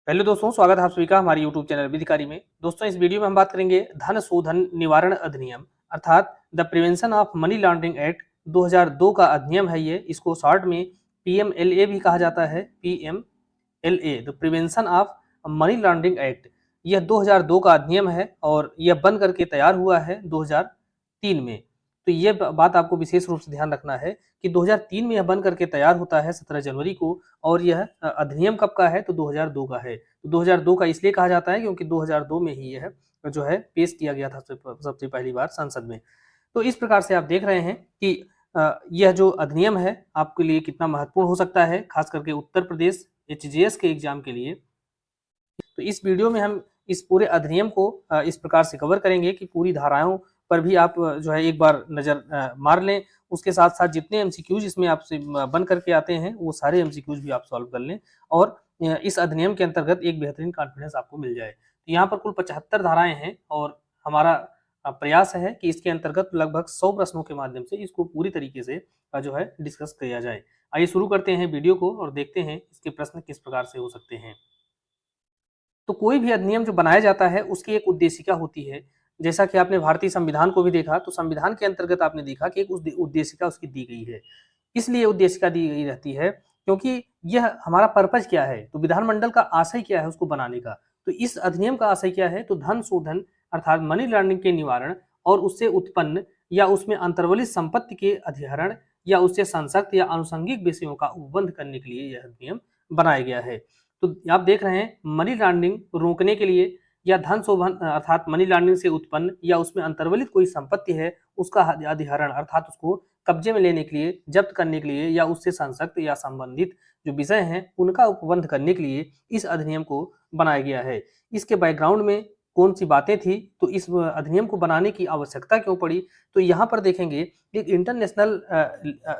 पहले दोस्तों स्वागत है आप सभी का हमारे YouTube चैनल विधिकारी में। दोस्तों इस वीडियो में हम बात करेंगे धन शोधन निवारण अधिनियम अर्थात the prevention of money laundering act 2002 का अधिनियम है ये। इसको शॉर्ट में PMLA भी कहा जाता है। PMLA the prevention of money laundering act, यह 2002 का अधिनियम है और यह बन करके तैयार हुआ है 2003 में। तो ये बात आपको विशेष रूप से ध्यान रखना है कि 2003 में यह बन करके तैयार होता है 17 जनवरी को, और यह अधिनियम कब का है तो 2002 का है। तो 2002 का इसलिए कहा जाता है क्योंकि 2002 में ही यह जो है पेश किया गया था सबसे पहली बार संसद में। तो इस प्रकार से आप देख रहे हैं कि यह जो अधिनियम है आपके लिए कितना महत्वपूर्ण हो सकता है, खास करके उत्तर प्रदेश HGS के एग्जाम के लिए। तो इस वीडियो में हम इस पूरे अधिनियम को इस प्रकार से कवर करेंगे कि पूरी धाराओं पर भी आप जो है एक बार नजर मार लें। उसके साथ साथ जितने एमसीक्यूज इसमें आपसे बन करके आते हैं वो सारे एमसीक्यूज भी आप सॉल्व कर लें और इस अधिनियम के अंतर्गत एक बेहतरीन कॉन्फिडेंस आपको मिल जाए। तो यहाँ पर कुल 75 धाराएं हैं और हमारा प्रयास है कि इसके अंतर्गत लगभग 100 प्रश्नों के माध्यम से इसको पूरी तरीके से जो है डिस्कस किया जाए। आइए शुरू करते हैं वीडियो को और देखते हैं इसके प्रश्न किस प्रकार से हो सकते हैं। तो कोई भी अधिनियम जो बनाया जाता है उसकी एक उद्देशिका होती है। जैसा कि आपने भारतीय संविधान को भी देखा तो संविधान के अंतर्गत आपने देखा कि एक उद्देशिका उसकी दी गई है। इसलिए उद्देशिका दी गई रहती है क्योंकि यह हमारा पर्पज क्या है, तो विधानमंडल का आशय क्या है उसको बनाने का। तो इस अधिनियम का आशय क्या है तो धन शोधन अर्थात मनी लॉन्ड्रिंग के निवारण और उससे उत्पन्न या उसमें अंतर्वलित संपत्ति के अधिहरण या उससे संसक्त या आनुषंगिक विषयों का उपबंध करने के लिए यह अधिनियम बनाया गया है। तो आप देख रहे हैं मनी लॉन्ड्रिंग रोकने के लिए या धन शोधन अर्थात मनी लॉन्ड्रिंग से उत्पन्न या उसमें अंतर्वलित कोई संपत्ति है उसका अधिहरण अर्थात उसको कब्जे में लेने के लिए, जब्त करने के लिए या उससे संसक्त या संबंधित जो विषय हैं उनका उपबंध करने के लिए इस अधिनियम को बनाया गया है। इसके बैकग्राउंड में कौन सी बातें थी, तो इस अधिनियम को बनाने की आवश्यकता क्यों पड़ी, तो यहाँ पर देखेंगे एक इंटरनेशनल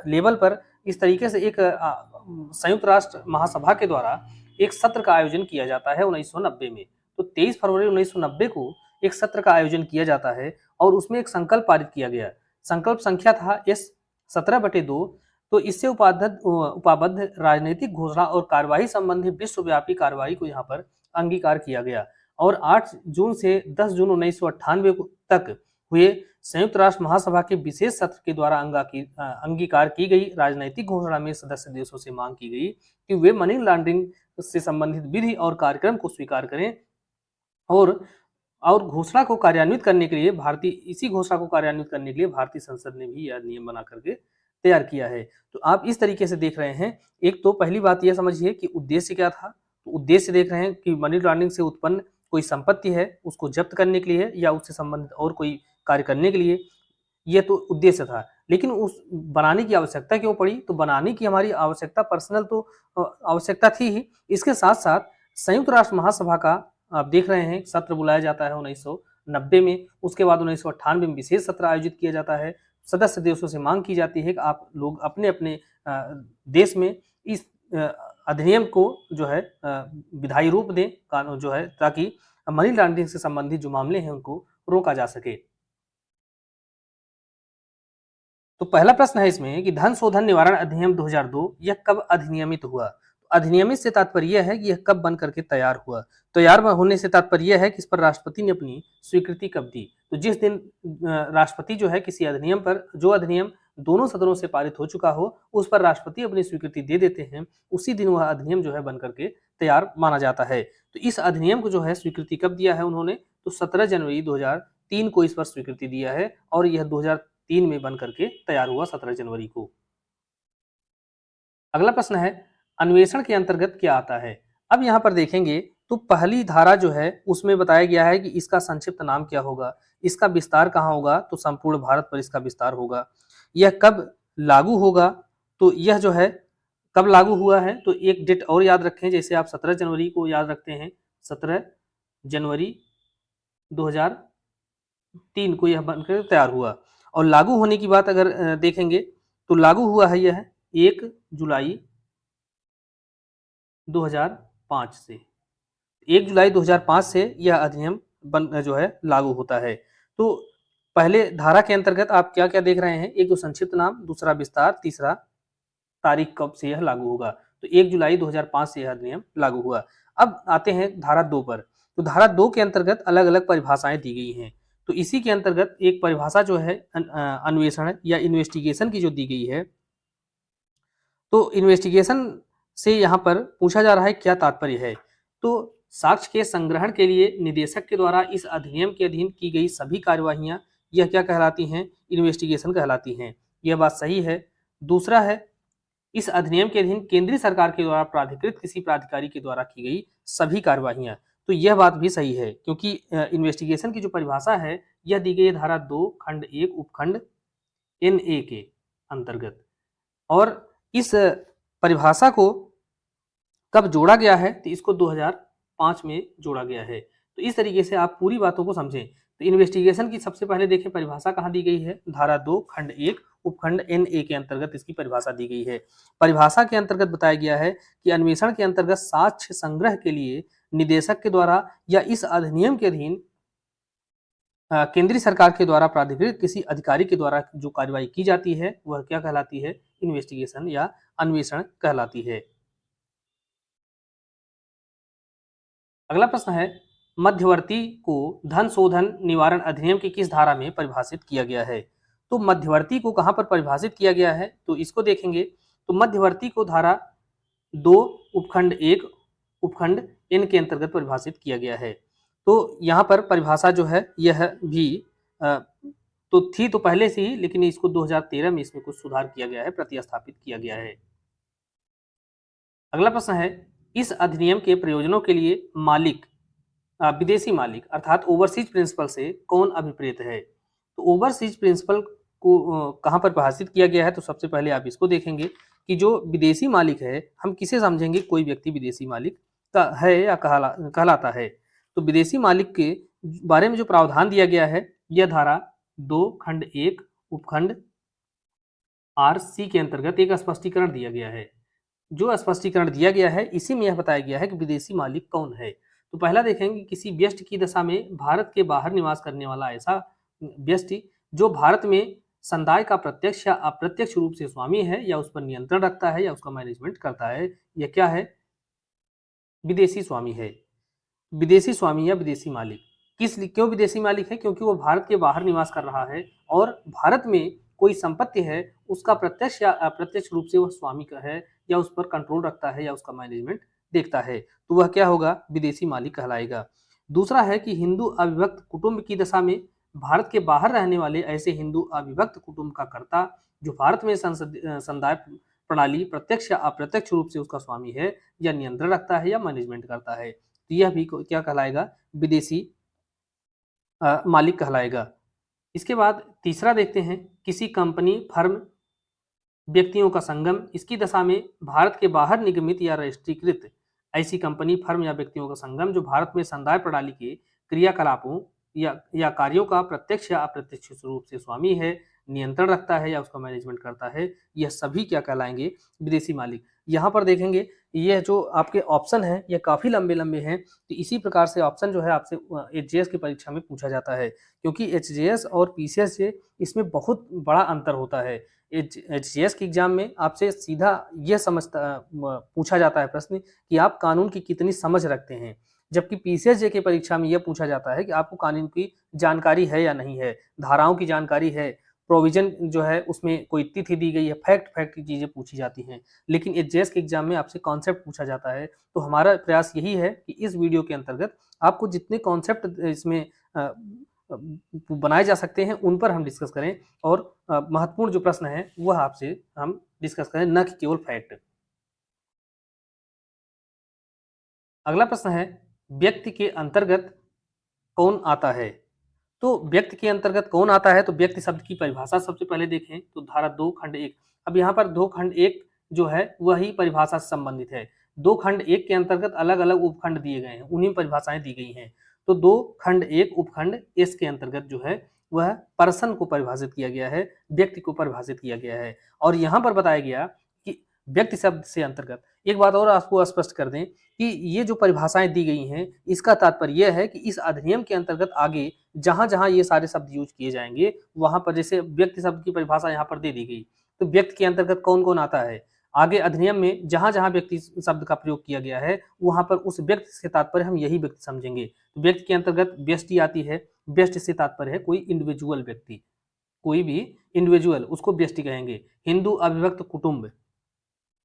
लेवल पर इस तरीके से एक संयुक्त राष्ट्र महासभा के द्वारा एक सत्र का आयोजन किया जाता है 1990 में। तो 23 फरवरी 1990 को एक सत्र का आयोजन किया जाता है और उसमें एक संकल्प पारित किया गया। संकल्प संख्या था S17/2। तो इससे उपाबद्ध राजनीतिक घोषणा और कार्यवाही संबंधी विश्वव्यापी कार्यवाही को यहाँ पर अंगीकार किया गया और 8 जून से 10 जून 1998 तक हुए संयुक्त राष्ट्र महासभा के विशेष सत्र के द्वारा अंगीकार की गई राजनीतिक घोषणा में सदस्य देशों से मांग की गई कि वे मनी लॉन्ड्रिंग से संबंधित विधि और कार्यक्रम को स्वीकार करें और घोषणा को कार्यान्वित करने के लिए इसी घोषणा को कार्यान्वित करने के लिए भारतीय संसद ने भी यह नियम बना करके तैयार किया है। तो आप इस तरीके से देख रहे हैं। एक तो पहली बात यह समझिए कि उद्देश्य क्या था। तो उद्देश्य देख रहे हैं कि मनी लॉन्ड्रिंग से उत्पन्न कोई संपत्ति है उसको जब्त करने के लिए या उससे संबंधित और कोई कार्य करने के लिए, यह तो उद्देश्य था। लेकिन उस बनाने की आवश्यकता क्यों पड़ी, तो बनाने की हमारी आवश्यकता पर्सनल तो आवश्यकता थी ही, इसके साथ साथ संयुक्त राष्ट्र महासभा का आप देख रहे हैं सत्र बुलाया जाता है 1990 में। उसके बाद 1998 में विशेष सत्र आयोजित किया जाता है। सदस्य देशों से मांग की जाती है कि आप लोग अपने अपने देश में इस अधिनियम को जो है विधायी रूप दें, कानून जो है, ताकि मनी लॉन्ड्रिंग से संबंधित जो मामले हैं उनको रोका जा सके। तो पहला प्रश्न है इसमें कि धन शोधन निवारण अधिनियम 2002 यह कब अधिनियमित हुआ। तो अधिनियमित से तात्पर्य है कि यह कब बन करके तैयार हुआ। तैयार होने से तात्पर्य है कि इस पर राष्ट्रपति ने अपनी स्वीकृति कब दी। तो जिस दिन राष्ट्रपति जो है किसी अधिनियम पर, जो अधिनियम दोनों सदनों से पारित हो चुका हो, उस पर राष्ट्रपति अपनी स्वीकृति दे देते हैं, उसी दिन वह अधिनियम जो है बन करके तैयार माना जाता है। तो इस अधिनियम को जो है स्वीकृति कब दिया है उन्होंने, तो 17 जनवरी 2003 को इस पर स्वीकृति दिया है और यह 2003 में बन करके तैयार हुआ 17 जनवरी को। अगला प्रश्न है अन्वेषण के अंतर्गत क्या आता है। अब यहाँ पर देखेंगे तो पहली धारा जो है उसमें बताया गया है कि इसका संक्षिप्त नाम क्या होगा, इसका विस्तार कहाँ होगा, तो संपूर्ण भारत पर इसका विस्तार होगा। यह कब लागू होगा, तो यह जो है कब लागू हुआ है, तो एक डेट और याद रखें, जैसे आप 17 जनवरी को याद रखते हैं, 17 जनवरी 2003 को यह बनकर तैयार हुआ। और लागू होने की बात अगर देखेंगे तो लागू हुआ है यह 1 जुलाई 2005 से। 1 जुलाई 2005 से यह अधिनियम जो है लागू होता है। तो पहले धारा के अंतर्गत आप क्या क्या देख रहे हैं, एक तो संक्षिप्त नाम, दूसरा विस्तार, तीसरा तारीख कब से यह लागू होगा। तो 1 जुलाई 2005 से यह अधिनियम लागू हुआ। अब आते हैं धारा 2 पर। तो धारा 2 के अंतर्गत अलग-अलग परिभाषाएं दी गई हैं। तो इसी के अंतर्गत एक परिभाषा जो है अन्वेषण या इन्वेस्टिगेशन की जो दी गई है, तो इन्वेस्टिगेशन से यहाँ पर पूछा जा रहा है क्या तात्पर्य है। तो साक्ष्य के संग्रहण के लिए निदेशक के द्वारा इस अधिनियम के अधीन की गई सभी कार्यवाहियां यह क्या कहलाती हैं, इन्वेस्टिगेशन कहलाती हैं। यह बात सही है। दूसरा है, इस अधिनियम के अधीन केंद्रीय सरकार के द्वारा प्राधिकृत किसी प्राधिकारी के द्वारा की गई सभी कार्यवाहियां, तो यह बात भी सही है, क्योंकि इन्वेस्टिगेशन की जो परिभाषा है यह दी गई है धारा 2 खंड 1 उपखंड NA के अंतर्गत। और इस परिभाषा को कब जोड़ा गया है, तो इसको 2005 में जोड़ा गया है। तो इस तरीके से आप पूरी बातों को समझें। तो इन्वेस्टिगेशन की सबसे पहले देखें परिभाषा कहाँ दी गई है, धारा 2 खंड 1 उपखंड NA के अंतर्गत इसकी परिभाषा दी गई है। परिभाषा के अंतर्गत बताया गया है कि अन्वेषण के अंतर्गत साक्ष्य संग्रह के लिए निदेशक के द्वारा या इस अधिनियम के अधीन केंद्रीय सरकार के द्वारा प्राधिकृत किसी अधिकारी के द्वारा जो कार्यवाही की जाती है वह क्या कहलाती है, इन्वेस्टिगेशन या अन्वेषण कहलाती है। अगला प्रश्न है, मध्यवर्ती को धन शोधन निवारण अधिनियम की किस धारा में परिभाषित किया गया है। तो मध्यवर्ती को कहां पर परिभाषित किया गया है, तो इसको देखेंगे। तो मध्यवर्ती को धारा 2 उपखंड 1 उपखंड N के अंतर्गत परिभाषित किया गया है। तो यहाँ पर परिभाषा जो है यह भी तो थी तो पहले से ही, लेकिन इसको 2013 में इसमें कुछ सुधार किया गया है, प्रतिस्थापित किया गया है। अगला प्रश्न है, इस अधिनियम के प्रयोजनों के लिए मालिक विदेशी मालिक अर्थात ओवरसीज प्रिंसिपल से कौन अभिप्रेत है। तो ओवरसीज प्रिंसिपल को कहां पर परिभाषित किया गया है, तो सबसे पहले आप इसको देखेंगे कि जो विदेशी मालिक है, हम किसे समझेंगे, कोई व्यक्ति विदेशी मालिक का है या कहलाता है। तो विदेशी मालिक के बारे में जो प्रावधान दिया गया है यह धारा 2 खंड 1 उपखंड RC के अंतर्गत एक स्पष्टीकरण दिया गया है। जो स्पष्टीकरण दिया गया है इसी में यह बताया गया है कि विदेशी मालिक कौन है। तो पहला देखेंगे, किसी व्यष्टि की दशा में भारत के बाहर निवास करने वाला ऐसा व्यष्टि जो भारत में संदाय का प्रत्यक्ष या अप्रत्यक्ष रूप से स्वामी है या उस पर नियंत्रण रखता है या उसका मैनेजमेंट करता है, यह क्या है, विदेशी स्वामी है। विदेशी स्वामी या विदेशी मालिक क्यों विदेशी मालिक है, क्योंकि वो भारत के बाहर निवास कर रहा है और भारत में कोई संपत्ति है उसका प्रत्यक्ष या अप्रत्यक्ष रूप से वह स्वामी का है या उस पर कंट्रोल रखता है या उसका मैनेजमेंट देखता है, तो वह क्या होगा, विदेशी मालिक कहलाएगा। दूसरा है कि हिंदू अविभक्त कुटुंब की दशा में भारत के बाहर रहने वाले ऐसे हिंदू अविभक्त कुटुंब का कर्ता जो भारत में संदाय प्रणाली प्रत्यक्ष या अप्रत्यक्ष रूप से उसका स्वामी है या नियंत्रण रखता है या मैनेजमेंट करता है, तो यह भी क्या कहलाएगा, विदेशी मालिक कहलाएगा। इसके बाद तीसरा देखते हैं, किसी कंपनी फर्म व्यक्तियों का संगम, इसकी दशा में भारत के बाहर निगमित या रजिस्ट्रीकृत ऐसी कंपनी फर्म या व्यक्तियों का संगम जो भारत में संदाय प्रणाली के क्रियाकलापों या कार्यों का प्रत्यक्ष या अप्रत्यक्ष रूप से स्वामी है, नियंत्रण रखता है या उसका मैनेजमेंट करता है, यह सभी क्या कहलाएंगे, विदेशी मालिक। यहाँ पर देखेंगे यह जो आपके ऑप्शन है यह काफी लंबे लंबे हैं, तो इसी प्रकार से ऑप्शन जो है आपसे HJS की परीक्षा में पूछा जाता है, क्योंकि HJS और PCS से इसमें बहुत बड़ा अंतर होता है। HJS की एग्जाम में आपसे सीधा यह पूछा जाता है प्रश्न कि आप कानून की कितनी समझ रखते हैं, जबकि PCSJ की परीक्षा में यह पूछा जाता है कि आपको कानून की जानकारी है या नहीं है, धाराओं की जानकारी है, प्रोविजन जो है उसमें कोई तिथि दी गई है, फैक्ट की चीजें पूछी जाती हैं। लेकिन HJS के एग्जाम में आपसे कॉन्सेप्ट पूछा जाता है। तो हमारा प्रयास यही है कि इस वीडियो के अंतर्गत आपको जितने कॉन्सेप्ट इसमें बनाए जा सकते हैं उन पर हम डिस्कस करें और महत्वपूर्ण जो प्रश्न है वह आपसे हम डिस्कस करें, न कि केवल फैक्ट। अगला प्रश्न है, व्यक्ति के अंतर्गत कौन आता है। तो व्यक्ति के अंतर्गत कौन आता है, तो व्यक्ति शब्द की परिभाषा सबसे पहले देखें तो धारा 2 खंड 1। अब यहाँ पर 2 खंड 1 जो है वही परिभाषा से संबंधित है। 2 खंड 1 के अंतर्गत अलग अलग उपखंड दिए गए हैं, उन्हीं परिभाषाएं दी गई हैं। तो 2 खंड 1 उपखंड S के अंतर्गत जो है वह पर्सन को परिभाषित किया गया है, व्यक्ति को परिभाषित किया गया है। और यहाँ पर बताया गया कि व्यक्ति शब्द से अंतर्गत एक बात और आपको स्पष्ट कर दें कि ये जो परिभाषाएं दी गई हैं इसका तात्पर्य यह है कि इस अधिनियम के अंतर्गत आगे जहां जहां ये सारे शब्द यूज किए जाएंगे वहां पर, जैसे व्यक्ति शब्द की परिभाषा यहाँ पर दे दी गई, तो व्यक्ति के अंतर्गत कौन कौन आता है, आगे अधिनियम में जहां जहां व्यक्ति शब्द का प्रयोग किया गया है वहां पर उस व्यक्ति से तात्पर्य हम यही व्यक्ति समझेंगे। तो व्यक्ति के अंतर्गत व्यष्टि आती है, व्यष्टि से तात्पर्य है कोई इंडिविजुअल व्यक्ति, कोई भी इंडिविजुअल उसको व्यष्टि कहेंगे। हिंदू अविभक्त कुटुंब,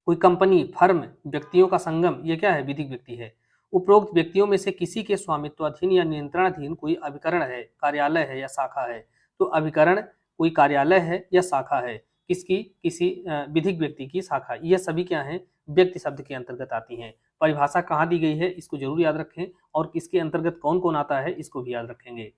कोई कंपनी, फर्म, व्यक्तियों का संगम, ये क्या है? विधिक व्यक्ति है। उपरोक्त व्यक्तियों में से किसी के स्वामित्वाधीन या नियंत्रणाधीन कोई अभिकरण है, कार्यालय है या शाखा है। तो अभिकरण कोई कार्यालय है या शाखा है, किसकी? किसी विधिक व्यक्ति की शाखा। ये सभी क्या है? व्यक्ति शब्द के अंतर्गत आती हैं। परिभाषा कहाँ दी गई है इसको जरूर याद रखें, और किसके अंतर्गत कौन कौन आता है इसको भी याद रखेंगे।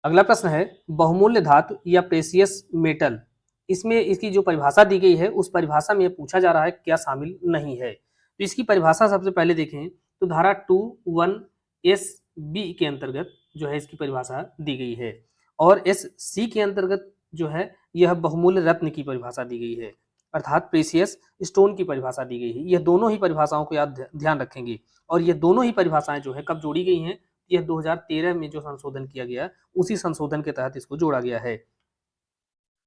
अगला प्रश्न है बहुमूल्य धातु या प्रेसियस मेटल। इसमें इसकी जो परिभाषा दी गई है उस परिभाषा में ये पूछा जा रहा है क्या शामिल नहीं है। तो इसकी परिभाषा सबसे पहले देखें तो धारा 21 SB के अंतर्गत जो है इसकी परिभाषा दी गई है, और SC के अंतर्गत जो है यह बहुमूल्य रत्न की परिभाषा दी गई है, अर्थात प्रेसियस स्टोन की परिभाषा दी गई है। यह दोनों ही परिभाषाओं को याद ध्यान रखेंगे, और ये दोनों ही परिभाषाएं जो है कब जोड़ी गई हैं? यह 2013 में जो संशोधन किया गया उसी संशोधन के तहत इसको जोड़ा गया है।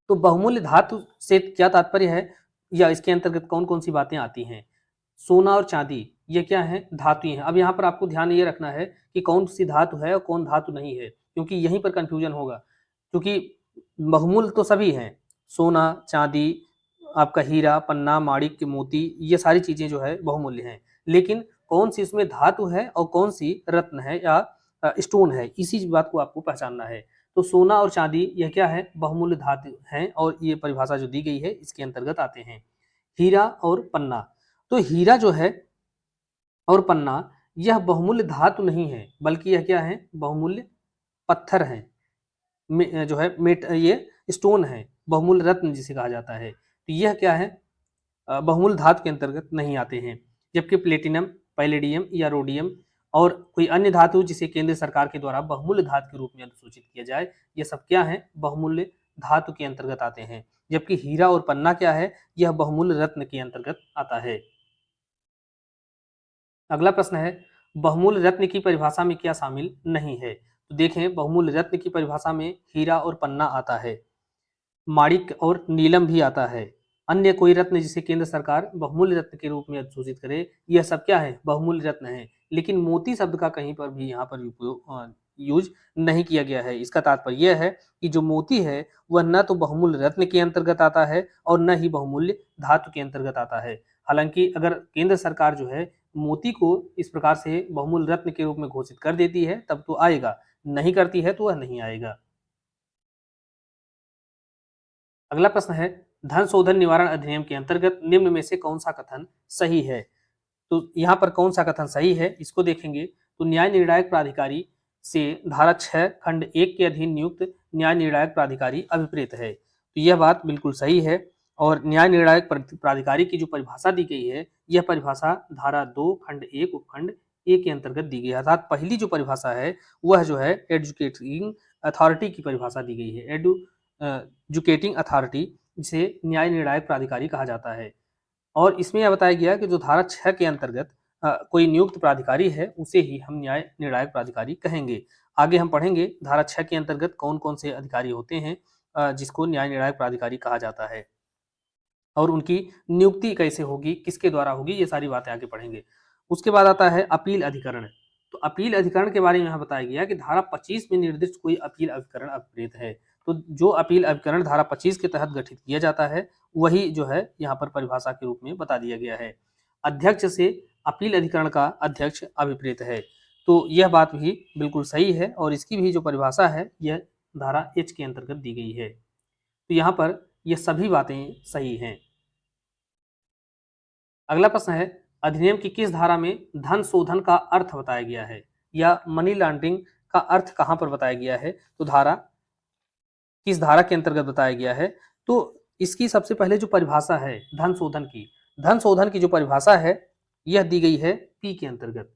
तो बहुमूल्य धातु से क्या तात्पर्य है या इसके अंतर्गत कौन कौन सी बातें आती हैं? सोना और चांदी ये क्या है? धातु हैं। अब यहाँ पर आपको ध्यान ये रखना है कि कौन सी धातु है और कौन धातु नहीं है, क्योंकि यहीं पर कंफ्यूजन होगा। क्योंकि बहुमूल्य तो सभी हैं, सोना, चांदी, आपका हीरा, पन्ना, माणिक्य, मोती, ये सारी चीजें जो है बहुमूल्य हैं, लेकिन कौन सी इसमें धातु है और कौन सी रत्न है या स्टोन है, इसी बात को आपको पहचानना है। तो सोना और चांदी यह क्या है? बहुमूल्य धातु हैं, और ये परिभाषा जो दी गई है इसके अंतर्गत आते हैं। हीरा और पन्ना, तो हीरा जो है और पन्ना यह बहुमूल्य धातु नहीं है, बल्कि यह क्या है? बहुमूल्य पत्थर है, जो है मेट, ये स्टोन है, बहुमूल्य रत्न जिसे कहा जाता है। तो यह क्या है? बहुमूल्य धातु के अंतर्गत नहीं आते हैं। जबकि प्लेटिनम, पैलेडियम या रोडियम और कोई अन्य धातु जिसे केंद्र सरकार के द्वारा बहुमूल्य धातु के रूप में अधिसूचित किया जाए, ये सब क्या है? बहुमूल्य धातु के अंतर्गत आते हैं। जबकि हीरा और पन्ना क्या है? यह बहुमूल्य रत्न के अंतर्गत आता है। अगला प्रश्न है बहुमूल्य रत्न की परिभाषा में क्या शामिल नहीं है? तो देखें बहुमूल्य रत्न की परिभाषा में हीरा और पन्ना आता है, माणिक और नीलम भी आता है। अन्य कोई रत्न जिसे केंद्र सरकार बहुमूल्य रत्न के रूप में अधिसूचित करे, यह सब क्या है? बहुमूल्य रत्न है। लेकिन मोती शब्द का कहीं पर भी यहाँ पर उपयोग यूज नहीं किया गया है। इसका तात्पर्य यह है कि जो मोती है वह न तो बहुमूल्य रत्न के अंतर्गत आता है और न ही बहुमूल्य धातु के अंतर्गत आता है। हालांकि अगर केंद्र सरकार जो है मोती को इस प्रकार से बहुमूल्य रत्न के रूप में घोषित कर देती है तब तो आएगा, नहीं करती है तो वह नहीं आएगा। अगला प्रश्न है धन शोधन निवारण अधिनियम के अंतर्गत निम्न में से कौन सा कथन सही है? तो यहाँ पर कौन सा कथन सही है इसको देखेंगे तो न्याय निर्णायक प्राधिकारी से धारा 6 खंड 1 के अधीन नियुक्त न्याय निर्णायक प्राधिकारी अभिप्रेत है। तो यह बात बिल्कुल सही है, और न्याय निर्णायक प्राधिकारी की जो परिभाषा दी गई है यह परिभाषा धारा 2 खंड 1 उपखंड ए के अंतर्गत दी गई है। अर्थात पहली जो परिभाषा है वह जो है एजुकेटिंग अथॉरिटी की परिभाषा दी गई है, एजुकेटिंग अथॉरिटी, जिसे न्याय निर्णायक प्राधिकारी कहा जाता है। और इसमें यह बताया गया कि जो धारा 6 के अंतर्गत कोई नियुक्त प्राधिकारी है उसे ही हम न्याय निर्णायक प्राधिकारी कहेंगे। आगे हम पढ़ेंगे धारा 6 के अंतर्गत कौन कौन से अधिकारी होते हैं जिसको न्याय निर्णायक प्राधिकारी कहा जाता है, और उनकी नियुक्ति कैसे होगी, किसके द्वारा होगी, ये सारी बातें आगे पढ़ेंगे। उसके बाद आता है अपील अधिकरण। तो अपील अधिकरण के बारे में यहाँ बताया गया कि धारा 25 में निर्दिष्ट कोई अपील अभिकरण अभिप्रेत है। तो जो अपील अभिकरण धारा 25 के तहत गठित किया जाता है वही जो है यहाँ पर परिभाषा के रूप में बता दिया गया है। अध्यक्ष से अपील अधिकरण का अध्यक्ष अभिप्रेत है। तो यह बात भी बिल्कुल सही है, और इसकी भी जो परिभाषा है यह धारा H के अंतर्गत दी गई है। तो यहाँ पर यह सभी बातें सही हैं। अगला प्रश्न है अधिनियम की किस धारा में धन शोधन का अर्थ बताया गया है, या मनी लॉन्ड्रिंग का अर्थ कहां पर बताया गया है? तो धारा किस धारा के अंतर्गत बताया गया है? तो इसकी सबसे पहले जो परिभाषा है धन शोधन की जो परिभाषा है यह दी गई है पी के अंतर्गत।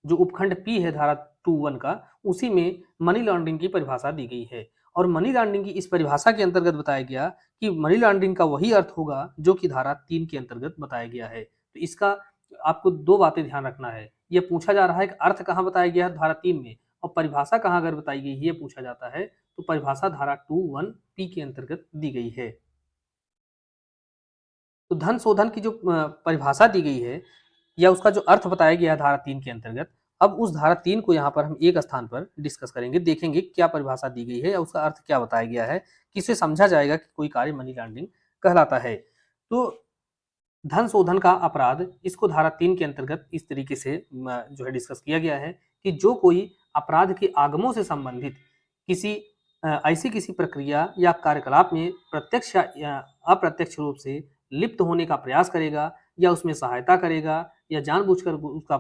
जो उपखंड पी है धारा 21 का, उसी में मनी लॉन्ड्रिंग की परिभाषा दी गई है। और मनी लॉन्ड्रिंग की इस परिभाषा के अंतर्गत बताया गया कि मनी लॉन्ड्रिंग का वही अर्थ होगा जो कि धारा 3 के अंतर्गत बताया गया है। तो इसका आपको दो बातें ध्यान रखना है, यह पूछा जा रहा है कि अर्थ कहाँ बताया गया है धारा 3 में, और परिभाषा कहाँ अगर बताई गई ये पूछा जाता है तो परिभाषा धारा 21 पी के अंतर्गत दी गई है। तो धन शोधन की जो परिभाषा दी गई है या उसका जो अर्थ बताया गया है धारा 3 के अंतर्गत, अब उस धारा 3 को यहाँ पर हम एक स्थान पर डिस्कस करेंगे, देखेंगे क्या परिभाषा दी गई है या उसका अर्थ क्या बताया गया है, किससे समझा जाएगा कि कोई कार्य मनी लॉन्ड्रिंग कहलाता है। तो धन शोधन का अपराध, इसको धारा 3 के अंतर्गत इस तरीके से जो है डिस्कस किया गया है कि जो कोई अपराध के आगमों से संबंधित किसी ऐसी किसी प्रक्रिया या कार्यकलाप में प्रत्यक्ष या अप्रत्यक्ष रूप से लिप्त होने का प्रयास करेगा या उसमें सहायता करेगा या जानबूझकर उसका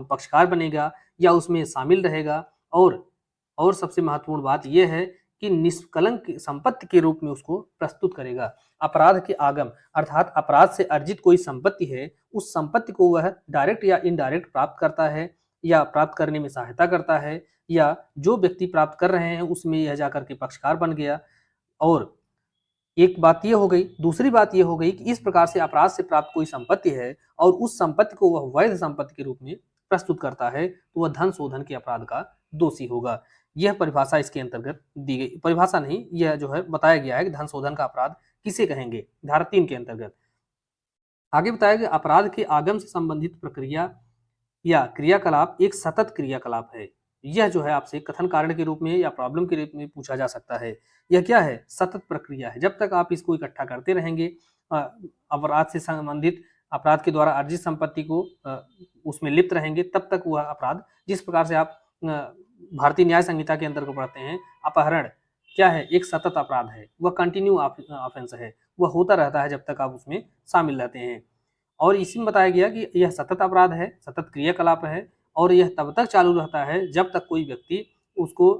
पक्षकार बनेगा या उसमें शामिल रहेगा, और सबसे महत्वपूर्ण बात यह है कि निष्कलंक संपत्ति के रूप में उसको प्रस्तुत करेगा। अपराध के आगम अर्थात अपराध से अर्जित कोई संपत्ति है, उस संपत्ति को वह डायरेक्ट या इनडायरेक्ट प्राप्त करता है या प्राप्त करने में सहायता करता है, या जो व्यक्ति प्राप्त कर रहे हैं उसमें यह जाकर के पक्षकार बन गया। और एक बात ये हो गई, दूसरी बात ये हो गई कि इस प्रकार से अपराध से प्राप्त कोई संपत्ति है और उस संपत्ति को वह वैध संपत्ति के रूप में प्रस्तुत करता है, तो वह धन शोधन के अपराध का दोषी होगा। यह परिभाषा इसके अंतर्गत दी गई, परिभाषा नहीं, यह जो है बताया गया है कि धन शोधन का अपराध किसे कहेंगे धारा 3 के अंतर्गत। आगे बताया गया अपराध के आगम से संबंधित प्रक्रिया या क्रियाकलाप एक सतत क्रियाकलाप है। यह जो है आपसे कथन कारण के रूप में या प्रॉब्लम के रूप में पूछा जा सकता है। यह क्या है? सतत प्रक्रिया है। जब तक आप इसको इकट्ठा करते रहेंगे, अपराध से संबंधित अपराध के द्वारा अर्जित संपत्ति को उसमें लिप्त रहेंगे, तब तक वह अपराध, जिस प्रकार से आप भारतीय न्याय संहिता के अंतर्गत पढ़ते हैं, अपहरण क्या है? एक सतत अपराध है, वह कंटिन्यू ऑफेंस है, वह होता रहता है जब तक आप उसमें शामिल रहते हैं। और इसी में बताया गया कि यह सतत अपराध है, सतत क्रियाकलाप है, और यह तब तक चालू रहता है जब तक कोई व्यक्ति उसको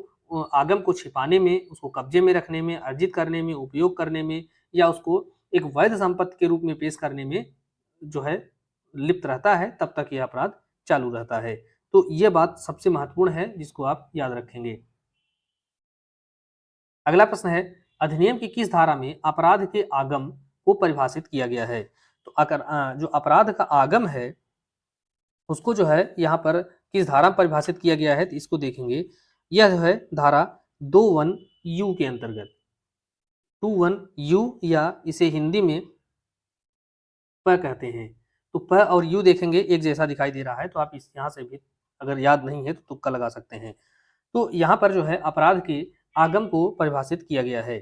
आगम को छिपाने में, उसको कब्जे में रखने में, अर्जित करने में, उपयोग करने में, या उसको एक वैध संपत्ति के रूप में पेश करने में जो है लिप्त रहता है, तब तक यह अपराध चालू रहता है। तो यह बात सबसे महत्वपूर्ण है जिसको आप याद रखेंगे। अगला प्रश्न है, अधिनियम की किस धारा में अपराध के आगम को परिभाषित किया गया है? तो अगर जो अपराध का आगम है उसको जो है यहाँ पर किस धारा में परिभाषित किया गया है, तो इसको देखेंगे। यह जो है धारा 21U के अंतर्गत, 21U, या इसे हिंदी में प कहते हैं। तो प और यू देखेंगे एक जैसा दिखाई दे रहा है, तो आप इस यहाँ से भी अगर याद नहीं है तो तुक्का लगा सकते हैं। तो यहाँ पर जो है अपराध के आगम को परिभाषित किया गया है।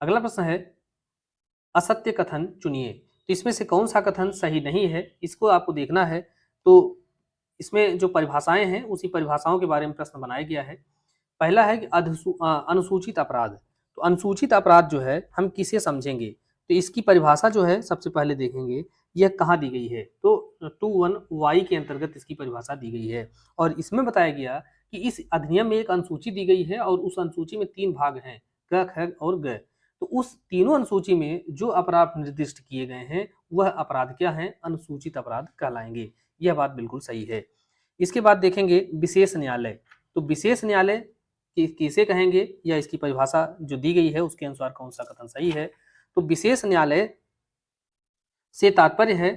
अगला प्रश्न है, असत्य कथन चुनिए। तो इसमें से कौन सा कथन सही नहीं है, इसको आपको देखना है। तो इसमें जो परिभाषाएं हैं उसी परिभाषाओं के बारे में प्रश्न बनाया गया है। पहला है कि अनुसूचित अपराध। तो अनुसूचित अपराध जो है हम किसे समझेंगे, तो इसकी परिभाषा जो है सबसे पहले देखेंगे यह कहाँ दी गई है। तो 21Y के अंतर्गत इसकी परिभाषा दी गई है, और इसमें बताया गया कि इस अधिनियम में एक अनुसूची दी गई है और उस अनुसूची में 3 भाग हैं, क, ख और ग। तो उस तीनों अनुसूची में जो अपराध निर्दिष्ट किए गए हैं वह अपराध क्या हैं? अनुसूचित अपराध कहलाएंगे। यह बात बिल्कुल सही है। इसके बाद देखेंगे विशेष न्यायालय। तो विशेष न्यायालय किसे कहेंगे या इसकी परिभाषा जो दी गई है उसके अनुसार कौन सा कथन सही है। तो विशेष न्यायालय से तात्पर्य है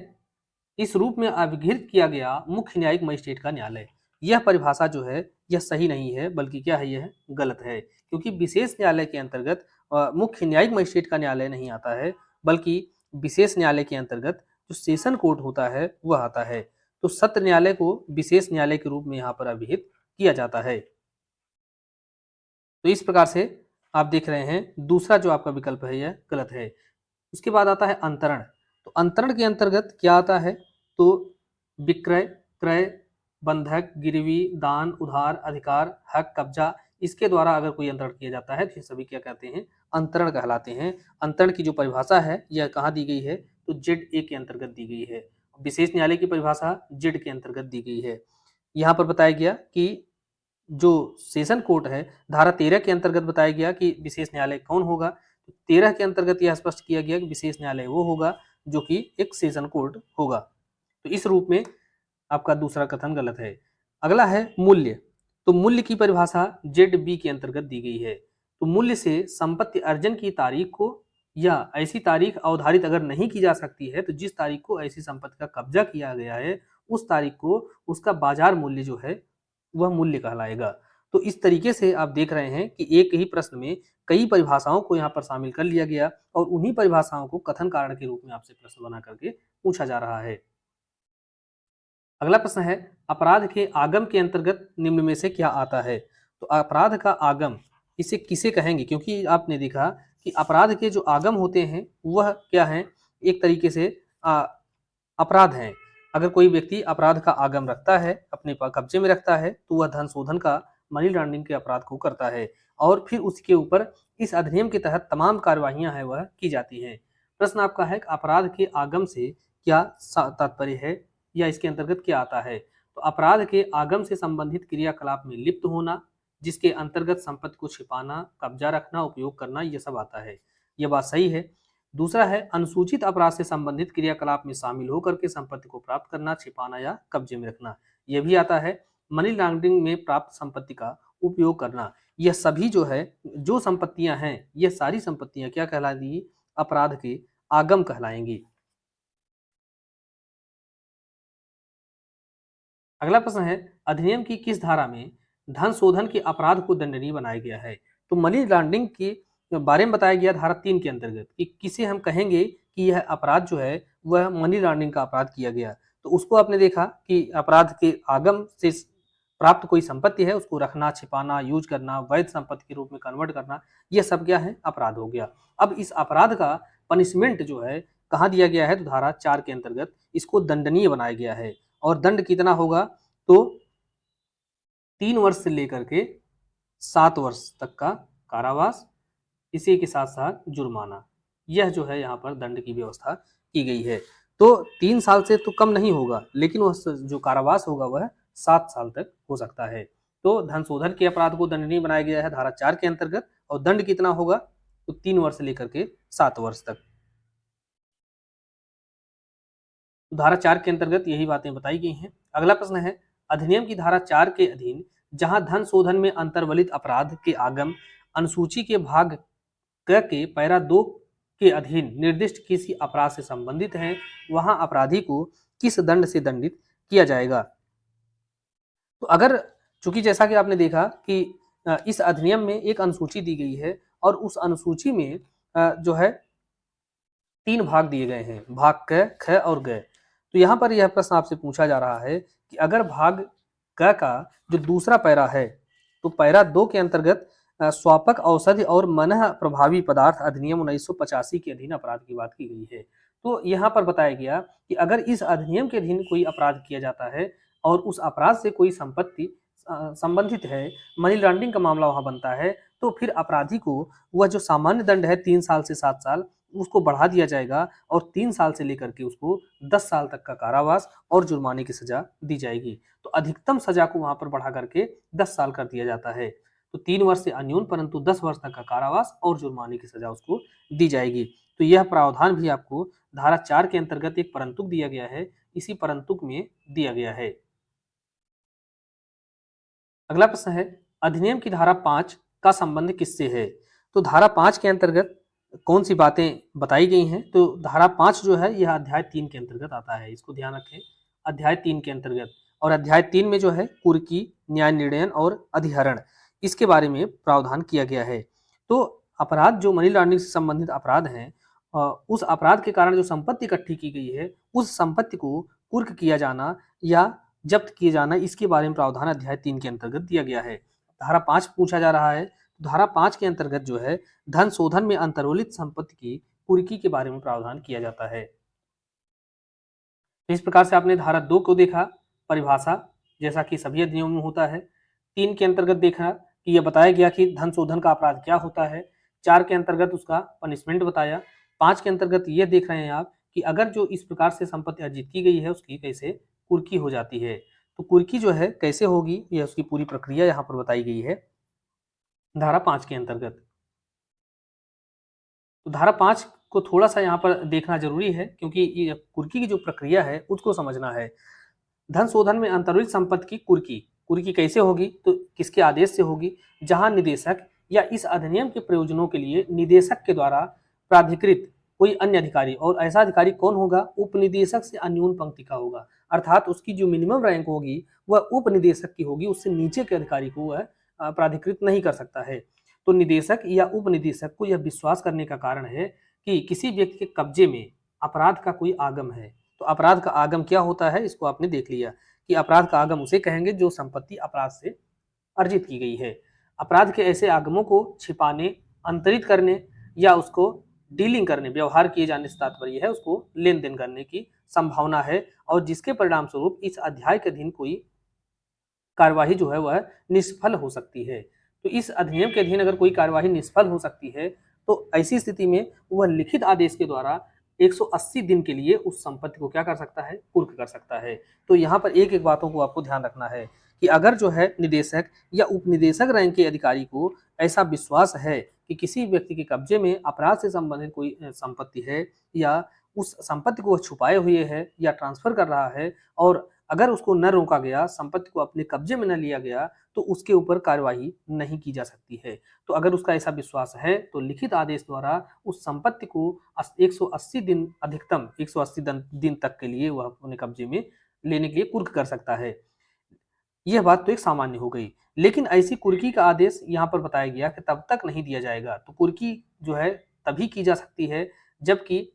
इस रूप में अभिघृत किया गया मुख्य न्यायिक मजिस्ट्रेट का न्यायालय। यह परिभाषा जो है यह सही नहीं है, बल्कि क्या है, यह गलत है, क्योंकि विशेष न्यायालय के अंतर्गत मुख्य न्यायिक मजिस्ट्रेट का न्यायालय नहीं आता है, बल्कि विशेष न्यायालय के अंतर्गत जो सेशन कोर्ट होता है वह आता है। तो सत्र न्यायालय को विशेष न्यायालय के रूप में यहाँ पर अभिहित किया जाता है। तो इस प्रकार से आप देख रहे हैं दूसरा जो आपका विकल्प है यह गलत है। उसके बाद आता है अंतरण। तो अंतरण के अंतर्गत क्या आता है? तो विक्रय, क्रय, बंधक, गिरवी, दान, उधार, अधिकार, हक, कब्जा, इसके द्वारा अगर कोई अंतरण किया जाता है तो ये सभी क्या कहते हैं? अंतरण कहलाते हैं। अंतरण की जो परिभाषा है यह कहाँ दी गई है? तो ZA के अंतर्गत दी गई है। विशेष न्यायालय की परिभाषा Z के अंतर्गत दी गई है। यहाँ पर बताया गया कि जो सेशन कोर्ट है, धारा 13 के अंतर्गत बताया गया कि विशेष न्यायालय कौन होगा। तो 13 के अंतर्गत यह स्पष्ट किया गया कि विशेष न्यायालय वो होगा जो कि एक सेशन कोर्ट होगा। तो इस रूप में आपका दूसरा कथन गलत है। अगला है मूल्य। तो मूल्य की परिभाषा ZB के अंतर्गत दी गई है। तो मूल्य से संपत्ति अर्जन की तारीख को या ऐसी तारीख अवधारित अगर नहीं की जा सकती है, तो जिस तारीख को ऐसी संपत्ति का कब्जा किया गया है उस तारीख को उसका बाजार मूल्य जो है वह मूल्य कहलाएगा। तो इस तरीके से आप देख रहे हैं कि एक ही प्रश्न में कई परिभाषाओं को यहाँ पर शामिल कर लिया गया और उन्हीं परिभाषाओं को कथन कारण के रूप में आपसे प्रश्न बना करके पूछा जा रहा है। अगला प्रश्न है, अपराध के आगम के अंतर्गत निम्न में से क्या आता है? तो अपराध का आगम इसे किसे कहेंगे? क्योंकि आपने देखा कि अपराध के जो आगम होते हैं वह क्या है, एक तरीके से अपराध हैं। अगर कोई व्यक्ति अपराध का आगम रखता है, अपने कब्जे में रखता है, तो वह धन शोधन का, मनी लॉन्ड्रिंग के अपराध को करता है और फिर उसके ऊपर इस अधिनियम के तहत तमाम कार्यवाहियां हैं वह की जाती हैं। प्रश्न आपका है कि अपराध के आगम से क्या तात्पर्य है या इसके अंतर्गत क्या आता है? तो अपराध के आगम से संबंधित क्रियाकलाप में लिप्त होना, जिसके अंतर्गत संपत्ति को छिपाना, कब्जा रखना, उपयोग करना, यह सब आता है। यह बात सही है। दूसरा है, अनुसूचित अपराध से संबंधित क्रियाकलाप में शामिल होकर के संपत्ति को प्राप्त करना, छिपाना या कब्जे में रखना, यह भी आता है। मनी लॉन्ड्रिंग में प्राप्त संपत्ति का उपयोग करना, यह सभी जो है, जो संपत्तियां हैं, यह सारी संपत्तियां क्या कहलाएंगी? अपराध के आगम कहलाएंगी। अगला प्रश्न है, अधिनियम की किस धारा में धन शोधन के अपराध को दंडनीय बनाया गया है? तो मनी लॉन्ड्रिंग के बारे में बताया गया धारा 3 के अंतर्गत कि किसे हम कहेंगे कि यह अपराध जो है वह मनी लॉन्ड्रिंग का अपराध किया गया। तो उसको आपने देखा कि अपराध के आगम से प्राप्त कोई संपत्ति है उसको रखना, छिपाना, यूज करना, वैध संपत्ति के रूप में कन्वर्ट करना, यह सब क्या है? अपराध हो गया। अब इस अपराध का पनिशमेंट जो है कहाँ दिया गया है? तो धारा 4 के अंतर्गत इसको दंडनीय बनाया गया है और दंड कितना होगा? तो 3 वर्ष से लेकर के 7 वर्ष तक का कारावास, इसी के साथ साथ जुर्माना, यह जो है यहाँ पर दंड की व्यवस्था की गई है। तो 3 साल से तो कम नहीं होगा, लेकिन वह जो कारावास होगा वह 7 साल तक हो सकता है। तो धन शोधन के अपराध को दंडनीय बनाया गया है धारा 4 के अंतर्गत और दंड कितना होगा? तो 3 वर्ष से लेकर के 7 वर्ष तक। धारा 4 के अंतर्गत यही बातें बताई गई हैं। अगला प्रश्न है, अधिनियम की धारा 4 के अधीन जहां धन शोधन में अंतर्वलित अपराध के आगम अनुसूची के भाग क के पैरा 2 के अधीन निर्दिष्ट किसी अपराध से संबंधित हैं, वहां अपराधी को किस दंड से दंडित किया जाएगा? तो अगर, चूंकि जैसा कि आपने देखा कि इस अधिनियम में एक अनुसूची दी गई है और उस अनुसूची में जो है 3 भाग दिए गए हैं, भाग क, ख और ग। तो यहाँ पर यह प्रश्न आपसे पूछा जा रहा है कि अगर भाग क का जो दूसरा पैरा है, तो पैरा 2 के अंतर्गत स्वापक औषधि और मनः प्रभावी पदार्थ अधिनियम 1985 के अधीन अपराध की बात की गई है। तो यहाँ पर बताया गया कि अगर इस अधिनियम के अधीन कोई अपराध किया जाता है और उस अपराध से कोई संपत्ति संबंधित है, मनी लॉन्ड्रिंग का मामला वहां बनता है, तो फिर अपराधी को वह जो सामान्य दंड है 3 साल से 7 साल, उसको बढ़ा दिया जाएगा और 3 साल से लेकर के उसको 10 साल तक का कारावास और जुर्माने की सजा दी जाएगी। तो अधिकतम सजा को वहां पर बढ़ा करके 10 साल कर दिया जाता है। तो 3 वर्ष से अन्यून परंतु 10 वर्ष तक का कारावास और जुर्माने की सजा उसको दी जाएगी। तो यह प्रावधान भी आपको धारा 4 के अंतर्गत एक परंतुक दिया गया है, इसी परंतुक में दिया गया है। अगला प्रश्न है, अधिनियम की धारा 5 का संबंध किससे है? तो धारा 5 के अंतर्गत कौन सी बातें बताई गई हैं? तो धारा 5 जो है यह अध्याय 3 के अंतर्गत आता है, इसको ध्यान रखें, अध्याय 3 के अंतर्गत। और अध्याय 3 में जो है कुर्की, न्याय निर्णयन और अधिहरण, इसके बारे में प्रावधान किया गया है। तो अपराध जो मनी लॉन्ड्रिंग से संबंधित अपराध हैं, उस अपराध के कारण जो संपत्ति इकट्ठी की गई है, उस संपत्ति को कुर्क किया जाना या जब्त किए जाना, इसके बारे में प्रावधान अध्याय 3 के अंतर्गत दिया गया है। धारा 5 पूछा जा रहा है, धारा 5 के अंतर्गत जो है धन शोधन में अंतर्वलित संपत्ति की कुर्की के बारे में प्रावधान किया जाता है। तो इस प्रकार से आपने धारा 2 को देखा, परिभाषा जैसा कि सभी अधिनियमों में होता है। 3 के अंतर्गत देखा कि यह बताया गया कि धन शोधन का अपराध क्या होता है। 4 के अंतर्गत उसका पनिशमेंट बताया। 5 के अंतर्गत ये देख रहे हैं आप कि अगर जो इस प्रकार से संपत्ति अर्जित की गई है उसकी कैसे कुर्की हो जाती है। तो कुर्की जो है कैसे होगी, यह उसकी पूरी प्रक्रिया यहाँ पर बताई गई है धारा 5 के अंतर्गत। तो धारा 5 को थोड़ा सा यहाँ पर देखना जरूरी है, क्योंकि ये कुर्की की जो प्रक्रिया है उसको समझना है। धन शोधन में अंतर्वलित संपत्ति की कुर्की, कुर्की कैसे होगी? तो किसके आदेश से होगी? जहां निदेशक या इस अधिनियम के प्रयोजनों के लिए निदेशक के द्वारा प्राधिकृत कोई अन्य अधिकारी, और ऐसा अधिकारी कौन होगा? उपनिदेशक से अन्यून पंक्ति का होगा, अर्थात उसकी जो मिनिमम रैंक होगी वह उपनिदेशक की होगी, उससे नीचे के अधिकारी को वह प्राधिकृत नहीं कर सकता है। तो निदेशक या उप निदेशक को यह विश्वास करने का कारण है कि किसी व्यक्ति के कब्जे में अपराध का कोई आगम है। तो अपराध का आगम क्या होता है, इसको आपने देख लिया कि अपराध का आगम उसे कहेंगे जो संपत्ति अपराध से अर्जित की गई है। अपराध के ऐसे आगमों को छिपाने, अंतरित करने या उसको डीलिंग करने, व्यवहार किए जाने से तात्पर्य है उसको लेन देन करने की संभावना है, और जिसके परिणाम स्वरूप इस अध्याय के अधीन कोई कार्यवाही जो है वह निष्फल हो सकती है। तो इस अधिनियम के अधीन अगर कोई कार्यवाही निष्फल हो सकती है तो ऐसी स्थिति में वह लिखित आदेश के द्वारा 180 दिन के लिए उस संपत्ति को क्या कर सकता है, कुर्क कर सकता है। तो यहाँ पर एक एक बातों को आपको ध्यान रखना है कि अगर जो है निदेशक या उपनिदेशक रैंक के अधिकारी को ऐसा विश्वास है कि किसी व्यक्ति के कब्जे में अपराध से संबंधित कोई संपत्ति है, या उस संपत्ति को छुपाए हुए है या ट्रांसफर कर रहा है, और अगर उसको न रोका गया, संपत्ति को अपने कब्जे में न लिया गया, तो उसके ऊपर कार्यवाही नहीं की जा सकती है। तो अगर उसका ऐसा विश्वास है तो लिखित आदेश द्वारा उस संपत्ति को 180 दिन, अधिकतम 180 दिन तक के लिए वह अपने कब्जे में लेने के लिए कुर्क कर सकता है। यह बात तो एक सामान्य हो गई, लेकिन ऐसी कुर्की का आदेश यहाँ पर बताया गया कि तब तक नहीं दिया जाएगा। तो कुर्की जो है तभी की जा सकती है जबकि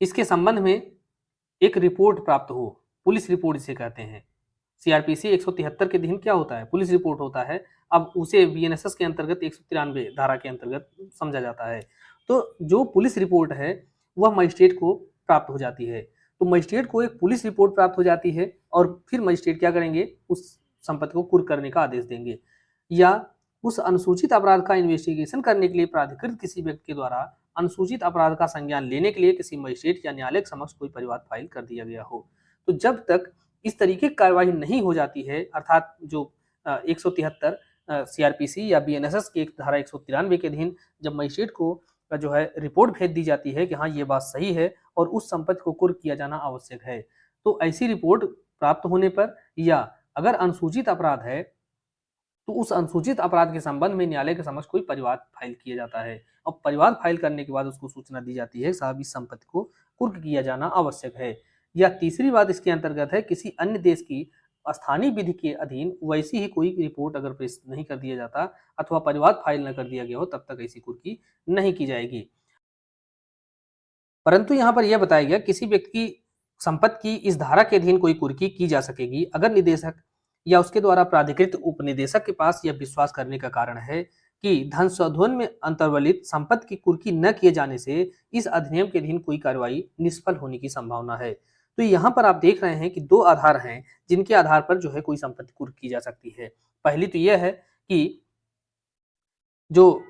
इसके संबंध में एक रिपोर्ट प्राप्त हो, पुलिस रिपोर्ट जिसे कहते हैं। सीआरपीसी 173 के अधीन क्या होता है, पुलिस रिपोर्ट होता है। अब उसे बीएनएसएस के अंतर्गत 193 धारा के अंतर्गत समझा जाता है। तो जो पुलिस रिपोर्ट है वह मजिस्ट्रेट को प्राप्त हो जाती है। तो मजिस्ट्रेट को एक पुलिस रिपोर्ट प्राप्त हो जाती है और फिर मजिस्ट्रेट क्या करेंगे, उस संपत्ति को कुर्क करने का आदेश देंगे, या उस अनुसूचित अपराध का इन्वेस्टिगेशन करने के लिए प्राधिकृत किसी व्यक्ति के द्वारा अनुसूचित अपराध का संज्ञान लेने के लिए किसी मजिस्ट्रेट या न्यायालय के समक्ष कोई परिवाद फाइल कर दिया गया हो। तो जब तक इस तरीके की कार्यवाही नहीं हो जाती है, अर्थात जो 173 सीआरपीसी या बीएनएसएस की एक धारा 193 के अधीन जब मजिस्ट्रेट को जो है रिपोर्ट भेज दी जाती है कि हाँ ये बात सही है और उस संपत्ति को कुर्क किया जाना आवश्यक है, तो ऐसी रिपोर्ट प्राप्त होने पर, या अगर अनुसूचित अपराध है तो उस अनुसूचित अपराध के संबंध में न्यायालय के समक्ष कोई परिवाद फाइल किया जाता है, और परिवाद फाइल करने के बाद उसको सूचना दी जाती है साहब इस संपत्ति को कुर्क किया जाना आवश्यक है। या तीसरी बात इसके अंतर्गत है, किसी अन्य देश की स्थानीय विधि के अधीन वैसी ही कोई रिपोर्ट अगर पेश नहीं कर दिया जाता अथवा परिवाद फाइल न कर दिया गया हो, तब तक ऐसी कुर्की नहीं की जाएगी। परंतु यहाँ पर यह बताया गया किसी व्यक्ति की संपत्ति की इस धारा के अधीन कोई कुर्की की जा सकेगी अगर निदेशक या उसके द्वारा प्राधिकृत उपनिदेशक के पास यह विश्वास करने का कारण है कि धन शोधन में अंतर्वलित संपत्ति की कुर्की न किए जाने से इस अधिनियम के अधीन कोई कार्रवाई निष्फल होने की संभावना है। तो यहाँ पर आप देख रहे हैं कि दो आधार हैं जिनके आधार पर जो है कोई संपत्ति कुर्क की जा सकती है। पहली तो यह है कि जो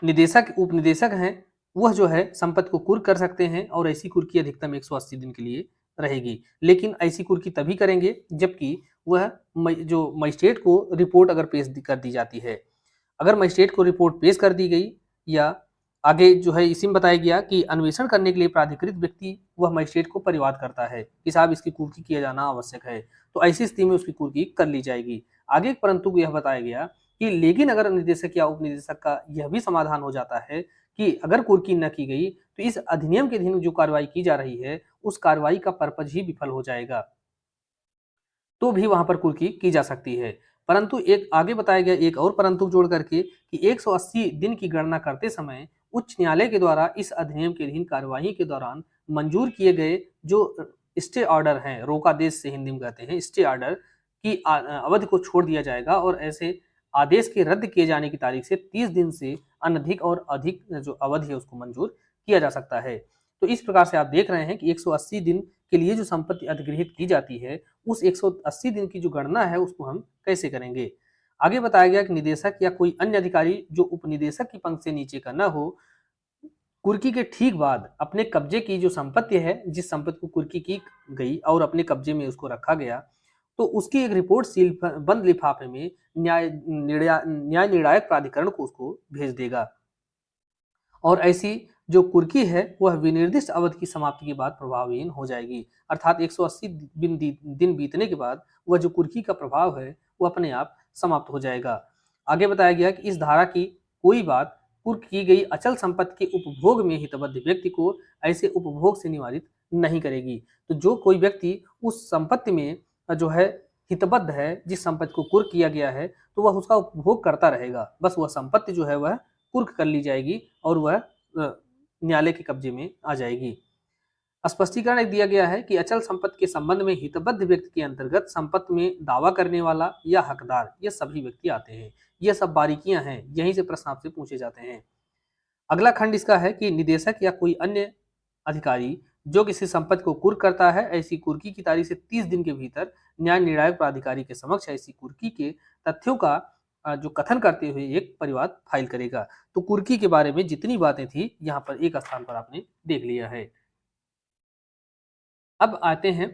निदेशक उपनिदेशक हैं वह जो है संपत्ति को कुर्क कर सकते हैं, और ऐसी कुर्की अधिकतम 180 दिन के लिए रहेगी। लेकिन ऐसी कुर्की तभी करेंगे जबकि वह जो मजिस्ट्रेट को रिपोर्ट अगर पेश कर दी जाती है। अगर मजिस्ट्रेट को रिपोर्ट पेश कर दी गई, या आगे जो है इसी में बताया गया कि अन्वेषण करने के लिए प्राधिकृत व्यक्ति वह मजिस्ट्रेट को परिवाद करता है कि साहब इसकी कुर्की किया जाना आवश्यक है, तो ऐसी स्थिति में उसकी कुर्की कर ली जाएगी। आगे परंतु यह बताया गया कि लेकिन अगर निदेशक या उपनिदेशक का यह भी समाधान हो जाता है कि अगर कुर्की न की गई तो इस अधिनियम के अधीन जो कार्रवाई की जा रही है उस कार्रवाई का पर्पज ही विफल हो जाएगा, तो भी वहां पर कुर्की की जा सकती है। परंतु एक आगे बताया गया एक और परंतु जोड़ करके कि 180 दिन की गणना करते समय उच्च न्यायालय के द्वारा इस अधिनियम के अधीन कार्यवाही के दौरान मंजूर किए गए जो स्टे ऑर्डर हैं, रोकादेश से हिंदी में कहते हैं, स्टे ऑर्डर की अवधि को छोड़ दिया जाएगा, और ऐसे आदेश के रद्द किए जाने की तारीख से 30 दिन से अनधिक और अधिक जो अवधि है उसको मंजूर किया जा सकता है। तो इस प्रकार से आप देख रहे हैं कि 180 दिन के लिए जो संपत्ति अधिगृहित की जाती है उस 180 दिन की जो गणना है उसको हम कैसे करेंगे। आगे बताया गया कि निदेशक या कोई अन्य अधिकारी जो उपनिदेशक की पंक्ति से नीचे का न हो, कुर्की के ठीक बाद अपने कब्जे की जो संपत्ति है, जिस संपत्ति को कुर्की की गई और अपने कब्जे में उसको रखा गया, तो उसकी एक रिपोर्ट सील बंद लिफाफे में न्याय निर्णायक प्राधिकरण को उसको भेज देगा, और ऐसी जो कुर्की है वह विनिर्दिष्ट अवधि की समाप्ति के बाद प्रभावहीन हो जाएगी। अर्थात 180 दिन बीतने के बाद वह जो कुर्की का प्रभाव है वो अपने आप समाप्त हो जाएगा। आगे बताया गया कि इस धारा की कोई बात कुर्क की गई अचल संपत्ति के उपभोग में हितबद्ध व्यक्ति को ऐसे उपभोग से निवारित नहीं करेगी। तो जो कोई व्यक्ति उस संपत्ति में जो है हितबद्ध है, जिस संपत्ति को कुर्क किया गया है, तो वह उसका उपभोग करता रहेगा। बस वह संपत्ति जो है वह कुर्क कर ली जाएगी और वह न्यायालय के कब्जे में आ जाएगी। स्पष्टीकरण एक दिया गया है कि अचल संपत्ति के संबंध में हितबद्ध व्यक्ति के अंतर्गत संपत्ति में दावा करने वाला या हकदार, ये सभी व्यक्ति आते हैं। ये सब बारीकियां हैं, यहीं से प्रश्न आपसे पूछे जाते हैं। अगला खंड इसका है कि निदेशक या कोई अन्य अधिकारी जो किसी संपत्ति को कुर्क करता है, ऐसी कुर्की की तारीख से 30 दिन के भीतर न्याय निर्णायक प्राधिकारी के समक्ष ऐसी कुर्की के तथ्यों का जो कथन करते हुए एक परिवाद फाइल करेगा। तो कुर्की के बारे में जितनी बातें थी यहाँ पर एक स्थान पर आपने देख लिया है। अब आते हैं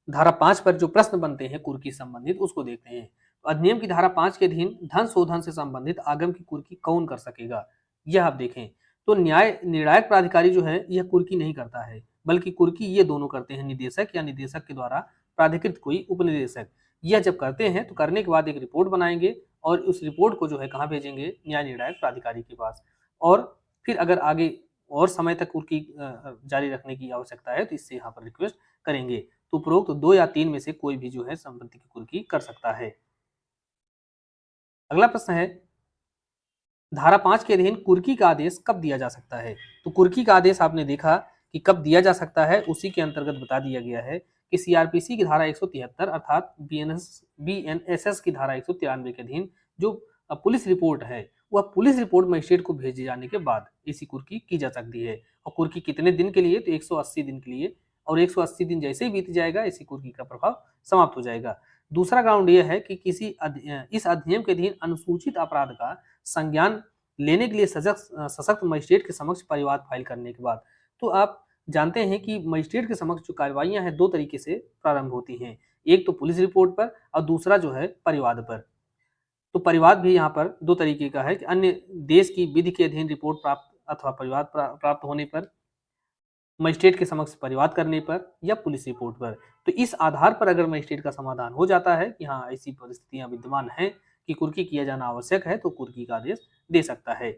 धारा 5 पर जो प्रश्न बनते हैं कुर्की संबंधित, उसको देखते हैं। तो अधिनियम की धारा 5 के अधीन धन शोधन से संबंधित आगम की कुर्की कौन कर सकेगा, यह आप देखें। तो न्याय निर्णायक प्राधिकारी जो है यह कुर्की नहीं करता है, बल्कि कुर्की ये दोनों करते हैं, निदेशक या निदेशक के द्वारा प्राधिकृत कोई उपनिदेशक। यह जब करते हैं तो करने के बाद एक रिपोर्ट बनाएंगे और उस रिपोर्ट को जो है कहाँ भेजेंगे, न्याय निर्णायक प्राधिकारी के पास। और फिर अगर आगे और समय तक कुर्की जारी रखने की आवश्यकता है तो इससे यहाँ पर रिक्वेस्ट करेंगे। तो उपरोक्त 2 या 3 में से कोई भी जो है संपत्ति की कुर्की कर सकता है। अगला प्रश्न है धारा 5 के अधीन कुर्की का आदेश कब दिया जा सकता है। तो कुर्की का आदेश आपने देखा कि कब दिया जा सकता है, उसी के अंतर्गत बता दिया गया है कि सीआरपीसी की धारा 173 अर्थात बीएनएसएस की धारा 193 के अधीन जो पुलिस रिपोर्ट है, वह पुलिस रिपोर्ट मजिस्ट्रेट को भेजे जाने के बाद ऐसी कुर्की की जा सकती है। और कुर्की कितने दिन के लिए, तो 180 दिन के लिए। और 180 दिन जैसे ही बीत जाएगा ऐसी कुर्की का प्रभाव समाप्त हो जाएगा। दूसरा ग्राउंड यह है कि इस अधिनियम के अधीन अनुसूचित अपराध का संज्ञान लेने के लिए सशक्त मजिस्ट्रेट के समक्ष परिवाद फाइल करने के बाद। तो आप जानते हैं कि मजिस्ट्रेट के समक्ष जो कार्रवाइयां हैं 2 तरीके से प्रारंभ होती हैं, एक तो पुलिस रिपोर्ट पर और दूसरा जो है परिवाद पर। तो परिवाद भी यहाँ पर 2 तरीके का है कि अन्य देश की विधि के अधीन रिपोर्ट प्राप्त अथवा परिवाद प्राप्त होने पर, मजिस्ट्रेट के समक्ष परिवाद करने पर या पुलिस रिपोर्ट पर। तो इस आधार पर अगर मजिस्ट्रेट का समाधान हो जाता है कि हाँ ऐसी परिस्थितियां विद्यमान हैं कि कुर्की किया जाना आवश्यक है, तो कुर्की का आदेश दे सकता है।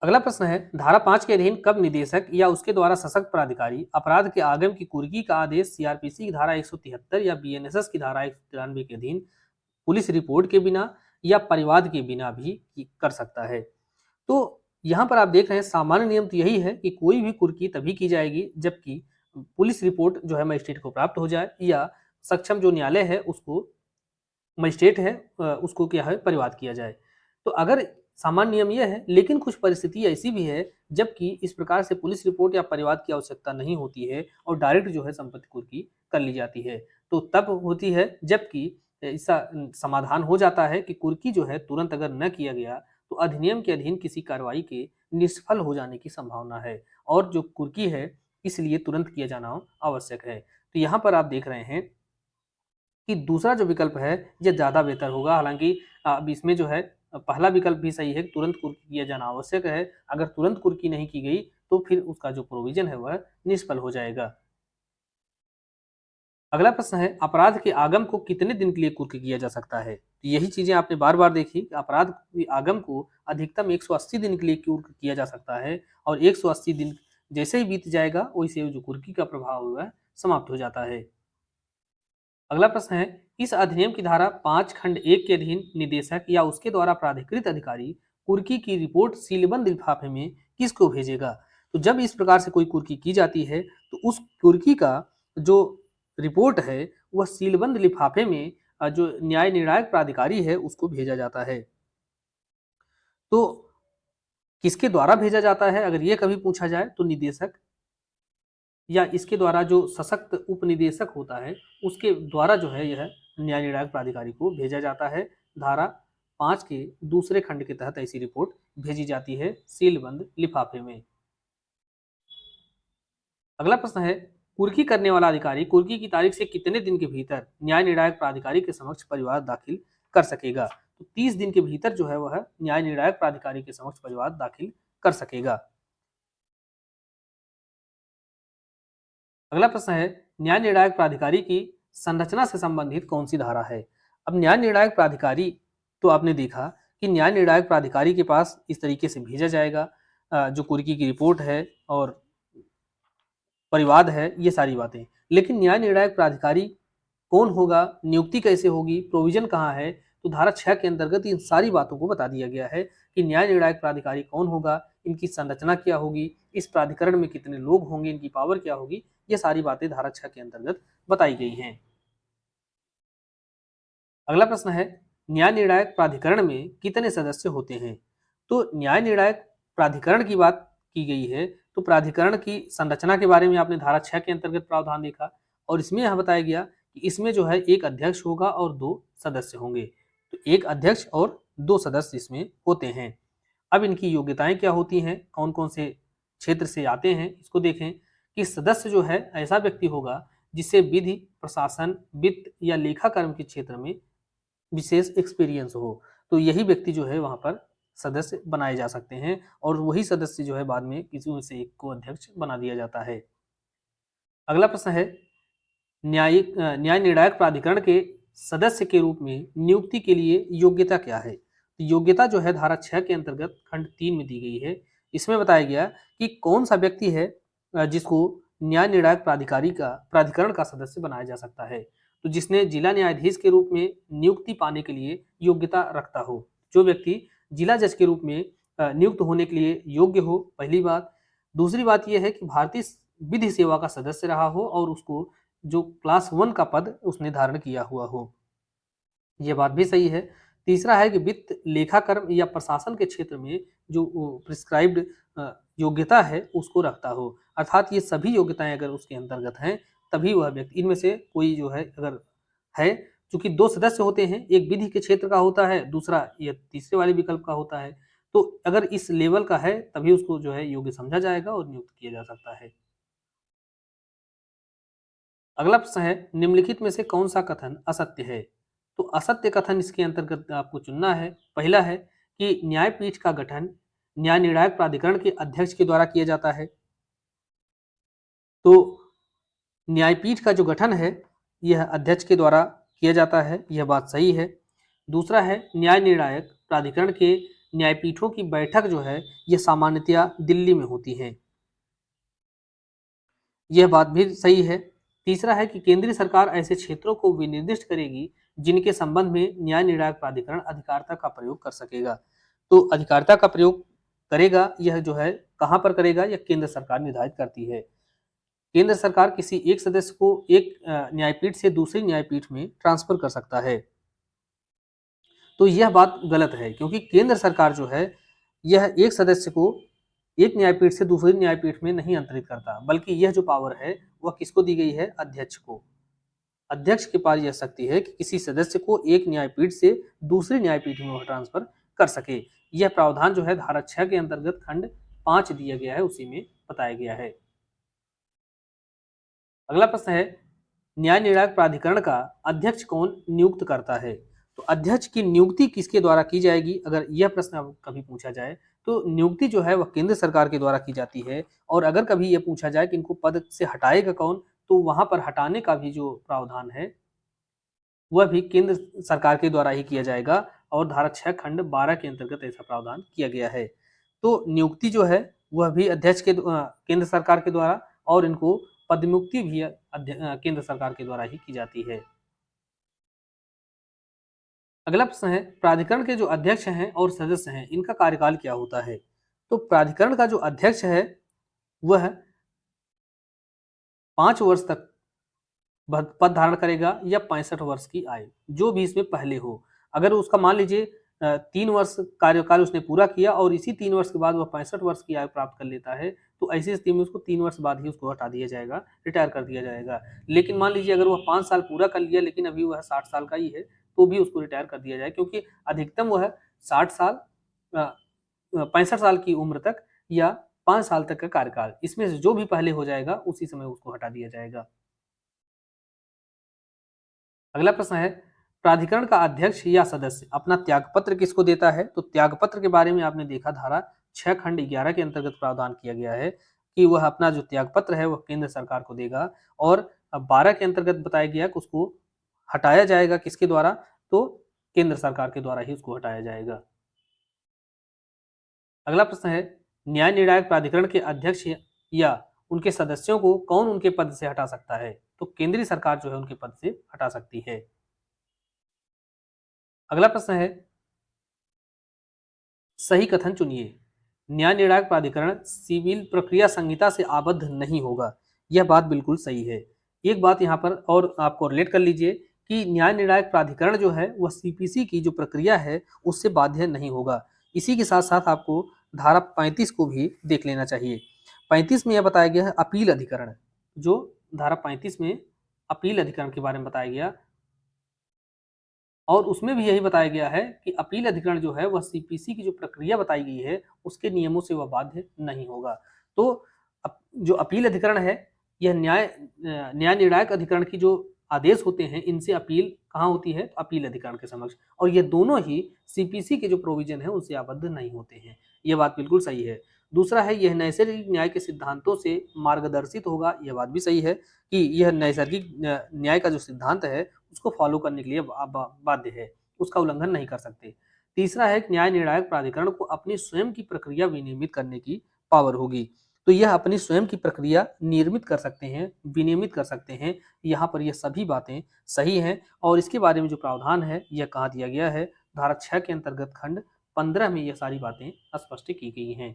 अगला प्रश्न है धारा 5 के अधीन कब निदेशक या उसके द्वारा सशक्त प्राधिकारी अपराध के आगम की कुर्की का आदेश सीआरपीसी की धारा 173 या बीएनएसएस की धारा 193 के अधीन पुलिस रिपोर्ट के बिना या परिवाद के बिना भी कर सकता है। तो यहाँ पर आप देख रहे हैं सामान्य नियम तो यही है कि कोई भी कुर्की तभी की जाएगी जबकि पुलिस रिपोर्ट जो है मजिस्ट्रेट को प्राप्त हो जाए या सक्षम जो न्यायालय है उसको, मजिस्ट्रेट है उसको क्या है परिवाद किया जाए। तो अगर सामान्य नियम यह है, लेकिन कुछ परिस्थिति ऐसी भी है जबकि इस प्रकार से पुलिस रिपोर्ट या परिवाद की आवश्यकता नहीं होती है और डायरेक्ट जो है संपत्ति कुर्की कर ली जाती है। तो तब होती है जबकि ऐसा समाधान हो जाता है कि कुर्की जो है तुरंत अगर न किया गया तो अधिनियम के अधीन किसी कार्रवाई के निष्फल हो जाने की संभावना है और जो कुर्की है इसलिए तुरंत किया जाना आवश्यक है। तो यहाँ पर आप देख रहे हैं कि दूसरा जो विकल्प है ये ज़्यादा बेहतर होगा। हालांकि अब इसमें जो है पहला विकल्प भी सही है, तुरंत कुर्की किया जाना आवश्यक है। अगर तुरंत कुर्की नहीं की गई तो फिर उसका जो प्रोविजन है वह निष्फल हो जाएगा। अगला प्रश्न है अपराध के आगम को कितने दिन के लिए कुर्क किया जा सकता है। तो यही चीजें आपने बार बार देखी कि अपराध के आगम को अधिकतम 180 दिन के लिए कुर्क किया जा सकता है और 180 दिन जैसे ही बीत जाएगा वैसे जो कुर्की का प्रभाव हुआ है समाप्त हो जाता है। अगला प्रश्न है इस अधिनियम की धारा 5 खंड 1 के अधीन निदेशक या उसके द्वारा प्राधिकृत अधिकारी कुर्की की रिपोर्ट सीलबंद लिफाफे में किसको भेजेगा। तो जब इस प्रकार से कोई कुर्की की जाती है तो उस कुर्की का जो रिपोर्ट है वह सीलबंद लिफाफे में जो न्याय निर्णायक प्राधिकारी है उसको भेजा जाता है। तो किसके द्वारा भेजा जाता है अगर ये कभी पूछा जाए तो निदेशक या इसके द्वारा जो सशक्त उपनिदेशक होता है उसके द्वारा जो है यह न्याय निर्णायक प्राधिकारी को भेजा जाता है। धारा 5 के दूसरे खंड के तहत ऐसी रिपोर्ट भेजी जाती है सीलबंद लिफाफे में। अगला प्रश्न है कुर्की करने वाला अधिकारी कुर्की की तारीख से कितने दिन के भीतर न्याय निर्णायक प्राधिकारी के समक्ष परिवाद दाखिल कर सकेगा। तो 30 दिन के भीतर जो है वह न्याय निर्णायक प्राधिकारी के समक्ष परिवाद दाखिल कर सकेगा। अगला प्रश्न है न्याय निर्णायक प्राधिकारी की संरचना से संबंधित कौन सी धारा है। अब न्याय निर्णायक प्राधिकारी तो आपने देखा कि न्याय निर्णायक प्राधिकारी के पास इस तरीके से भेजा जाएगा जो कुर्की की रिपोर्ट है और परिवाद है, ये सारी बातें। लेकिन न्याय निर्णायक प्राधिकारी कौन होगा, नियुक्ति कैसे होगी, प्रोविजन कहाँ है। तो धारा 6 के अंतर्गत इन सारी बातों को बता दिया गया है कि न्याय निर्णायक प्राधिकारी कौन होगा, इनकी संरचना क्या होगी, इस प्राधिकरण में कितने लोग होंगे, इनकी पावर क्या होगी, ये सारी बातें धारा 6 के अंतर्गत बताई गई हैं। अगला प्रश्न है, न्याय निर्णायक प्राधिकरण में कितने सदस्य होते हैं। तो न्याय निर्णायक प्राधिकरण की बात की गई है, तो प्राधिकरण की संरचना के बारे में आपने धारा 6 के अंतर्गत प्रावधान देखा, और इसमें यह बताया गया कि इसमें जो है एक अध्यक्ष होगा और 2 सदस्य होंगे। तो एक अध्यक्ष और 2 सदस्य इसमें होते हैं। अब इनकी योग्यताएं क्या होती हैं, कौन कौन से क्षेत्र से आते हैं, इसको देखें कि सदस्य जो है ऐसा व्यक्ति होगा जिसे विधि, प्रशासन, वित्त या लेखा कर्म के क्षेत्र में विशेष एक्सपीरियंस हो। तो यही व्यक्ति जो है वहां पर सदस्य बनाए जा सकते हैं, और वही सदस्य जो है बाद में किसी में से एक को अध्यक्ष बना दिया जाता है। अगला प्रश्न है, न्याय निर्णायक प्राधिकरण के सदस्य के रूप में नियुक्ति के लिए योग्यता क्या है। तो योग्यता जो है धारा 6 के अंतर्गत खंड 3 में दी गई है। इसमें बताया गया कि कौन सा व्यक्ति है जिसको न्याय निर्णायक प्राधिकरण का सदस्य बनाया जा सकता है। तो जिसने जिला न्यायाधीश के रूप में नियुक्ति पाने के लिए योग्यता रखता हो, जो व्यक्ति जिला जज के रूप में नियुक्त होने के लिए योग्य हो, पहली बात। दूसरी बात यह है कि भारतीय विधि सेवा का सदस्य रहा हो और उसको जो क्लास 1 का पद उसने धारण किया हुआ हो, यह बात भी सही है। तीसरा है कि वित्त, लेखा कर्म या प्रशासन के क्षेत्र में जो प्रिस्क्राइब्ड योग्यता है उसको रखता हो, अर्थात ये सभी योग्यताएं अगर उसके अंतर्गत हैं तभी वह व्यक्ति, इनमें से कोई जो है अगर है, चूंकि 2 सदस्य होते हैं, एक विधि के क्षेत्र का होता है, दूसरा ये तीसरे वाले विकल्प का होता है, तो अगर इस लेवल का है तभी उसको जो है योग्य समझा जाएगा और नियुक्त किया जा सकता है। अगला प्रश्न है, निम्नलिखित में से कौन सा कथन असत्य है। तो असत्य कथन इसके अंतर्गत आपको चुनना है। पहला है कि न्यायपीठ का गठन न्याय निर्णायक प्राधिकरण के अध्यक्ष के द्वारा किया जाता है। तो न्यायपीठ का जो गठन है यह अध्यक्ष के द्वारा किया जाता है, यह बात सही है। दूसरा है, न्याय निर्णायक प्राधिकरण के न्यायपीठों की बैठक जो है यह सामान्यतया दिल्ली में होती है, यह बात भी सही है। तीसरा है कि केंद्रीय सरकार ऐसे क्षेत्रों को विनिर्दिष्ट करेगी जिनके संबंध में न्याय निर्णायक प्राधिकरण अधिकारिता का प्रयोग कर सकेगा। तो अधिकारिता का प्रयोग करेगा, यह जो है कहां पर करेगा, यह केंद्र सरकार निर्धारित करती है। केंद्र सरकार किसी एक सदस्य को एक न्यायपीठ से दूसरी न्यायपीठ में ट्रांसफर कर सकता है। तो यह बात गलत है, क्योंकि केंद्र सरकार जो है यह एक सदस्य को एक न्यायपीठ से दूसरी न्यायपीठ में नहीं अंतरित करता, बल्कि यह जो पावर है वह किसको दी गई है, अध्यक्ष को। अध्यक्ष के पास यह शक्ति है कि किसी सदस्य को एक न्यायपीठ से दूसरी न्यायपीठ में वह ट्रांसफर कर सके। यह प्रावधान जो है धारा 6 के अंतर्गत खंड 5 दिया गया है, उसी में बताया गया है। अगला प्रश्न है, न्याय निर्णायक प्राधिकरण का अध्यक्ष कौन नियुक्त करता है। तो अध्यक्ष की नियुक्ति किसके द्वारा की जाएगी, अगर यह प्रश्न अब कभी पूछा जाए तो नियुक्ति जो है वह केंद्र सरकार के द्वारा की जाती है। और अगर कभी यह पूछा जाए कि इनको पद से हटाएगा कौन, तो वहां पर हटाने का भी जो प्रावधान है वह भी केंद्र सरकार के द्वारा ही किया जाएगा, और धारा 6 खंड 12 के अंतर्गत ऐसा प्रावधान किया गया है। तो नियुक्ति जो है वह भी अध्यक्ष के केंद्र सरकार के द्वारा, और इनको पदमुक्ति भी केंद्र सरकार के द्वारा ही की जाती है। अगला प्रश्न है, प्राधिकरण के जो अध्यक्ष हैं और सदस्य हैं इनका कार्यकाल क्या होता है। तो प्राधिकरण का जो अध्यक्ष है वह 5 वर्ष तक पद धारण करेगा, या 65 वर्ष की आयु, जो भी इसमें पहले हो। अगर उसका मान लीजिए 3 वर्ष कार्यकाल उसने पूरा किया और इसी 3 वर्ष के बाद वह 65 वर्ष की आयु प्राप्त कर लेता है, तो ऐसी स्थिति में उसको 3 वर्ष बाद ही उसको हटा दिया जाएगा, रिटायर कर दिया जाएगा। लेकिन मान लीजिए अगर वह 5 साल पूरा कर लिया लेकिन अभी वह 60 साल का ही है, तो भी उसको रिटायर कर दिया जाए, क्योंकि अधिकतम वह 60 साल 65 साल की उम्र तक या 5 साल तक का कार्यकाल, इसमें से जो भी पहले हो जाएगा उसी समय उसको हटा दिया जाएगा। अगला प्रश्न है, प्राधिकरण का अध्यक्ष या सदस्य अपना त्यागपत्र किसको देता है। तो त्यागपत्र के बारे में आपने देखा, धारा 6 खंड 11 के अंतर्गत प्रावधान किया गया है कि वह अपना जो त्यागपत्र है वह केंद्र सरकार को देगा, और 12 के अंतर्गत बताया गया कि उसको हटाया जाएगा किसके द्वारा, तो केंद्र सरकार के द्वारा ही उसको हटाया जाएगा। अगला प्रश्न है, न्याय निर्णायक प्राधिकरण के अध्यक्ष या उनके सदस्यों को कौन उनके पद से हटा सकता है। तो केंद्रीय सरकार जो है उनके पद से हटा सकती है। अगला प्रश्न है, सही कथन चुनिए। न्याय निर्णायक प्राधिकरण सिविल प्रक्रिया संहिता से आबद्ध नहीं होगा। यह बात बिल्कुल सही है। एक बात यहाँ पर और आपको रिलेट कर लीजिए कि न्याय निर्णायक प्राधिकरण जो है वह सीपीसी की जो प्रक्रिया है उससे बाध्य नहीं होगा। इसी के साथ साथ आपको धारा 35 को भी देख लेना चाहिए। 35 में यह बताया गया है अपील अधिकरण, जो धारा 35 में अपील अधिकरण के बारे में बताया गया और उसमें भी यही बताया गया है कि अपील अधिकरण जो है वह सीपीसी की जो प्रक्रिया बताई गई है उसके नियमों से वह बाध्य नहीं होगा। तो जो अपील अधिकरण है यह न्याय निर्णायक अधिकरण की जो आदेश होते हैं इनसे अपील कहाँ होती है, तो अपील अधिकरण के समक्ष, और ये दोनों ही सीपीसी के जो प्रोविजन है उससे आबद्ध नहीं होते हैं। यह बात बिल्कुल सही है। दूसरा है, यह नैसर्गिक न्याय के सिद्धांतों से मार्गदर्शित होगा। यह बात भी सही है कि यह नैसर्गिक न्याय का जो सिद्धांत है उसको फॉलो करने के लिए बाध्य है, उसका उल्लंघन नहीं कर सकते। तीसरा है, न्याय निर्णायक प्राधिकरण को अपनी स्वयं की प्रक्रिया विनियमित करने की पावर होगी। तो यह अपनी स्वयं की प्रक्रिया निर्मित कर सकते हैं, विनियमित कर सकते हैं। यहाँ पर यह सभी बातें सही हैं और इसके बारे में जो प्रावधान है यह कहाँ दिया गया है, धारा 6 के अंतर्गत खंड 15 में यह सारी बातें स्पष्ट की गई हैं।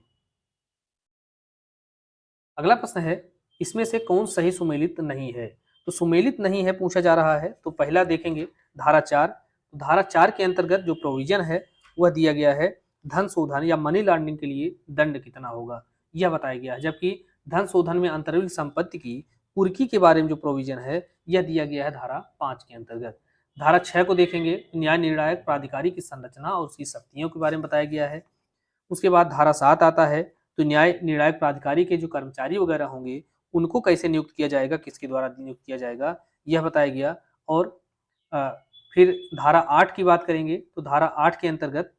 अगला प्रश्न है, इसमें से कौन सही सुमेलित नहीं है। तो सुमेलित नहीं है पूछा जा रहा है, तो पहला देखेंगे धारा 4। धारा 4 के अंतर्गत जो प्रोविजन है वह दिया गया है धन शोधन या मनी लॉन्ड्रिंग के लिए दंड कितना होगा, यह बताया गया है। जबकि धन शोधन में अंतर्विल संपत्ति की कुर्की के बारे में जो प्रोविजन है यह दिया गया है धारा 5 के अंतर्गत। धारा 6 को देखेंगे, न्याय निर्णायक प्राधिकारी की संरचना और उसकी शक्तियों के बारे में बताया गया है। उसके बाद धारा 7 आता है, तो न्याय निर्णायक प्राधिकारी के जो कर्मचारी वगैरह होंगे उनको कैसे नियुक्त किया जाएगा, किसके द्वारा नियुक्त किया जाएगा, यह बताया गया। और अ, फिर धारा 8 की बात करेंगे, तो धारा 8 के अंतर्गत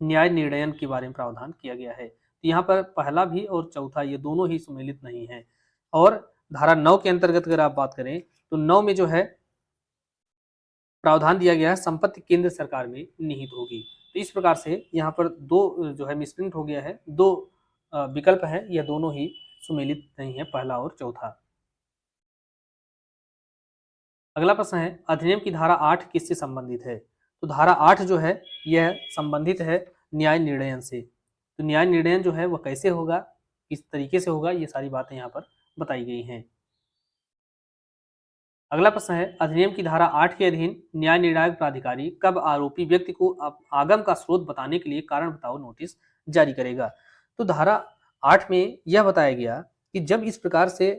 न्याय निर्णयन के बारे में प्रावधान किया गया है। तो यहाँ पर पहला भी और चौथा ये दोनों ही सुमेलित नहीं है। और धारा 9 के अंतर्गत अगर आप बात करें, तो 9 में जो है प्रावधान दिया गया है संपत्ति केंद्र सरकार में निहित होगी। तो इस प्रकार से यहाँ पर दो जो है मिसप्रिंट हो गया है, दो विकल्प है, यह दोनों ही सुमेलित नहीं है, पहला और चौथा। अगला प्रश्न है, अधिनियम की धारा 8 किससे संबंधित है। तो धारा 8 जो है यह संबंधित है न्याय निर्णयन से। तो न्याय निर्णयन जो है वह कैसे होगा, किस तरीके से होगा, ये सारी बातें यहाँ पर बताई गई हैं। अगला प्रश्न है, अधिनियम की धारा 8 के अधीन न्याय निर्णायक प्राधिकारी कब आरोपी व्यक्ति को आगम का स्रोत बताने के लिए कारण बताओ नोटिस जारी करेगा। तो धारा 8 में यह बताया गया कि जब इस प्रकार से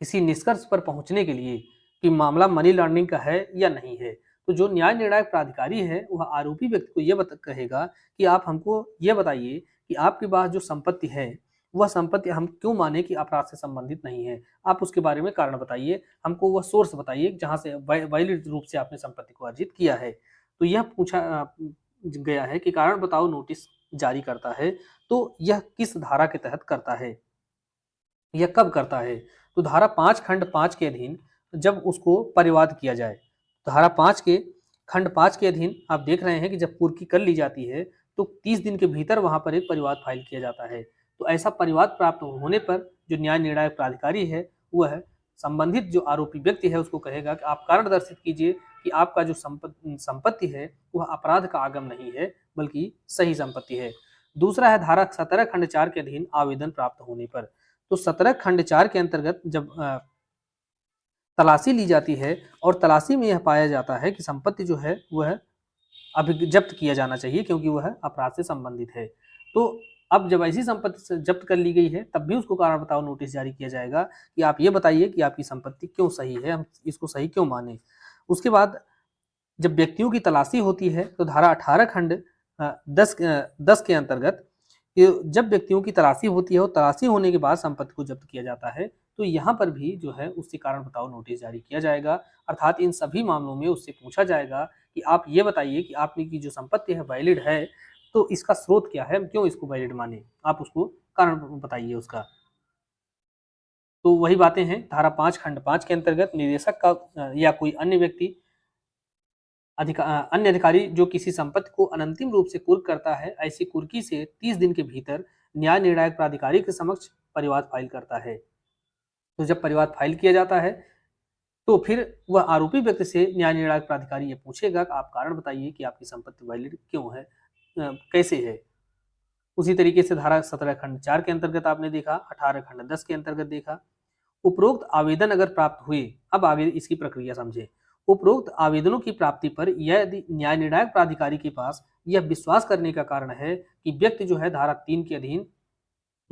किसी निष्कर्ष पर पहुंचने के लिए कि मामला मनी लॉन्ड्रिंग का है या नहीं है, तो जो न्याय निर्णायक प्राधिकारी है वह आरोपी व्यक्ति को यह कहेगा कि आप हमको यह बताइए कि आपके पास जो संपत्ति है वह संपत्ति हम क्यों माने कि अपराध से संबंधित नहीं है। आप उसके बारे में कारण बताइए, हमको वह सोर्स बताइए जहां से वैलिड रूप से आपने संपत्ति को अर्जित किया है। तो यह पूछा गया है कि कारण बताओ नोटिस जारी करता है, तो यह किस धारा के तहत करता है, यह कब करता है। तो धारा 5 खंड 5 के अधीन जब उसको परिवाद किया जाए। धारा 5 के खंड 5 के अधीन आप देख रहे हैं कि जब कुर्की कर ली जाती है तो 30 दिन के भीतर वहां पर एक परिवाद फाइल किया जाता है। तो ऐसा परिवाद प्राप्त होने पर जो न्याय निर्णायक प्राधिकारी है वह संबंधित जो आरोपी व्यक्ति है उसको कहेगा कि आप कारण दर्शित कीजिए कि आपका जो संपत्ति है वह अपराध का आगम नहीं है बल्कि सही संपत्ति है। दूसरा है धारा 17 खंड 4 के अधीन आवेदन प्राप्त होने पर। तो 17 खंड 4 के अंतर्गत जब तलाशी ली जाती है और तलाशी में यह पाया जाता है कि संपत्ति जो है वह अभी जब्त किया जाना चाहिए क्योंकि वह अपराध से संबंधित है। तो अब जब ऐसी संपत्ति से जब्त कर ली गई है तब भी उसको कारण बताओ नोटिस जारी किया जाएगा कि आप ये बताइए कि आपकी संपत्ति क्यों सही है, हम इसको सही क्यों माने। उसके बाद जब व्यक्तियों की तलाशी होती है तो धारा 18 खंड 10 के अंतर्गत जब व्यक्तियों की तलाशी होती है और तलाशी होने के बाद संपत्ति को जब्त किया जाता है तो यहाँ पर भी जो है उससे कारण बताओ नोटिस जारी किया जाएगा। अर्थात इन सभी मामलों में उससे पूछा जाएगा कि आप ये बताइए कि आपने की जो संपत्ति है वैलिड है, तो इसका स्रोत क्या है, हम क्यों इसको वैलिड माने, आप उसको कारण बताइए उसका। तो वही बातें हैं धारा 5 खंड 5 के अंतर्गत निदेशक का या कोई अन्य व्यक्ति अन्य अधिकारी जो किसी संपत्ति को अनंतिम रूप से कुर्क करता है, ऐसी कुर्की से 30 दिन के भीतर न्याय निर्णायक प्राधिकारी के समक्ष परिवाद फाइल करता है। तो जब परिवाद फाइल किया जाता है तो फिर वह आरोपी व्यक्ति से न्याय निर्णायक प्राधिकारी ये पूछेगा कि आप कारण बताइए कि आपकी संपत्ति वैलिड क्यों है, कैसे है। उसी तरीके से धारा 17 खंड 4 के अंतर्गत आपने देखा, 18 खंड 10 के अंतर्गत देखा। उपरोक्त आवेदन अगर प्राप्त हुए, अब आगे इसकी प्रक्रिया समझे। उपरोक्त आवेदनों की प्राप्ति पर यदि न्याय निर्णायक प्राधिकारी के पास यह विश्वास करने का कारण है कि व्यक्ति जो है धारा 3 के अधीन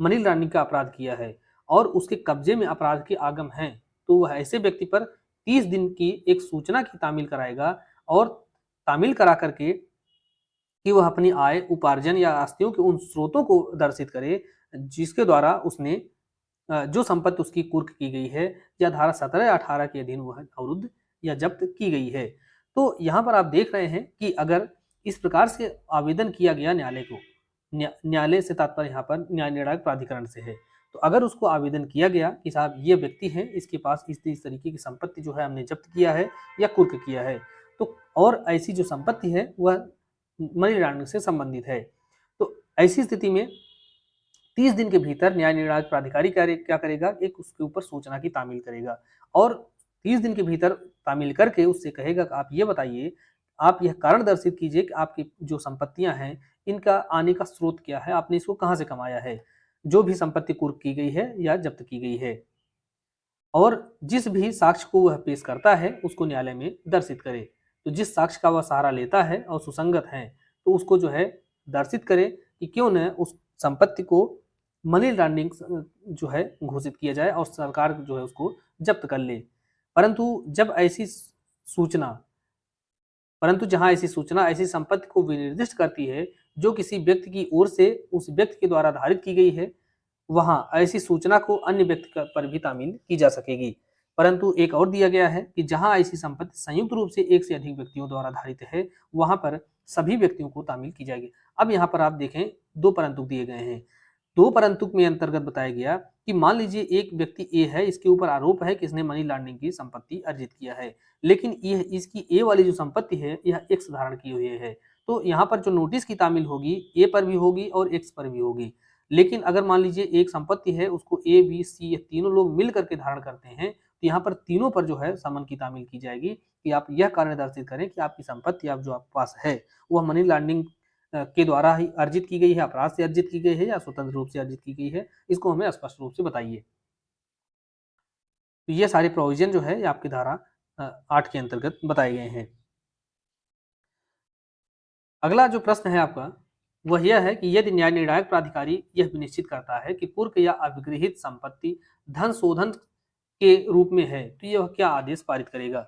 मनी लॉन्ड्रिंग का अपराध किया है और उसके कब्जे में अपराध के आगम हैं, तो वह ऐसे व्यक्ति पर 30 दिन की एक सूचना की तामील कराएगा और तामील करा करके कि वह अपनी आय, उपार्जन या आस्तियों के उन स्रोतों को दर्शित करे जिसके द्वारा उसने जो संपत्ति उसकी कुर्क की गई है या धारा 17 या 18 के अधीन वह अवरुद्ध या जब्त की गई है। तो यहाँ पर आप देख रहे हैं कि अगर इस प्रकार से आवेदन किया गया न्यायालय को, न्यायालय से तात्पर्य यहाँ पर न्याय निर्णायक प्राधिकरण से है, तो अगर उसको आवेदन किया गया कि साहब ये व्यक्ति है, इसके पास इस तरीके की संपत्ति जो है हमने जब्त किया है या कुर्क किया है, तो और ऐसी जो संपत्ति है वह मनी लॉन्ड्रिंग से संबंधित है, तो ऐसी स्थिति में 30 दिन के भीतर न्याय निर्णायक प्राधिकारी क्या करेगा, एक उसके ऊपर सूचना की तामील करेगा और 30 दिन के भीतर तामील करके उससे कहेगा कि आप ये बताइए, आप यह कारण दर्शित कीजिए कि आपकी जो संपत्तियां हैं इनका आने का स्रोत क्या है, आपने इसको कहाँ से कमाया है, जो भी संपत्ति कुर्क की गई है या जब्त की गई है। और जिस भी साक्ष्य को वह पेश करता है उसको न्यायालय में दर्शित करे। तो जिस साक्ष्य का वह सहारा लेता है और सुसंगत है तो उसको जो है दर्शित करे कि क्यों न उस संपत्ति को मनी लॉन्ड्रिंग जो है घोषित किया जाए और सरकार जो है उसको जब्त कर ले। परंतु जब ऐसी सूचना परंतु जहां ऐसी सूचना ऐसी संपत्ति को विनिर्दिष्ट करती है जो किसी व्यक्ति की ओर से उस व्यक्ति के द्वारा धारित की गई है, वहां ऐसी सूचना को अन्य व्यक्ति पर भी तामील की जा सकेगी। परंतु एक और दिया गया है कि जहां ऐसी संपत्ति संयुक्त रूप से एक से अधिक व्यक्तियों द्वारा धारित है, वहां पर सभी व्यक्तियों को तामील की जाएगी। अब यहाँ पर आप देखें, दो परंतु दिए गए हैं। दो परंतु में अंतर्गत बताया गया कि मान लीजिए एक व्यक्ति ए है, इसके ऊपर आरोप है कि इसने मनी लॉन्ड्रिंग की संपत्ति अर्जित किया है, लेकिन यह इसकी ए वाली जो संपत्ति है यह एक्स धारण की हुई है, तो यहाँ पर जो नोटिस की तामील होगी ए पर भी होगी और एक्स पर भी होगी। लेकिन अगर मान लीजिए एक संपत्ति है उसको ए बी सी ये तीनों लोग मिल करके धारण करते हैं, तो यहाँ पर तीनों पर जो है समन की तामील की जाएगी कि आप यह कारण दर्शित करें कि आपकी संपत्ति आप जो आपके पास है वह मनी लॉन्ड्रिंग के द्वारा ही अर्जित की गई है, अपराध से अर्जित की गई है या स्वतंत्र रूप से अर्जित की गई है, इसको हमें स्पष्ट रूप से बताइए। तो ये सारे प्रोविजन जो है ये आपकी धारा 8 के अंतर्गत बताए गए हैं। अगला जो प्रश्न है आपका वह यह है कि यदि न्याय निर्णायक प्राधिकारी यह विनिश्चित करता है कि कुर्क या अविगृहित संपत्ति धन शोधन के रूप में है तो यह क्या आदेश पारित करेगा।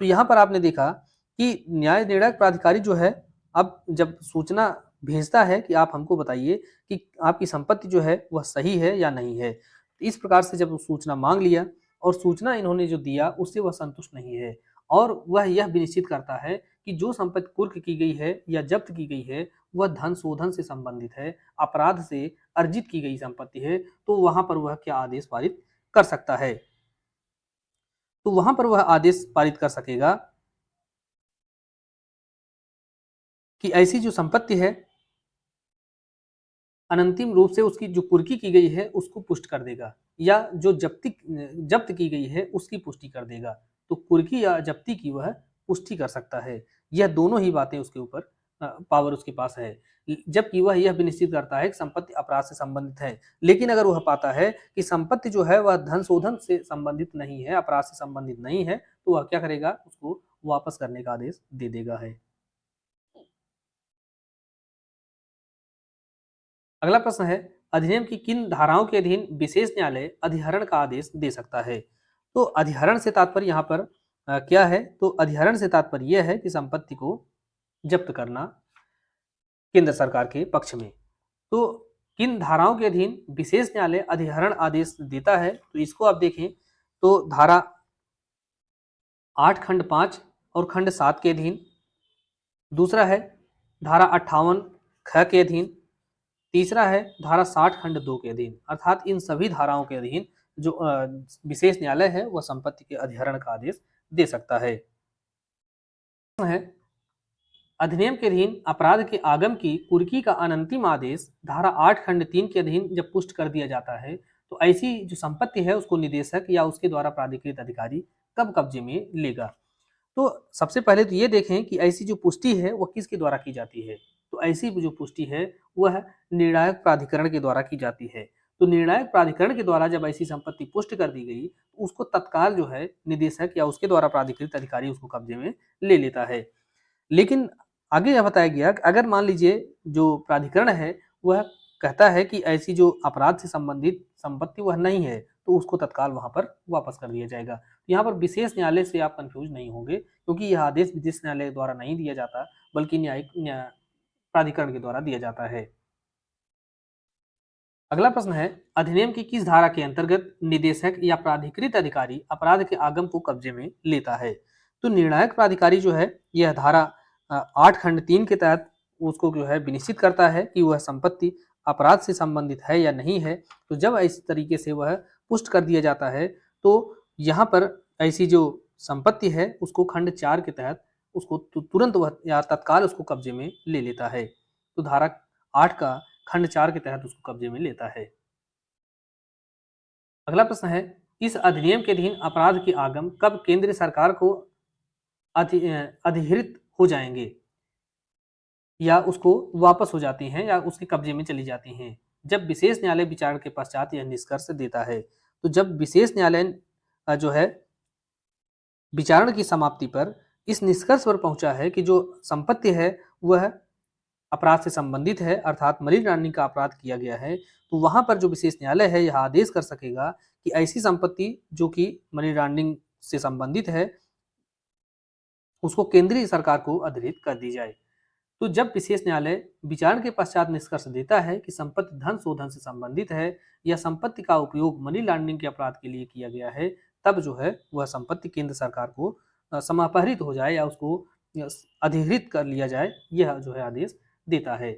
तो यहाँ पर आपने देखा कि न्याय निर्णायक प्राधिकारी जो है अब जब सूचना भेजता है कि आप हमको बताइए कि आपकी संपत्ति जो है वह सही है या नहीं है, तो इस प्रकार से जब सूचना मांग लिया और सूचना इन्होंने जो दिया उससे वह संतुष्ट नहीं है और वह यह विनिश्चित करता है कि जो संपत्ति कुर्क की गई है या जब्त की गई है वह धन शोधन से संबंधित है, अपराध से अर्जित की गई संपत्ति है, तो वहां पर वह क्या आदेश पारित कर सकता है। तो वहां पर वह आदेश पारित कर सकेगा कि ऐसी जो संपत्ति है अनंतिम रूप से उसकी जो कुर्की की गई है उसको पुष्ट कर देगा या जो जब्त की गई है उसकी पुष्टि कर देगा। तो कुर्की या जब्ती की वह पुष्टि कर सकता है। यह दोनों ही बातें उसके ऊपर पावर उसके पास है, जबकि वह यह विनिश्चित करता है कि संपत्ति अपराध से संबंधित है। लेकिन अगर वह पाता है कि संपत्ति जो है वह धन शोधन से संबंधित नहीं है, अपराध से संबंधित नहीं है, तो वह क्या करेगा, उसको वापस करने का आदेश दे देगा है। अगला प्रश्न है, अधिनियम की किन धाराओं के अधीन विशेष न्यायालय अधिहरण का आदेश दे सकता है। तो अधिहरण से तात्पर्य यहाँ पर क्या है, तो अधिहरण से तात्पर्य यह है कि संपत्ति को जब्त करना केंद्र सरकार के पक्ष में। तो किन धाराओं के अधीन विशेष न्यायालय अधिहरण आदेश देता है, तो इसको आप देखें तो धारा 8 खंड 5 और खंड 7 के अधीन, दूसरा है धारा 58 ख के अधीन, तीसरा है धारा 60 खंड 2 के अधीन। अर्थात इन सभी धाराओं के अधीन जो विशेष न्यायालय है वह संपत्ति के अधिहरण का आदेश दे सकता है। अधिनियम के अधीन अपराध के आगम की कुर्की का अनंतिम आदेश धारा 8 खंड 3 के अधीन जब पुष्ट कर दिया जाता है तो ऐसी जो संपत्ति है उसको निदेशक या उसके द्वारा प्राधिकृत अधिकारी कब कब्जे में लेगा। तो सबसे पहले तो ये देखें कि ऐसी जो पुष्टि है वह किसके द्वारा की जाती है। तो ऐसी जो पुष्टि है वह निर्णायक प्राधिकरण के द्वारा की जाती है। तो निर्णायक प्राधिकरण के द्वारा जब ऐसी संपत्ति पुष्ट कर दी गई तो उसको तत्काल जो है निदेशक या उसके द्वारा प्राधिकृत अधिकारी उसको कब्जे में ले लेता है। लेकिन आगे यह बताया गया कि अगर मान लीजिए जो प्राधिकरण है वह कहता है कि ऐसी जो अपराध से संबंधित संपत्ति वह नहीं है तो उसको तत्काल वहां पर वापस कर दिया जाएगा। यहाँ पर विशेष न्यायालय से आप कंफ्यूज नहीं होंगे क्योंकि यह आदेश विशेष न्यायालय द्वारा नहीं दिया जाता बल्कि न्यायिक प्राधिकरण के द्वारा दिया जाता है। अगला प्रश्न है अधिनियम की किस धारा के अंतर्गत निदेशक या प्राधिकृत अधिकारी अपराध के आगम को कब्जे में लेता है। तो निर्णायक प्राधिकारी जो है यह धारा 8 खंड 3 के तहत उसको जो है विनिश्चित करता है कि वह संपत्ति अपराध से संबंधित है या नहीं है। तो जब इस तरीके से वह पुष्ट कर दिया जाता है तो यहाँ पर ऐसी जो संपत्ति है उसको खंड 4 के तहत उसको तुरंत वह या तत्काल उसको कब्जे में ले लेता है। तो धारा 8 का खंड 4 के तहत उसको कब्जे में लेता है। अगला प्रश्न है इस अधिनियम के अधीन अपराध के आगम कब केंद्र सरकार को अधिकृत हो जाएंगे या उसको वापस हो जाती हैं या उसके कब्जे में चली जाती हैं। जब विशेष न्यायालय विचारण के पश्चात यह निष्कर्ष देता है। तो जब विशेष न्यायालय जो है विचारण की समाप्ति पर इस निष्कर्ष पर पहुंचा है कि जो संपत्ति है वह अपराध से संबंधित है अर्थात मनी लॉन्ड्रिंग का अपराध किया गया है, तो वहां पर जो विशेष न्यायालय है यह आदेश कर सकेगा कि ऐसी संपत्ति जो कि मनी लॉन्ड्रिंग से संबंधित है उसको केंद्रीय सरकार को अधिकृत कर दी जाए। तो जब विशेष न्यायालय विचारण के पश्चात निष्कर्ष देता है कि संपत्ति धन शोधन से संबंधित है या संपत्ति का उपयोग मनी लॉन्ड्रिंग के अपराध के लिए किया गया है, तब जो है वह संपत्ति केंद्र सरकार को समापहरित हो जाए या उसको अधिकृत कर लिया जाए, यह जो है आदेश देता है।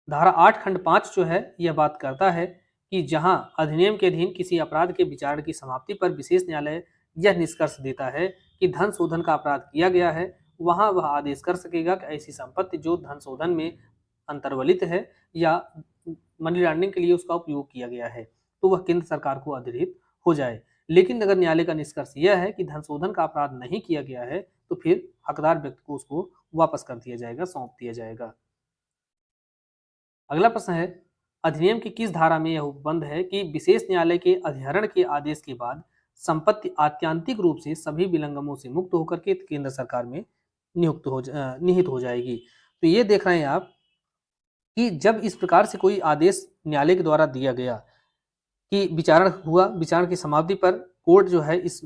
धारा 8 खंड 5 जो है यह बात करता है कि जहां अधिनियम के अधीन किसी अपराध के विचारण की समाप्ति पर विशेष न्यायालय यह निष्कर्ष देता है कि धन शोधन का अपराध किया गया है, वहां वह आदेश कर सकेगा कि ऐसी संपत्ति जो धन शोधन में अंतर्वलित है या मनी लॉन्ड्रिंग के लिए उसका उपयोग किया गया है तो वह केंद्र सरकार को अधिकृत हो जाए। लेकिन अगर न्यायालय का निष्कर्ष यह है कि धन शोधन का अपराध नहीं किया गया है तो फिर हकदार व्यक्ति को उसको वापस कर दिया जाएगा, सौंप दिया जाएगा। अगला प्रश्न है अधिनियम की किस धारा में यह उपबंध है कि विशेष न्यायालय के अधिहरण के आदेश के बाद संपत्ति आत्यांतिक रूप से सभी विलंगमों से मुक्त होकर के केंद्र सरकार में निहित हो जाएगी। तो ये देख रहे हैं आप कि जब इस प्रकार से कोई आदेश न्यायालय के द्वारा दिया गया कि विचारण हुआ, विचारण की समाप्ति पर कोर्ट जो है इस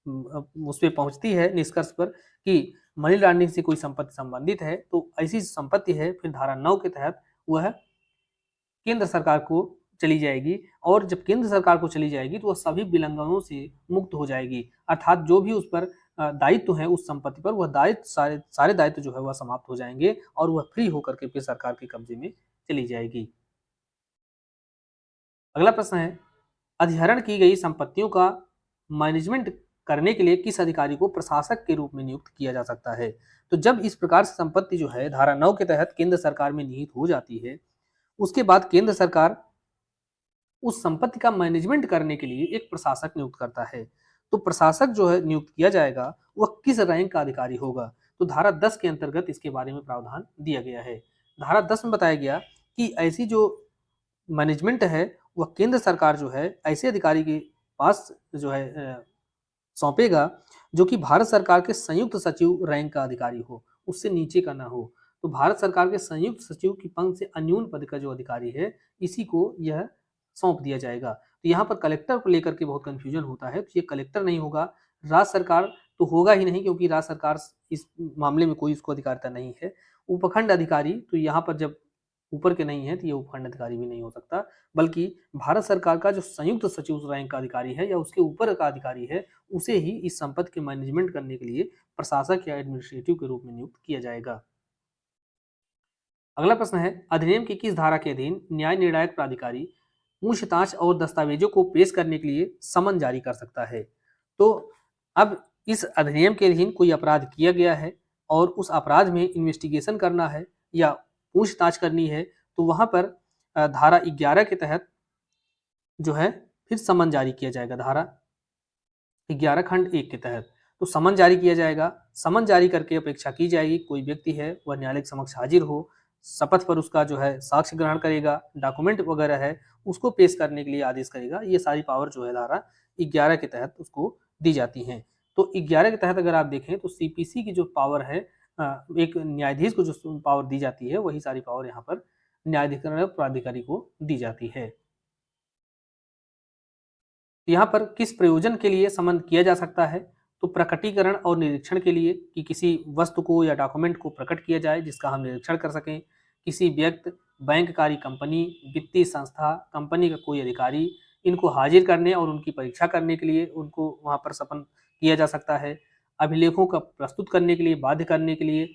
उस पे पहुंचती है निष्कर्ष पर कि मनी लॉन्ड्रिंग से कोई संपत्ति संबंधित है, तो ऐसी संपत्ति है फिर धारा 9 के तहत वह केंद्र सरकार को चली जाएगी और जब केंद्र सरकार को चली जाएगी तो वह सभी विलंगनों से मुक्त हो जाएगी अर्थात जो भी उस पर दायित्व है उस संपत्ति पर वह दायित्व सारे दायित्व जो है वह समाप्त हो जाएंगे और वह फ्री होकर के फिर सरकार के कब्जे में चली जाएगी। अगला प्रश्न है अधिहरण की गई संपत्तियों का मैनेजमेंट करने के लिए किस अधिकारी को प्रशासक के रूप में नियुक्त किया जा सकता है। तो जब इस प्रकार से संपत्ति जो है धारा 9 के तहत केंद्र सरकार में निहित हो जाती है उसके बाद केंद्र सरकार उस संपत्ति का मैनेजमेंट करने के लिए एक प्रशासक नियुक्त करता है। तो प्रशासक जो है नियुक्त किया जाएगा वह किस रैंक का अधिकारी होगा। तो धारा 10 के अंतर्गत इसके बारे में प्रावधान दिया गया है। धारा 10 में बताया गया कि ऐसी जो मैनेजमेंट है वह केंद्र सरकार जो है ऐसे अधिकारी के पास जो है सौंपेगा जो कि भारत सरकार के संयुक्त सचिव रैंक का अधिकारी हो, उससे नीचे का ना हो। तो भारत सरकार के संयुक्त सचिव की पंक्ति से अन्यून पद का जो अधिकारी है इसी को यह सौंप दिया जाएगा। तो यहाँ पर कलेक्टर को लेकर के बहुत कंफ्यूजन होता है, तो ये कलेक्टर नहीं होगा, राज्य सरकार तो होगा ही नहीं क्योंकि राज्य सरकार इस मामले में कोई इसको अधिकारिता नहीं है। उपखंड अधिकारी तो यहाँ पर जब ऊपर के नहीं है तो ये उपखंड अधिकारी भी नहीं हो सकता, बल्कि भारत सरकार का जो संयुक्त सचिव रैंक का अधिकारी है या उसके ऊपर का अधिकारी है उसे ही इस संपत्ति के मैनेजमेंट करने के लिए प्रशासक या एडमिनिस्ट्रेटिव के रूप में नियुक्त किया जाएगा। अगला प्रश्न है अधिनियम की किस धारा के अधीन न्याय निर्णायक प्राधिकारी पूछताछ और दस्तावेजों को पेश करने के लिए समन जारी कर सकता है। तो अब इस अधिनियम के अधीन कोई अपराध किया गया है और उस अपराध में इन्वेस्टिगेशन करना है या पूछताछ करनी है तो वहां पर धारा 11 के तहत जो है फिर समन जारी किया जाएगा। धारा 11 खंड 1 के तहत तो समन जारी किया जाएगा। समन जारी करके अपेक्षा की जाएगी कोई व्यक्ति है वह न्यायालय के समक्ष हाजिर हो, शपथ पर उसका जो है साक्ष्य ग्रहण करेगा, डॉक्यूमेंट वगैरह है उसको पेश करने के लिए आदेश करेगा। ये सारी पावर जो है धारा 11 के तहत उसको दी जाती हैं। तो 11 के तहत अगर आप देखें तो सीपीसी की जो पावर है, एक न्यायाधीश को जो पावर दी जाती है वही सारी पावर यहाँ पर न्यायाधिकरण प्राधिकारी को दी जाती है। यहाँ पर किस प्रयोजन के लिए समन किया जा सकता है? तो प्रकटीकरण और निरीक्षण के लिए कि किसी वस्तु को या डॉक्यूमेंट को प्रकट किया जाए जिसका हम निरीक्षण कर सकें। किसी व्यक्ति, बैंककारी कंपनी, वित्तीय संस्था, कंपनी का कोई अधिकारी, इनको हाजिर करने और उनकी परीक्षा करने के लिए उनको वहाँ पर समन किया जा सकता है। अभिलेखों का प्रस्तुत करने के लिए, बाध्य करने के लिए,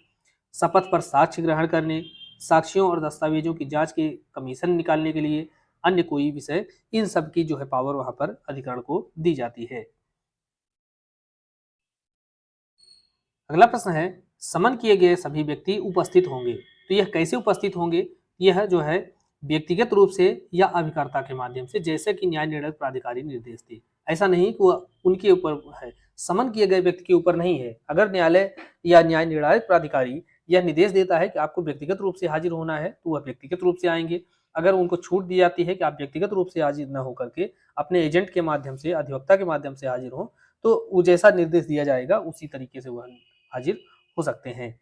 शपथ पर साक्ष्य ग्रहण करने, साक्ष्यों और दस्तावेजों की जांच के कमीशन निकालने के लिए, अन्य कोई विषय, इन सब की जो है पावर वहां पर अधिकरण को दी जाती है। अगला प्रश्न है, समन किए गए सभी व्यक्ति उपस्थित होंगे। तो यह कैसे उपस्थित होंगे? यह जो है व्यक्तिगत रूप से या अभिकर्ता के माध्यम से, जैसे कि न्याय निर्णय प्राधिकारी निर्देश दे। ऐसा नहीं कि वह उनके ऊपर है, समन किए गए व्यक्ति के ऊपर नहीं है। अगर न्यायालय या न्याय निर्णय प्राधिकारी यह निर्देश देता है कि आपको व्यक्तिगत रूप से हाजिर होना है तो वह व्यक्तिगत रूप से आएंगे। अगर उनको छूट दी जाती है कि आप व्यक्तिगत रूप से हाजिर न होकर के अपने एजेंट के माध्यम से, अधिवक्ता के माध्यम से हाजिर हो, तो वो जैसा निर्देश दिया जाएगा उसी तरीके से वह हाजिर हो सकते हैं।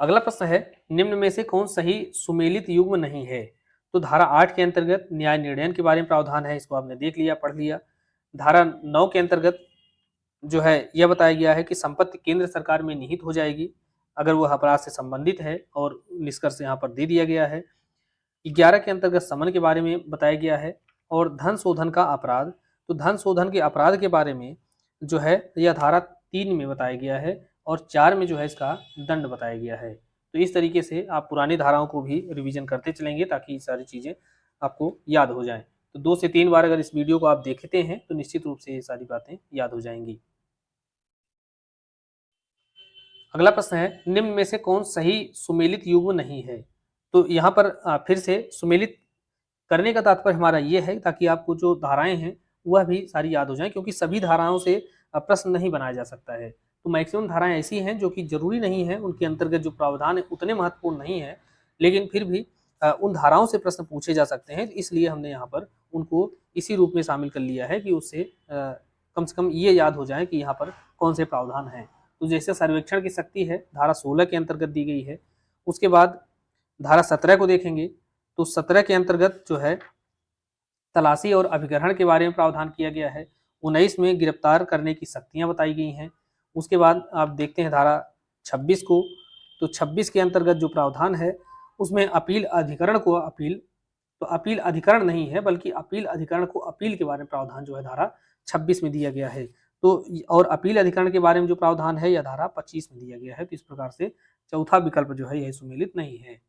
अगला प्रश्न है, निम्न में से कौन सही सुमेलित युग्म नहीं है? तो धारा 8 के अंतर्गत न्याय निर्णय के बारे में प्रावधान है, इसको आपने देख लिया, पढ़ लिया। धारा 9 के अंतर्गत जो है यह बताया गया है कि संपत्ति केंद्र सरकार में निहित हो जाएगी अगर वह अपराध से संबंधित है, और निष्कर्ष यहाँ पर दे दिया गया है। 11 के अंतर्गत समन के बारे में बताया गया है। और धन शोधन का अपराध, तो धन शोधन के अपराध के बारे में जो है यह धारा 3 में बताया गया है और 4 में जो है इसका दंड बताया गया है। तो इस तरीके से आप पुरानी धाराओं को भी रिवीजन करते चलेंगे ताकि ये सारी चीज़ें आपको याद हो जाएं। तो 2 से 3 बार अगर इस वीडियो को आप देखते हैं तो निश्चित रूप से ये सारी बातें याद हो जाएंगी। अगला प्रश्न है, निम्न में से कौन सही सुमेलित युग्म नहीं है? तो यहाँ पर फिर से सुमेलित करने का तात्पर्य हमारा ये है ताकि आपको जो धाराएं हैं वह भी सारी याद हो जाएं, क्योंकि सभी धाराओं से प्रश्न नहीं बनाया जा सकता है। तो मैक्सिमम धाराएं ऐसी हैं जो कि जरूरी नहीं है, उनके अंतर्गत जो प्रावधान है उतने महत्वपूर्ण नहीं है, लेकिन फिर भी उन धाराओं से प्रश्न पूछे जा सकते हैं। इसलिए हमने यहाँ पर उनको इसी रूप में शामिल कर लिया है कि उससे कम से कम ये याद हो जाए कि यहाँ पर कौन से प्रावधान हैं। तो जैसे सर्वेक्षण की शक्ति है, धारा 16 के अंतर्गत दी गई है। उसके बाद धारा 17 को देखेंगे तो 17 के अंतर्गत जो है तलाशी और अभिग्रहण के बारे में प्रावधान किया गया है। 19 में गिरफ्तार करने की शक्तियां बताई गई हैं। उसके बाद आप देखते हैं धारा 26 को, तो 26 के अंतर्गत जो प्रावधान है उसमें अपील अधिकरण को तो अपील अधिकरण नहीं है बल्कि अपील अधिकरण को अपील के बारे में प्रावधान जो है धारा 26 में दिया गया है। तो और अपील अधिकरण के बारे में जो प्रावधान है यह धारा 25 में दिया गया है। तो इस प्रकार से चौथा विकल्प जो है यह सुमेलित नहीं है।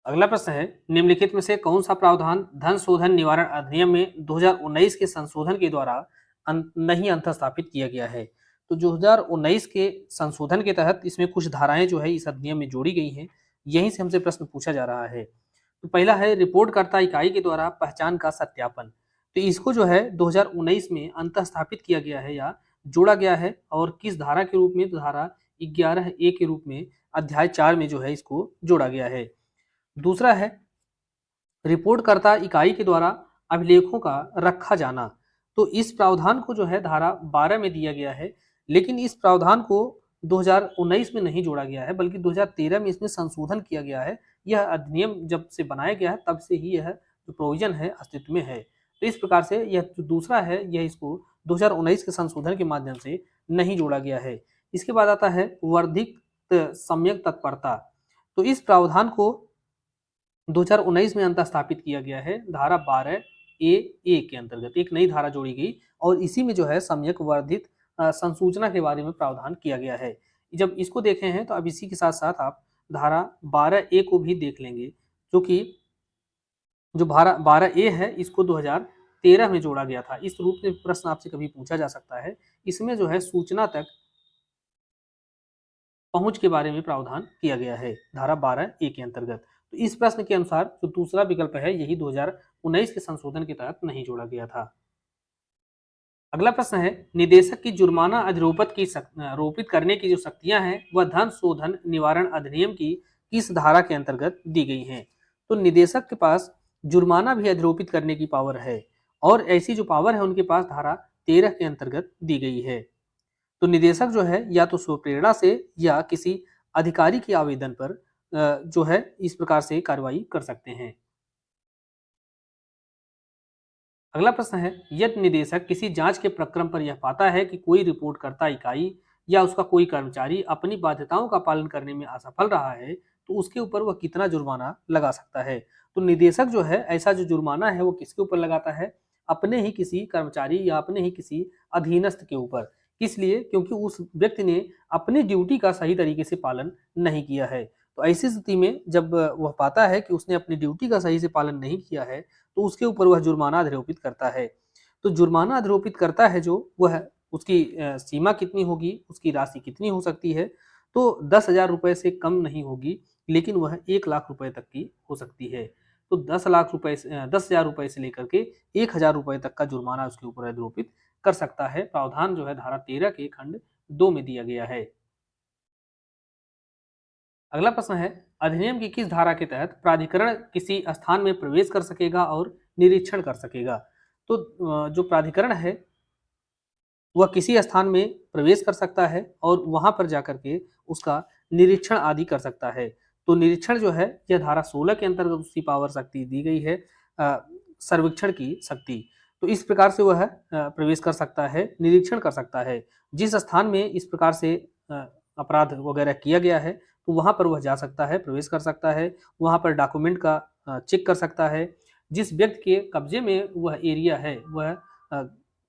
अगला प्रश्न है, निम्नलिखित में से कौन सा प्रावधान धन शोधन निवारण अधिनियम में 2019 के संशोधन के द्वारा नहीं अंतःस्थापित किया गया है? तो 2019 के संशोधन के तहत इसमें कुछ धाराएं जो है इस अधिनियम में जोड़ी गई हैं। यहीं से हमसे प्रश्न पूछा जा रहा है। तो पहला है रिपोर्टकर्ता इकाई के द्वारा पहचान का सत्यापन। तो इसको जो है 2019 में अंतःस्थापित किया गया है या जोड़ा गया है, और किस धारा के रूप में? तो धारा 11A के रूप में अध्याय 4 में जो है इसको जोड़ा गया है। दूसरा है रिपोर्टकर्ता इकाई के द्वारा अभिलेखों का रखा जाना। तो इस प्रावधान को जो है धारा 12 में दिया गया है, लेकिन इस प्रावधान को 2019 में नहीं जोड़ा गया है बल्कि 2013 में इसमें संशोधन किया गया है। यह अधिनियम जब से बनाया गया है तब से ही यह जो प्रोविजन है अस्तित्व में है। तो इस प्रकार से यह जो दूसरा है यह इसको 2019 के संशोधन के माध्यम से नहीं जोड़ा गया है। इसके बाद आता है वर्धित सम्यक तत्परता। तो इस प्रावधान को 2019 में अंतःस्थापित किया गया है। धारा 12A के अंतर्गत एक नई धारा जोड़ी गई और इसी में जो है सम्यक वर्धित संसूचना के बारे में प्रावधान किया गया है। जब इसको देखे हैं तो अब इसी के साथ साथ आप धारा 12A को भी देख लेंगे, जो कि जो धारा 12A है इसको 2013 में जोड़ा गया था। इस रूप में प्रश्न आपसे कभी पूछा जा सकता है। इसमें जो है सूचना तक पहुंच के बारे में प्रावधान किया गया है धारा 12A के अंतर्गत। तो इस प्रश्न के अनुसार जो दूसरा विकल्प है यही 2019 के संशोधन के तहत नहीं जोड़ा गया था। अगला प्रश्न है, निदेशक की जुर्माना आरोपित करने की जो शक्तियां हैं वह धन शोधन निवारण अधिनियम की किस धारा के अंतर्गत दी गई हैं? तो निदेशक के पास जुर्माना भी आरोपित करने की पावर है और ऐसी जो पावर है उनके पास धारा 13 के अंतर्गत दी गई है। तो निदेशक जो है या तो स्वप्रेरणा से या किसी अधिकारी के आवेदन पर जो है इस प्रकार से कार्रवाई कर सकते हैं। अगला प्रश्न है, यदि निदेशक किसी जांच के प्रक्रम पर यह पाता है कि कोई रिपोर्टकर्ता इकाई या उसका कोई कर्मचारी अपनी बाध्यताओं का पालन करने में असफल रहा है तो उसके ऊपर वह कितना जुर्माना लगा सकता है? तो निदेशक जो है ऐसा जो जुर्माना है वो किसके ऊपर लगाता है? अपने ही किसी कर्मचारी या अपने ही किसी अधीनस्थ के ऊपर। किस लिए? क्योंकि उस व्यक्ति ने अपनी ड्यूटी का सही तरीके से पालन नहीं किया है। तो ऐसी स्थिति में जब वह पाता है कि उसने अपनी ड्यूटी का सही से पालन नहीं किया है तो उसके ऊपर वह जुर्माना आरोपित करता है। तो जुर्माना आरोपित करता है जो वह उसकी सीमा कितनी होगी, उसकी राशि कितनी हो सकती है? तो 10,000 रुपए से कम नहीं होगी, लेकिन वह 1 लाख रुपए तक की हो सकती है। तो 10,000 रुपए से लेकर के 1,000 रुपए तक का जुर्माना उसके ऊपर आरोपित कर सकता है। प्रावधान जो है धारा 13 के खंड 2 में दिया गया है। अगला प्रश्न है, अधिनियम की किस धारा के तहत प्राधिकरण किसी स्थान में प्रवेश कर सकेगा और निरीक्षण कर सकेगा? तो जो प्राधिकरण है वह किसी स्थान में प्रवेश कर सकता है और वहां पर जाकर के उसका निरीक्षण आदि कर सकता है। तो निरीक्षण जो है यह धारा 16 के अंतर्गत उसकी पावर शक्ति दी गई है, सर्वेक्षण की शक्ति। तो इस प्रकार से वह प्रवेश कर सकता है, निरीक्षण कर सकता है। जिस स्थान में इस प्रकार से अपराध वगैरह किया गया है तो वहां पर वह जा सकता है, प्रवेश कर सकता है, वहां पर डॉक्यूमेंट का चेक कर सकता है। जिस व्यक्ति के कब्जे में वह एरिया है, वह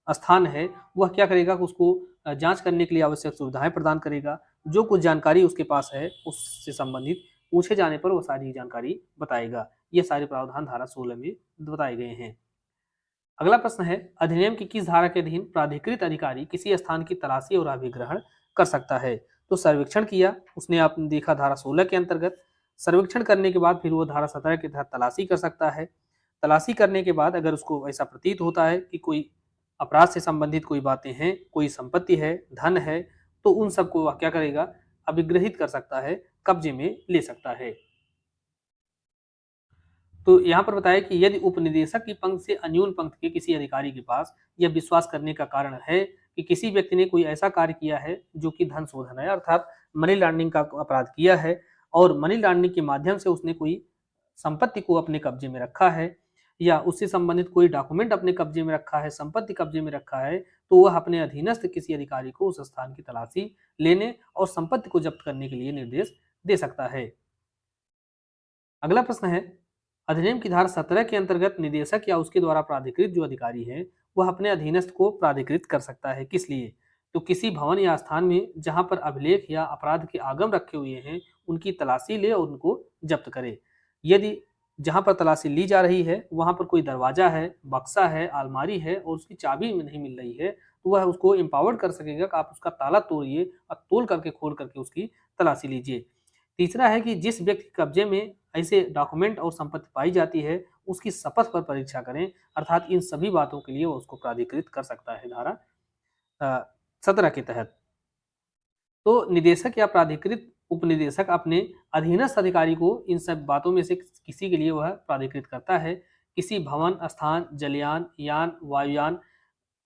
स्थान है, वह क्या करेगा कि उसको जांच करने के लिए आवश्यक सुविधाएं प्रदान करेगा। जो कुछ जानकारी उसके पास है उससे संबंधित पूछे जाने पर वो सारी जानकारी बताएगा। ये सारे प्रावधान धारा 16 में बताए गए हैं। अगला प्रश्न है, अधिनियम की किस धारा के अधीन प्राधिकृत अधिकारी किसी स्थान की तलाशी और अभिग्रहण कर सकता है? तो सर्वेक्षण किया उसने, आपने देखा धारा 16 के अंतर्गत। सर्वेक्षण करने के बाद फिर वो धारा 17 के तहत तलाशी कर सकता है। तलाशी करने के बाद अगर उसको ऐसा प्रतीत होता है कि कोई अपराध से संबंधित कोई बातें हैं, कोई संपत्ति है, धन है, तो उन सबको वह क्या करेगा? अभिग्रहित कर सकता है, कब्जे में ले सकता है। तो यहाँ पर बताया कि यदि उपनिदेशक की पंक्ति से अन्यून पंक्ति के किसी अधिकारी के पास यह विश्वास करने का कारण है कि किसी व्यक्ति ने कोई ऐसा कार्य किया है जो कि धन शोधन है, अर्थात मनी लॉन्ड्रिंग का अपराध किया है और मनी लॉन्ड्रिंग के माध्यम से उसने कोई संपत्ति को अपने कब्जे में रखा है या उससे संबंधित कोई डॉक्यूमेंट अपने कब्जे में रखा है, संपत्ति कब्जे में रखा है, तो वह अपने अधीनस्थ किसी अधिकारी को उस स्थान की तलाशी लेने और संपत्ति को जब्त करने के लिए निर्देश दे सकता है। अगला प्रश्न है, अधिनियम की धारा 17 के अंतर्गत निदेशक या उसके द्वारा प्राधिकृत जो अधिकारी है वह अपने अधीनस्थ को प्राधिकृत कर सकता है। किस लिए? तो किसी भवन या स्थान में जहां पर अभिलेख या अपराध के आगम रखे हुए हैं उनकी तलाशी ले और उनको जब्त करे। यदि जहां पर तलाशी ली जा रही है वहां पर कोई दरवाजा है, बक्सा है, अलमारी है और उसकी चाबी नहीं मिल रही है तो वह उसको एम्पावर्ड कर सकेगा कि आप उसका ताला तोड़िए और तोड़ करके खोल करके उसकी तलाशी लीजिए। तीसरा है कि जिस व्यक्ति के कब्जे में ऐसे डॉक्यूमेंट और संपत्ति पाई जाती है उसकी शपथ पर परीक्षा करें, अर्थात इन सभी बातों के लिए वो उसको प्राधिकृत कर सकता है धारा 17 के तहत। तो निदेशक या प्राधिकृत उपनिदेशक अपने अधीनस्थ अधिकारी को इन सब बातों में से किसी के लिए वह प्राधिकृत करता है। किसी भवन, स्थान, जलयान, यान, वायुयान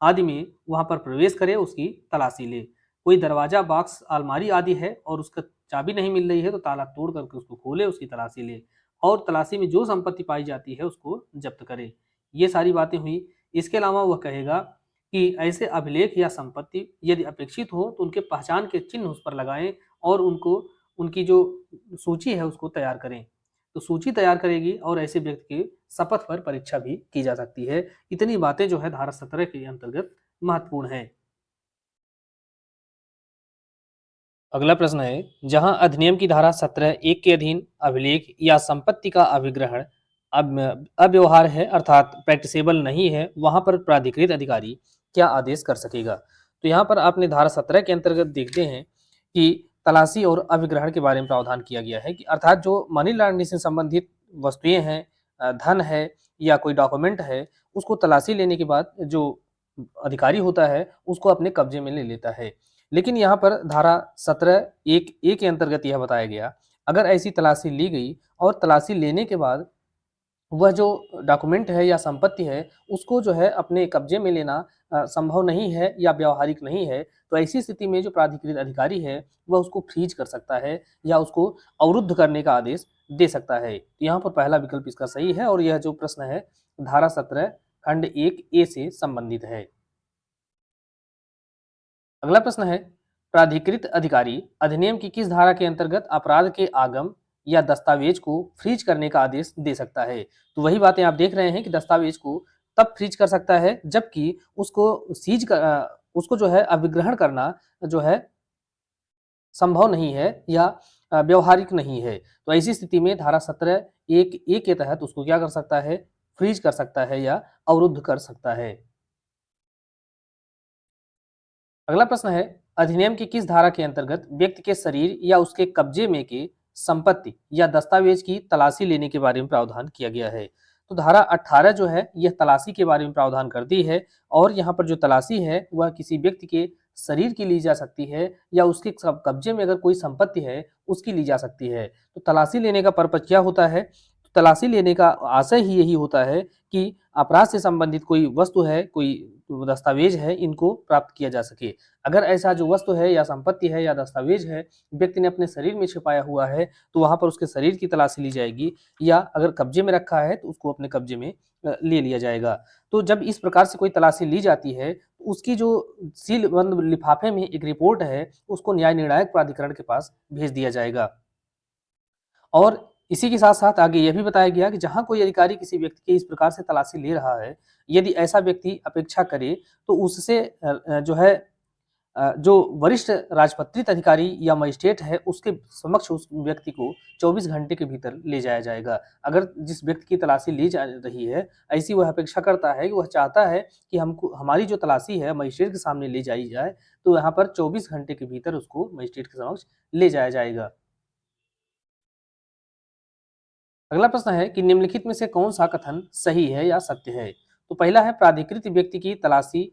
आदि में वहां पर प्रवेश करे, उसकी तलाशी ले। कोई दरवाजा, बॉक्स, अलमारी आदि है और उसका चाबी नहीं मिल रही है तो ताला तोड़ करके उसको खोले, उसकी तलाशी ले और तलाशी में जो संपत्ति पाई जाती है उसको जब्त करे। ये सारी बातें हुई। इसके अलावा वह कहेगा कि ऐसे अभिलेख या संपत्ति यदि अपेक्षित हो तो उनके पहचान के चिन्ह उस पर लगाएं और उनको उनकी जो सूची है उसको तैयार करें। तो सूची तैयार करेगी और ऐसे व्यक्ति की शपथ पर परीक्षा भी की जा सकती है। इतनी बातें जो है धारा 17 के अंतर्गत महत्वपूर्ण है। अगला प्रश्न है, जहां अधिनियम की धारा 17(1) के अधीन अभिलेख या संपत्ति का अभिग्रहण अव्यवहार है, अर्थात प्रैक्टिसेबल नहीं है, वहां पर प्राधिकृत अधिकारी क्या आदेश कर सकेगा? तो यहाँ पर आपने धारा 17 के अंतर्गत देखते हैं कि तलाशी और अभिग्रहण के बारे में प्रावधान किया गया है कि अर्थात जो मनी लॉन्ड्रिंग से संबंधित वस्तुएं हैं, धन है या कोई डॉक्यूमेंट है, उसको तलाशी लेने के बाद जो अधिकारी होता है उसको अपने कब्जे में ले लेता है। लेकिन यहाँ पर धारा 17 एक ए के अंतर्गत यह बताया गया, अगर ऐसी तलाशी ली गई और तलाशी लेने के बाद वह जो डॉक्यूमेंट है या संपत्ति है, उसको जो है अपने कब्जे में लेना संभव नहीं है या व्यावहारिक नहीं है, तो ऐसी स्थिति में जो प्राधिकृत अधिकारी है, वह उसको फ्रीज कर सकता है या उसको अवरुद्ध करने का आदेश दे सकता है। तो यहाँ पर पहला विकल्प इसका सही है और यह जो प्रश्न है धारा 17 खंड 1 ए से संबंधित है। अगला प्रश्न है, प्राधिकृत अधिकारी अधिनियम की किस धारा के अंतर्गत अपराध के आगम या दस्तावेज को फ्रीज करने का आदेश दे सकता है? तो वही बातें आप देख रहे हैं कि दस्तावेज को तब फ्रीज कर सकता है जबकि उसको जो है अभिग्रहण करना जो है संभव नहीं है या व्यवहारिक नहीं है। तो ऐसी स्थिति में धारा 17 एक ए के तहत उसको क्या कर सकता है? फ्रीज कर सकता है या अवरुद्ध कर सकता है। अगला प्रश्न है, अधिनियम की किस धारा के अंतर्गत व्यक्ति के शरीर या उसके कब्जे में के संपत्ति या दस्तावेज की तलाशी लेने के बारे में प्रावधान किया गया है? तो धारा 18 जो है यह तलाशी के बारे में प्रावधान करती है और यहाँ पर जो तलाशी है वह किसी व्यक्ति के शरीर की ली जा सकती है या उसके कब्जे में अगर कोई संपत्ति है उसकी ली जा सकती है। तो तलाशी लेने का पर्पज क्या होता है? तो तलाशी लेने का आशय ही यही होता है कि अपराध से संबंधित कोई वस्तु है, कोई दस्तावेज है, इनको प्राप्त किया जा सके। अगर ऐसा जो वस्तु है या संपत्ति है या दस्तावेज है व्यक्ति ने अपने शरीर में छिपाया हुआ है तो वहां पर उसके शरीर की तलाशी ली जाएगी या अगर कब्जे में रखा है तो उसको अपने कब्जे में ले लिया जाएगा। तो जब इस प्रकार से कोई तलाशी ली जाती है तो उसकी जो सील बंद लिफाफे में एक रिपोर्ट है उसको न्याय निर्णायक प्राधिकरण के पास भेज दिया जाएगा। और इसी के साथ-साथ आगे यह भी बताया गया कि जहाँ कोई अधिकारी किसी व्यक्ति की इस प्रकार से तलाशी ले रहा है, यदि ऐसा व्यक्ति अपेक्षा करे तो उससे जो है जो वरिष्ठ राजपत्रित अधिकारी या मजिस्ट्रेट है उसके समक्ष उस व्यक्ति को 24 घंटे के भीतर ले जाया जाएगा। अगर जिस व्यक्ति की तलाशी ली जा रही है, ऐसी वह अपेक्षा करता है कि वह चाहता है कि हमको हमारी जो तलाशी है मजिस्ट्रेट के सामने ले जाई जाए, तो यहाँ पर 24 घंटे के भीतर उसको मजिस्ट्रेट के समक्ष ले जाया जाएगा। अगला प्रश्न है कि निम्नलिखित में से कौन सा कथन सही है या सत्य है? तो पहला है प्राधिकृत व्यक्ति की तलाशी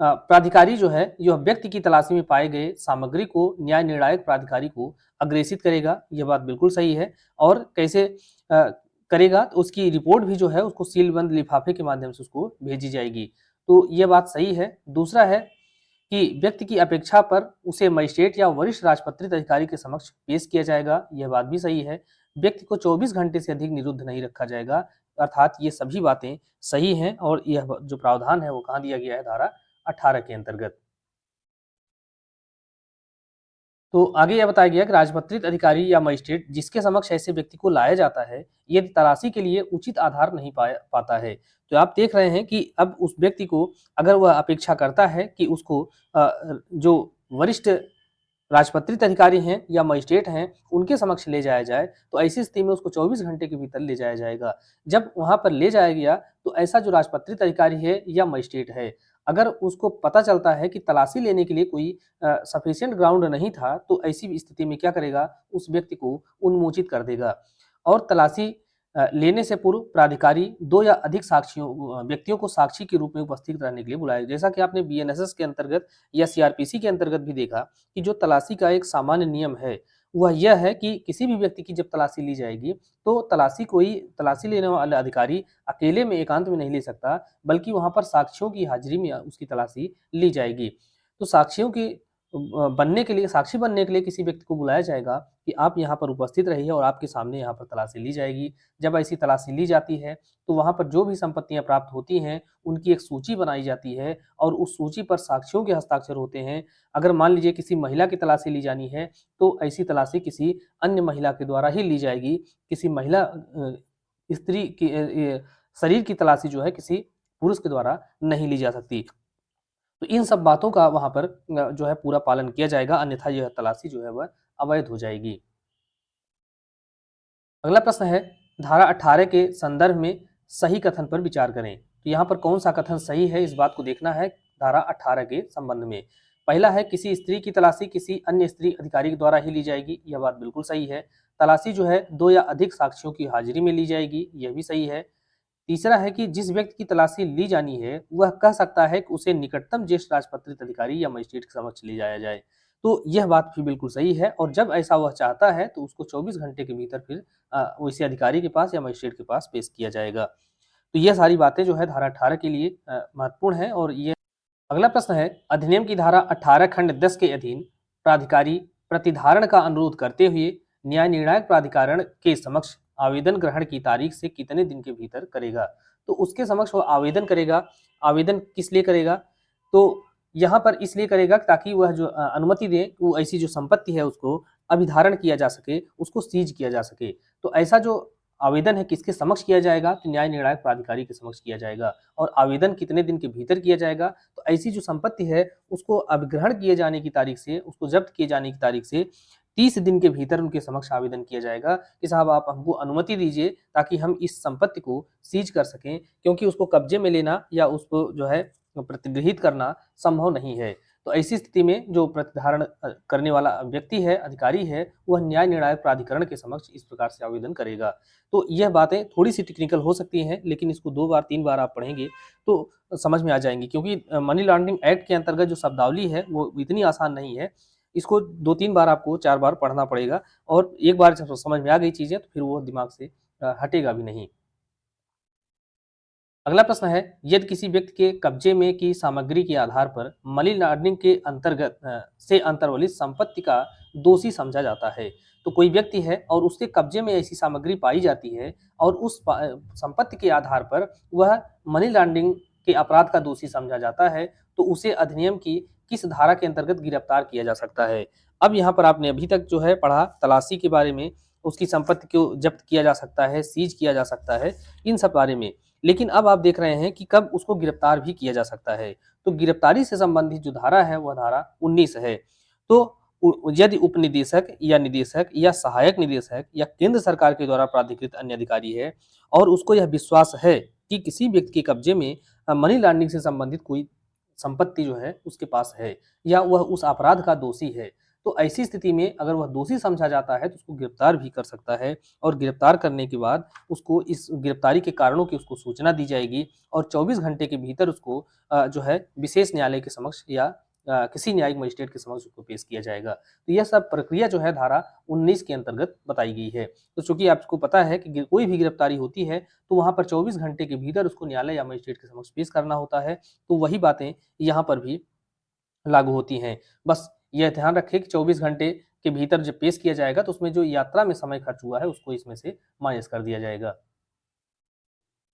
प्राधिकारी जो है यह व्यक्ति की तलाशी में पाए गए सामग्री को न्याय निर्णायक प्राधिकारी को अग्रेसित करेगा। यह बात बिल्कुल सही है। और कैसे करेगा? तो उसकी रिपोर्ट भी जो है उसको सीलबंद लिफाफे के माध्यम से उसको भेजी जाएगी। तो यह बात सही है। दूसरा है कि व्यक्ति की अपेक्षा पर उसे मजिस्ट्रेट या वरिष्ठ राजपत्रित अधिकारी के समक्ष पेश किया जाएगा। यह बात भी सही है। व्यक्ति को 24 घंटे से अधिक निरुद्ध नहीं रखा जाएगा। अर्थात ये सभी बातें सही हैं और यह जो प्रावधान है वो कहाँ दिया गया है? धारा 18 के अंतर्गत। तो आगे यह बताया गया कि राजपत्रित अधिकारी या मजिस्ट्रेट जिसके समक्ष ऐसे व्यक्ति को लाया जाता है, यदि तलाशी के लिए उचित आधार नहीं पाता है, तो आप देख रहे हैं कि अब उस व्यक्ति को अगर वह अपेक्षा करता है कि उसको जो वरिष्ठ राजपत्रित अधिकारी हैं या मजिस्ट्रेट हैं, उनके समक्ष ले जाया जाए, तो ऐसी स्थिति में उसको 24 घंटे के भीतर ले जाया जाएगा। जब वहाँ पर ले जाया गया, तो ऐसा जो राजपत्रित अधिकारी है या मजिस्ट्रेट है, अगर उसको पता चलता है कि तलाशी लेने के लिए कोई सफिशिएंट ग्राउंड नहीं था, तो ऐसी स्थिति में क्या करेगा? उस व्यक्ति को उन्मोचित कर देगा और तलाशी लेने से पूर्व प्राधिकारी 2 या अधिक व्यक्तियों को साक्षी के रूप में उपस्थित रहने के लिए बुलाया। जैसा कि आपने बीएनएसएस के अंतर्गत या सीआरपीसी के अंतर्गत भी देखा कि जो तलाशी का एक सामान्य नियम है, वह यह है कि किसी भी व्यक्ति की जब तलाशी ली जाएगी, तो तलाशी लेने वाला अधिकारी अकेले में एकांत में नहीं ले सकता, बल्कि वहाँ पर साक्षियों की हाजिरी में उसकी तलाशी ली जाएगी। तो साक्षियों की बनने के लिए साक्षी बनने के लिए किसी व्यक्ति को बुलाया जाएगा कि आप यहाँ पर उपस्थित रहिए और आपके सामने यहाँ पर तलाशी ली जाएगी। जब ऐसी तलाशी ली जाती है, तो वहाँ पर जो भी संपत्तियाँ प्राप्त होती हैं, उनकी एक सूची बनाई जाती है और उस सूची पर साक्षियों के हस्ताक्षर होते हैं। अगर मान लीजिए किसी महिला की तलाशी ली जानी है, तो ऐसी तलाशी किसी अन्य महिला के द्वारा ही ली जाएगी। किसी महिला स्त्री की शरीर की तलाशी जो है किसी पुरुष के द्वारा नहीं ली जा सकती। तो इन सब बातों का वहाँ पर जो है पूरा पालन किया जाएगा, अन्यथा यह तलाशी जो है वह अवैध हो जाएगी। अगला प्रश्न है, धारा 18 के संदर्भ में सही कथन पर विचार करें। तो यहाँ पर कौन सा कथन सही है, इस बात को देखना है धारा 18 के संबंध में। पहला है किसी स्त्री की तलाशी किसी अन्य स्त्री अधिकारी के द्वारा ही ली जाएगी, यह बात बिल्कुल सही है। तलाशी जो है 2 या अधिक साक्ष्यों की हाजिरी में ली जाएगी, यह भी सही है। तीसरा है कि जिस व्यक्ति की तलाशी ली जानी है, वह कह सकता है कि उसे निकटतम ज्येष्ठ राजपत्रित अधिकारी या मजिस्ट्रेट के समक्ष ले जाया जाए। तो यह बात भी बिल्कुल सही है और जब ऐसा वह चाहता है तो उसको 24 घंटे के भीतर फिर उसे अधिकारी के पास या मजिस्ट्रेट के पास पेश किया जाएगा। तो ये सारी बातें जो है धारा 18 के लिए महत्वपूर्ण है और ये अगला प्रश्न है अधिनियम की धारा 18 खंड 10 के अधीन प्राधिकारी प्रतिधारण का अनुरोध करते हुए न्याय निर्णायक प्राधिकरण के समक्ष आवेदन ग्रहण की तारीख से कितने दिन के भीतर करेगा। तो उसके समक्ष वो आवेदन करेगा। आवेदन किस लिए करेगा? तो यहाँ पर इसलिए करेगा ताकि वह जो अनुमति दे वो ऐसी जो संपत्ति है उसको अभिधारण किया जा सके, उसको सीज किया जा सके। तो ऐसा जो आवेदन है किसके समक्ष किया जाएगा? तो न्याय निर्णायक प्राधिकारी के समक्ष किया जाएगा। और आवेदन कितने दिन के भीतर किया जाएगा? तो ऐसी जो संपत्ति है उसको अभिग्रहण किए जाने की तारीख से, उसको जब्त किए जाने की तारीख से 30 दिन के भीतर उनके समक्ष आवेदन किया जाएगा कि साहब आप हमको अनुमति दीजिए ताकि हम इस संपत्ति को सीज कर सकें, क्योंकि उसको कब्जे में लेना या उसको जो है प्रतिगृहित करना संभव नहीं है। तो ऐसी स्थिति में जो प्रतिधारण करने वाला व्यक्ति है, अधिकारी है, वह न्याय निर्णायक प्राधिकरण के समक्ष इस प्रकार से आवेदन करेगा। तो यह बातें थोड़ी सी टेक्निकल हो सकती हैं, लेकिन इसको 2 बार 3 बार आप पढ़ेंगे तो समझ में आ जाएंगी, क्योंकि मनी लॉन्ड्रिंग एक्ट के अंतर्गत जो शब्दावली है वो इतनी आसान नहीं है। इसको 2-3 बार आपको 4 बार पढ़ना पड़ेगा और एक बार जब समझ में आ गई चीजें तो फिर वो दिमाग से हटेगा भी नहीं। अगला प्रश्न है यदि किसी व्यक्ति के कब्जे में की सामग्री के आधार पर मनी लॉन्ड्रिंग के अंतर्गत से अंतर्वलित संपत्ति का दोषी समझा जाता है। तो कोई व्यक्ति है और उसके कब्जे में ऐसी सामग्री पाई जाती है और उस संपत्ति के आधार पर वह मनी लॉन्ड्रिंग के अपराध का दोषी समझा जाता है, तो उसे अधिनियम की किस धारा के अंतर्गत गिरफ्तार किया जा सकता है। अब यहाँ पर आपने अभी तक जो है पढ़ा तलाशी के बारे में, उसकी संपत्ति को जब्त किया जा सकता है, सीज किया जा सकता है, इन सब बारे में। लेकिन अब आप देख रहे हैं कि कब उसको गिरफ्तार भी किया जा सकता है। तो गिरफ्तारी से संबंधित जो धारा है वह धारा 19 है। तो यदि उपनिदेशक या निदेशक या सहायक निदेशक या केंद्र सरकार के द्वारा प्राधिकृत अन्य अधिकारी है और उसको यह विश्वास है कि किसी व्यक्ति के कब्जे में मनी लॉन्ड्रिंग से संबंधित कोई संपत्ति जो है उसके पास है या वह उस अपराध का दोषी है, तो ऐसी स्थिति में अगर वह दोषी समझा जाता है तो उसको गिरफ्तार भी कर सकता है और गिरफ्तार करने के बाद उसको इस गिरफ्तारी के कारणों की उसको सूचना दी जाएगी और 24 घंटे के भीतर उसको जो है विशेष न्यायालय के समक्ष या किसी न्यायिक मजिस्ट्रेट के समक्ष उसको पेश किया जाएगा। तो यह सब प्रक्रिया जो है धारा 19 के अंतर्गत बताई गई है। तो चूंकि आपको पता है कि कोई भी गिरफ्तारी होती है तो वहां पर 24 घंटे के भीतर उसको न्यायालय या मजिस्ट्रेट के समक्ष पेश करना होता है, तो वही बातें यहाँ पर भी लागू होती हैं। बस यह ध्यान रखें कि 24 घंटे के भीतर जब पेश किया जाएगा तो उसमें जो यात्रा में समय खर्च हुआ है उसको इसमें से माइनस कर दिया जाएगा।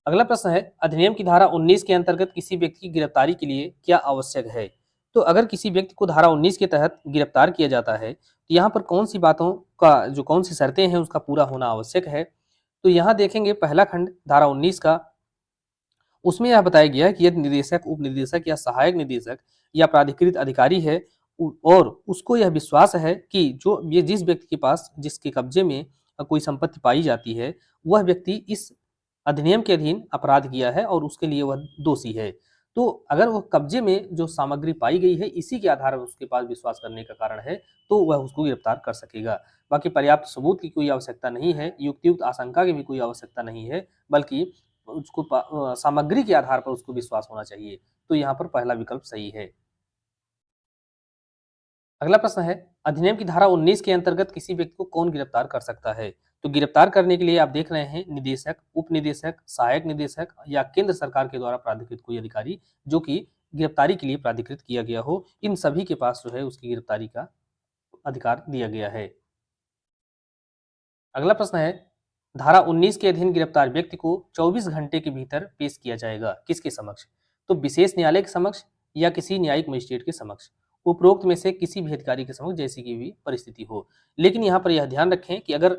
अगला प्रश्न है अधिनियम की धारा 19 के अंतर्गत किसी व्यक्ति की गिरफ्तारी के लिए क्या आवश्यक है। तो अगर किसी व्यक्ति को धारा 19 के तहत गिरफ्तार किया जाता है तो यहाँ पर कौन सी बातों का जो कौन सी शर्तें हैं उसका पूरा होना आवश्यक है। तो यहाँ देखेंगे पहला खंड धारा 19 का, उसमें यह बताया गया है कि यदि निदेशक उप निदेशक या सहायक निदेशक या प्राधिकृत अधिकारी है और उसको यह विश्वास है कि जो ये जिस व्यक्ति के पास जिसके कब्जे में कोई संपत्ति पाई जाती है वह व्यक्ति इस अधिनियम के अधीन अपराध किया है और उसके लिए वह दोषी है, तो अगर वह कब्जे में जो सामग्री पाई गई है इसी के आधार पर उसके पास विश्वास करने का कारण है तो वह उसको गिरफ्तार कर सकेगा। बाकी पर्याप्त सबूत की कोई आवश्यकता नहीं है, युक्तियुक्त आशंका की भी कोई आवश्यकता नहीं है, बल्कि उसको सामग्री के आधार पर उसको विश्वास होना चाहिए। तो यहाँ पर पहला विकल्प सही है। अगला प्रश्न है अधिनियम की धारा 19 के अंतर्गत किसी व्यक्ति को कौन गिरफ्तार कर सकता है। तो गिरफ्तार करने के लिए आप देख रहे हैं निदेशक, उप निदेशक, सहायक निदेशक या केंद्र सरकार के द्वारा प्राधिकृत कोई अधिकारी जो कि गिरफ्तारी के लिए प्राधिकृत किया गया हो, इन सभी के पास जो है उसकी गिरफ्तारी का अधिकार दिया गया है। अगला प्रश्न है धारा 19 के अधीन गिरफ्तार व्यक्ति को 24 घंटे के भीतर पेश किया जाएगा किसके समक्ष। तो विशेष न्यायालय के समक्ष या किसी न्यायिक मजिस्ट्रेट के समक्ष, उपरोक्त में से किसी भी अधिकारी के समक्ष जैसी की भी परिस्थिति हो। लेकिन यहाँ पर यह ध्यान रखें कि अगर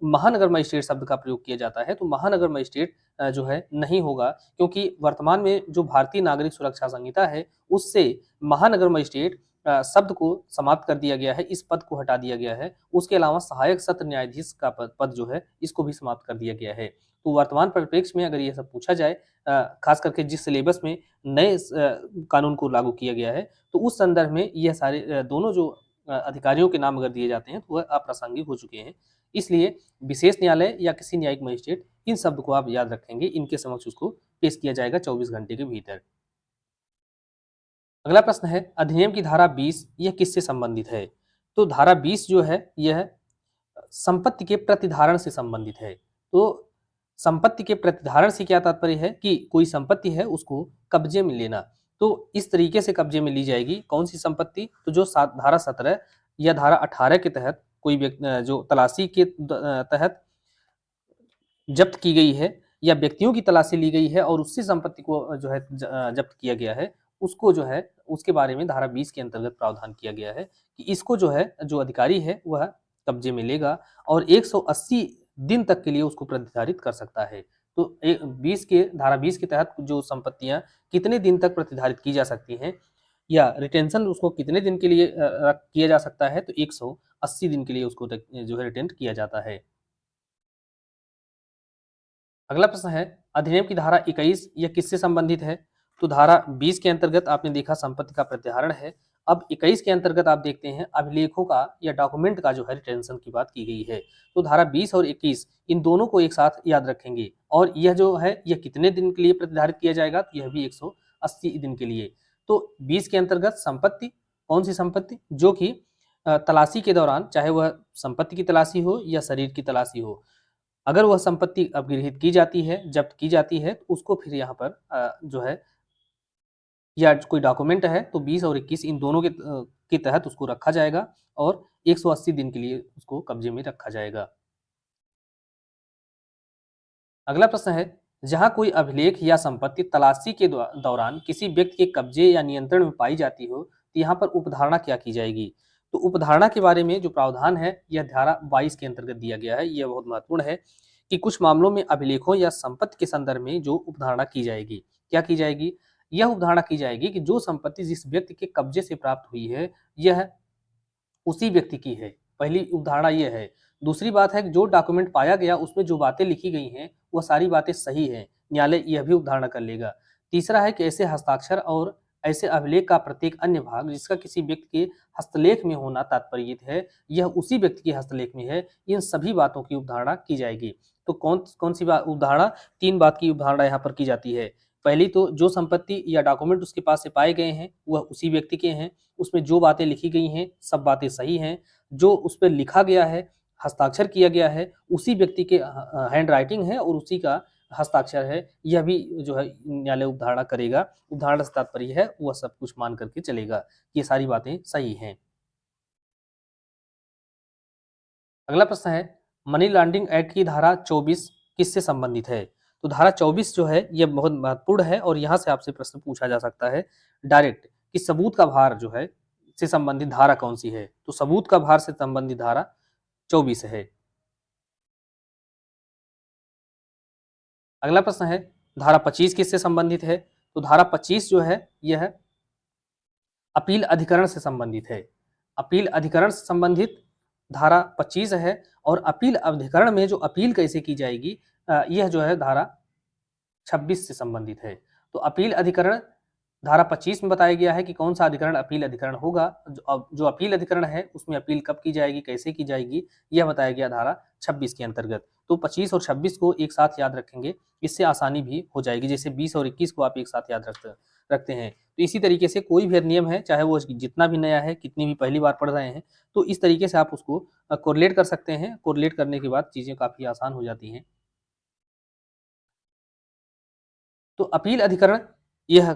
महानगर मजिस्ट्रेट शब्द का प्रयोग किया जाता है तो महानगर मजिस्ट्रेट जो है नहीं होगा, क्योंकि वर्तमान में जो भारतीय नागरिक सुरक्षा संहिता है उससे महानगर मजिस्ट्रेट शब्द को समाप्त कर दिया गया है, इस पद को हटा दिया गया है। उसके अलावा सहायक सत्र न्यायाधीश का पद जो है इसको भी समाप्त कर दिया गया है। तो वर्तमान परिप्रेक्ष्य में अगर ये सब पूछा जाए, खास करके जिस सिलेबस में नए कानून को लागू किया गया है, तो उस संदर्भ में यह सारे दोनों जो अधिकारियों के नाम अगर दिए जाते हैं तो वह अप्रासंगिक हो चुके हैं। इसलिए विशेष न्यायालय या किसी न्यायिक मजिस्ट्रेट, इन शब्द को आप याद रखेंगे, इनके समक्ष उसको पेश किया जाएगा 24 घंटे के भीतर। अगला प्रश्न है, अधिनियम की धारा 20 यह किससे संबंधित है? तो धारा 20 जो है यह संपत्ति के प्रतिधारण से संबंधित है। तो संपत्ति के प्रतिधारण से क्या तात्पर्य है कि कोई संपत्ति है उसको कब्जे में लेना। तो इस तरीके से कब्जे में ली जाएगी कौन सी संपत्ति? तो जो धारा 17 या धारा 18 के तहत कोई व्यक्ति जो तलाशी के तहत जब्त की गई है या व्यक्तियों की तलाशी ली गई है और उससे संपत्ति को जो है जब्त किया गया है, उसको जो है उसके बारे में धारा 20 के अंतर्गत प्रावधान किया गया है कि इसको जो है जो अधिकारी है वह कब्जे में लेगा और 180 दिन तक के लिए उसको प्रतिधारित कर सकता है। तो 20 के धारा 20 के तहत जो संपत्तियां कितने दिन तक प्रतिधारित की जा सकती हैं या रिटेंशन उसको कितने दिन के लिए किया जा सकता है, तो 180 दिन के लिए उसको जो है रिटेंट किया जाता है। अगला प्रश्न है, अधिनियम की धारा 21 यह किससे संबंधित है? तो धारा 20 के अंतर्गत आपने देखा संपत्ति का प्रतिहरण है। अब 21 के अंतर्गत आप देखते हैं अभिलेखों का या डॉक्यूमेंट का जो है रिटेंशन की बात की गई है। तो धारा 20 और 21 इन दोनों को एक साथ याद रखेंगे और यह जो है यह कितने दिन के लिए प्रतिधारित किया जाएगा? तो यह भी 180 दिन के लिए। तो 20 के अंतर्गत संपत्ति, कौन सी संपत्ति? जो कि तलाशी के दौरान, चाहे वह संपत्ति की तलाशी हो या शरीर की तलाशी हो, अगर वह संपत्ति अपगृहित की जाती है, जब्त की जाती है, तो उसको फिर यहाँ पर जो है या कोई डॉक्यूमेंट है तो 20 और 21 इन दोनों के तहत उसको रखा जाएगा और 180 दिन के लिए उसको कब्जे में रखा जाएगा। अगला प्रश्न है, जहां कोई अभिलेख या संपत्ति तलाशी के दौरान किसी व्यक्ति के कब्जे या नियंत्रण में पाई जाती हो, तो यहाँ पर उपधारणा क्या की जाएगी? तो उपधारणा के बारे में जो प्रावधान है यह धारा 22 के अंतर्गत दिया गया है। यह बहुत महत्वपूर्ण है कि कुछ मामलों में अभिलेखों या संपत्ति के संदर्भ में जो उपधारणा की जाएगी, क्या की जाएगी? यह उपधारणा की जाएगी कि जो संपत्ति जिस व्यक्ति के कब्जे से प्राप्त हुई है यह उसी व्यक्ति की है। पहली उपधारणा यह है। दूसरी बात है कि जो डॉक्यूमेंट पाया गया उसमें जो बातें लिखी गई हैं वह सारी बातें सही हैं। न्यायालय यह भी उपधारणा कर लेगा। तीसरा है कि ऐसे हस्ताक्षर और ऐसे अभिलेख का प्रत्येक अन्य भाग जिसका किसी व्यक्ति के हस्तलेख में होना तात्पर्य है, यह उसी व्यक्ति के हस्तलेख में है। इन सभी बातों की उपधारणा की जाएगी। तो कौन कौन सी उपधारणा? 3 बात की उपधारणा यहाँ पर की जाती है। पहली तो जो संपत्ति या डॉक्यूमेंट उसके पास से पाए गए हैं वह उसी व्यक्ति के हैं, उसमें जो बातें लिखी गई हैं सब बातें सही हैं, जो उस पर लिखा गया है, हस्ताक्षर किया गया है, उसी व्यक्ति के हैंड राइटिंग है और उसी का हस्ताक्षर है। यह भी जो है न्यायालय उपधारणा करेगा। उपधारणा से तात्पर्य है वह सब कुछ मान करके चलेगा, ये सारी बातें सही हैं। अगला प्रश्न है, मनी लॉन्ड्रिंग एक्ट की धारा 24 किससे संबंधित है? तो धारा 24 जो है यह बहुत महत्वपूर्ण है और यहाँ से आपसे प्रश्न पूछा जा सकता है डायरेक्ट कि सबूत का भार जो है से संबंधित धारा कौन सी है? तो सबूत का भार से संबंधित धारा 24 है। अगला प्रश्न है, धारा 25 किससे संबंधित है? तो धारा 25 जो है यह अपील अधिकरण से संबंधित है। अपील अधिकरण से संबंधित धारा 25 है और अपील अधिकरण में जो अपील कैसे की जाएगी यह जो है धारा 26 से संबंधित है। तो अपील अधिकरण धारा 25 में बताया गया है कि कौन सा अधिकरण अपील अधिकरण होगा। जो अपील अधिकरण है उसमें अपील कब की जाएगी, कैसे की जाएगी, यह बताया गया धारा 26 के अंतर्गत। तो 25 और 26 को एक साथ याद रखेंगे, इससे आसानी भी हो जाएगी। जैसे 20 और 21 को आप एक साथ याद रखते हैं, तो इसी तरीके से कोई भी नियम है, चाहे वो जितना भी नया है, कितनी भी पहली बार पढ़ रहे हैं, तो इस तरीके से आप उसको कोरिलेट कर सकते हैं। कोरिलेट करने के बाद चीज़ें काफ़ी आसान हो जाती हैं। तो अपील अधिकरण यह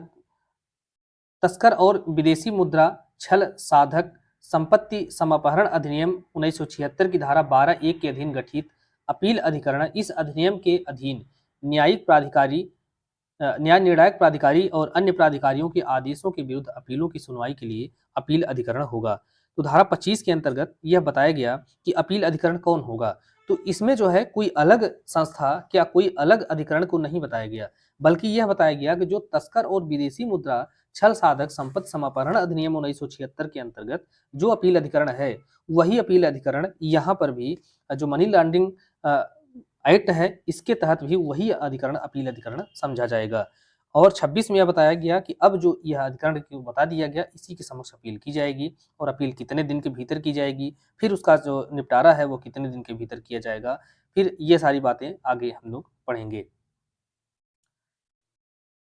तस्कर और विदेशी मुद्रा छल साधक संपत्ति समापहरण अधिनियम 1976 की धारा 12(1) के अधीन गठित अपील अधिकरण इस अधिनियम के अधीन न्यायिक प्राधिकारी, न्याय निर्णायक प्राधिकारी और अन्य प्राधिकारियों के आदेशों के विरुद्ध अपीलों की सुनवाई के लिए अपील अधिकरण होगा। तो धारा 25 के अंतर्गत यह बताया गया कि अपील अधिकरण कौन होगा। तो इसमें जो है कोई अलग संस्था क्या कोई अलग अधिकरण को नहीं बताया गया, बल्कि यह बताया गया कि जो तस्कर और विदेशी मुद्रा छल साधक संपत्ति समापहरण अधिनियम 1976 के अंतर्गत जो अपील अधिकरण है, वही अपील अधिकरण यहाँ पर भी जो मनी लॉन्ड्रिंग एक्ट है, इसके तहत भी वही अधिकरण अपील अधिकरण समझा जाएगा। और 26 में यह बताया गया कि अब जो यह अधिकरण क्यों बता दिया गया, इसी के समक्ष अपील की जाएगी और अपील कितने दिन के भीतर की जाएगी, फिर उसका जो निपटारा है वो कितने दिन के भीतर किया जाएगा, फिर ये सारी बातें आगे हम लोग पढ़ेंगे।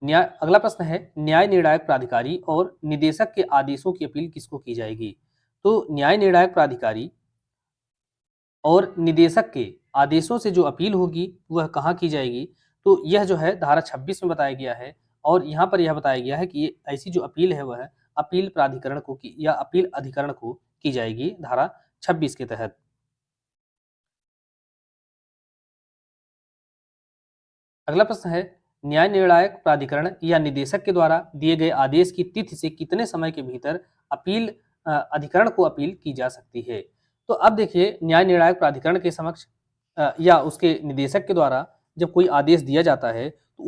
अगला प्रश्न है, न्याय निर्णायक प्राधिकारी और निदेशक के आदेशों की अपील किसको की जाएगी? तो न्याय निर्णायक प्राधिकारी और निदेशक के आदेशों से जो अपील होगी वह कहाँ की जाएगी? तो यह जो है धारा 26 में बताया गया है और यहाँ पर यह बताया गया है कि ये ऐसी जो अपील है वह अपील प्राधिकरण को की या अपील अधिकरण को की जाएगी धारा 26 के तहत। अगला प्रश्न है, न्याय निर्णायक प्राधिकरण या निदेशक के द्वारा दिए गए आदेश की तिथि से कितने समय के भीतर अपील अधिकरण को अपील की जा सकती है? तो अब देखिए, न्याय निर्णायक प्राधिकरण के समक्ष या उसके निदेशक के द्वारा जब कोई आदेश दिया जाता है तो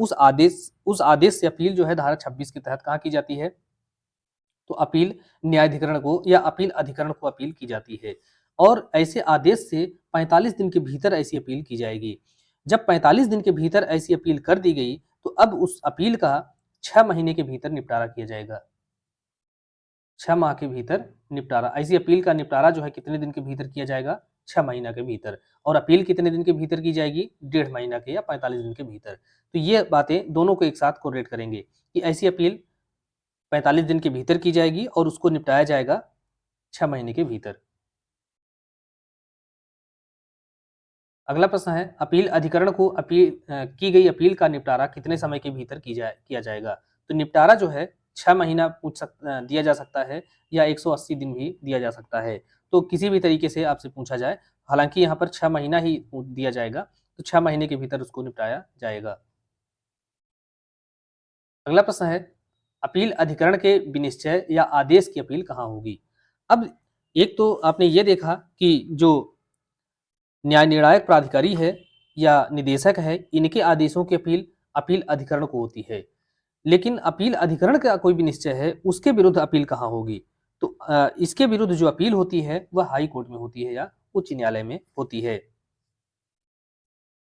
उस आदेश से अपील जो है धारा 26 के तहत कहाँ की जाती है? तो अपील न्यायाधिकरण को या अपील अधिकरण को अपील की जाती है और ऐसे आदेश से 45 दिन के भीतर ऐसी अपील की जाएगी। जब 45 दिन के भीतर ऐसी अपील कर दी गई तो अब उस अपील का 6 महीने के भीतर निपटारा किया जाएगा। 6 माह के भीतर निपटारा, ऐसी अपील का निपटारा जो है कितने दिन के भीतर किया जाएगा? 6 महीना के भीतर। और अपील कितने दिन के भीतर की जाएगी? 1.5 महीना के या 45 दिन के भीतर। तो ये बातें दोनों को एक साथ कोरिलेट करेंगे कि ऐसी अपील 45 दिन के भीतर की जाएगी और उसको निपटाया जाएगा 6 महीने के भीतर। अगला प्रश्न है, अपील अधिकरण को की गई अपील का निपटारा कितने समय के भीतर किया जाएगा? तो निपटारा जो है 6 महीना दिया जा सकता है या 180 दिन भी दिया जा सकता है। तो किसी भी तरीके से आपसे पूछा जाए, हालांकि यहाँ पर 6 महीना ही दिया जाएगा, तो 6 महीने के भीतर उसको निपटाया जाएगा। अगला प्रश्न है, अपील अधिकरण के विनिश्चय या आदेश की अपील कहाँ होगी? अब एक तो आपने ये देखा कि जो न्याय निर्णायक प्राधिकारी है या निदेशक है, इनके आदेशों की अपील अपील अधिकरण को होती है। लेकिन अपील अधिकरण का कोई भी निश्चय है, उसके विरुद्ध अपील कहाँ होगी? तो इसके विरुद्ध जो अपील होती है वह हाई कोर्ट में होती है या उच्च न्यायालय में होती है।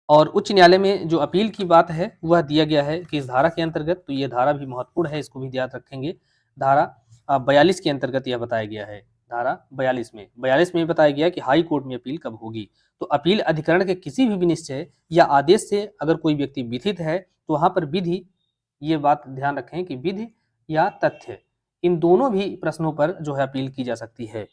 और उच्च न्यायालय में जो अपील की बात है वह दिया गया है कि इस धारा के अंतर्गत, तो ये धारा भी महत्वपूर्ण है, इसको भी याद रखेंगे। धारा 42 के अंतर्गत यह बताया गया है। धारा 42 में बताया गया कि हाई कोर्ट में अपील कब होगी। तो अपील अधिकरण के किसी भी निश्चय या आदेश से अगर कोई व्यक्ति विथित है तो वहां पर विधि, ये बात ध्यान रखें कि विधि या तथ्य, इन दोनों भी प्रश्नों पर जो है अपील की जा सकती है।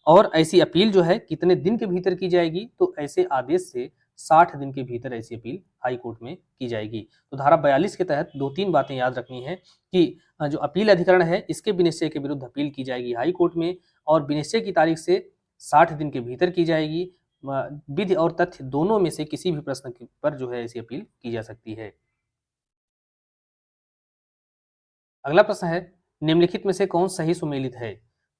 और ऐसी अपील जो है कितने दिन के भीतर की जाएगी? तो ऐसे आदेश से 60 दिन के भीतर ऐसी अपील हाई कोर्ट में की जाएगी। तो धारा 42 के तहत 2-3 बातें याद रखनी है कि जो अपील अधिकरण है, इसके विनिश्चय के विरुद्ध अपील की जाएगी हाई कोर्ट में और विनिश्चय की तारीख से 60 दिन के भीतर की जाएगी। विधि और तथ्य दोनों में से किसी भी प्रश्न पर जो है ऐसी अपील की जा सकती है। अगला प्रश्न है, निम्नलिखित में से कौन सही सुमेलित है?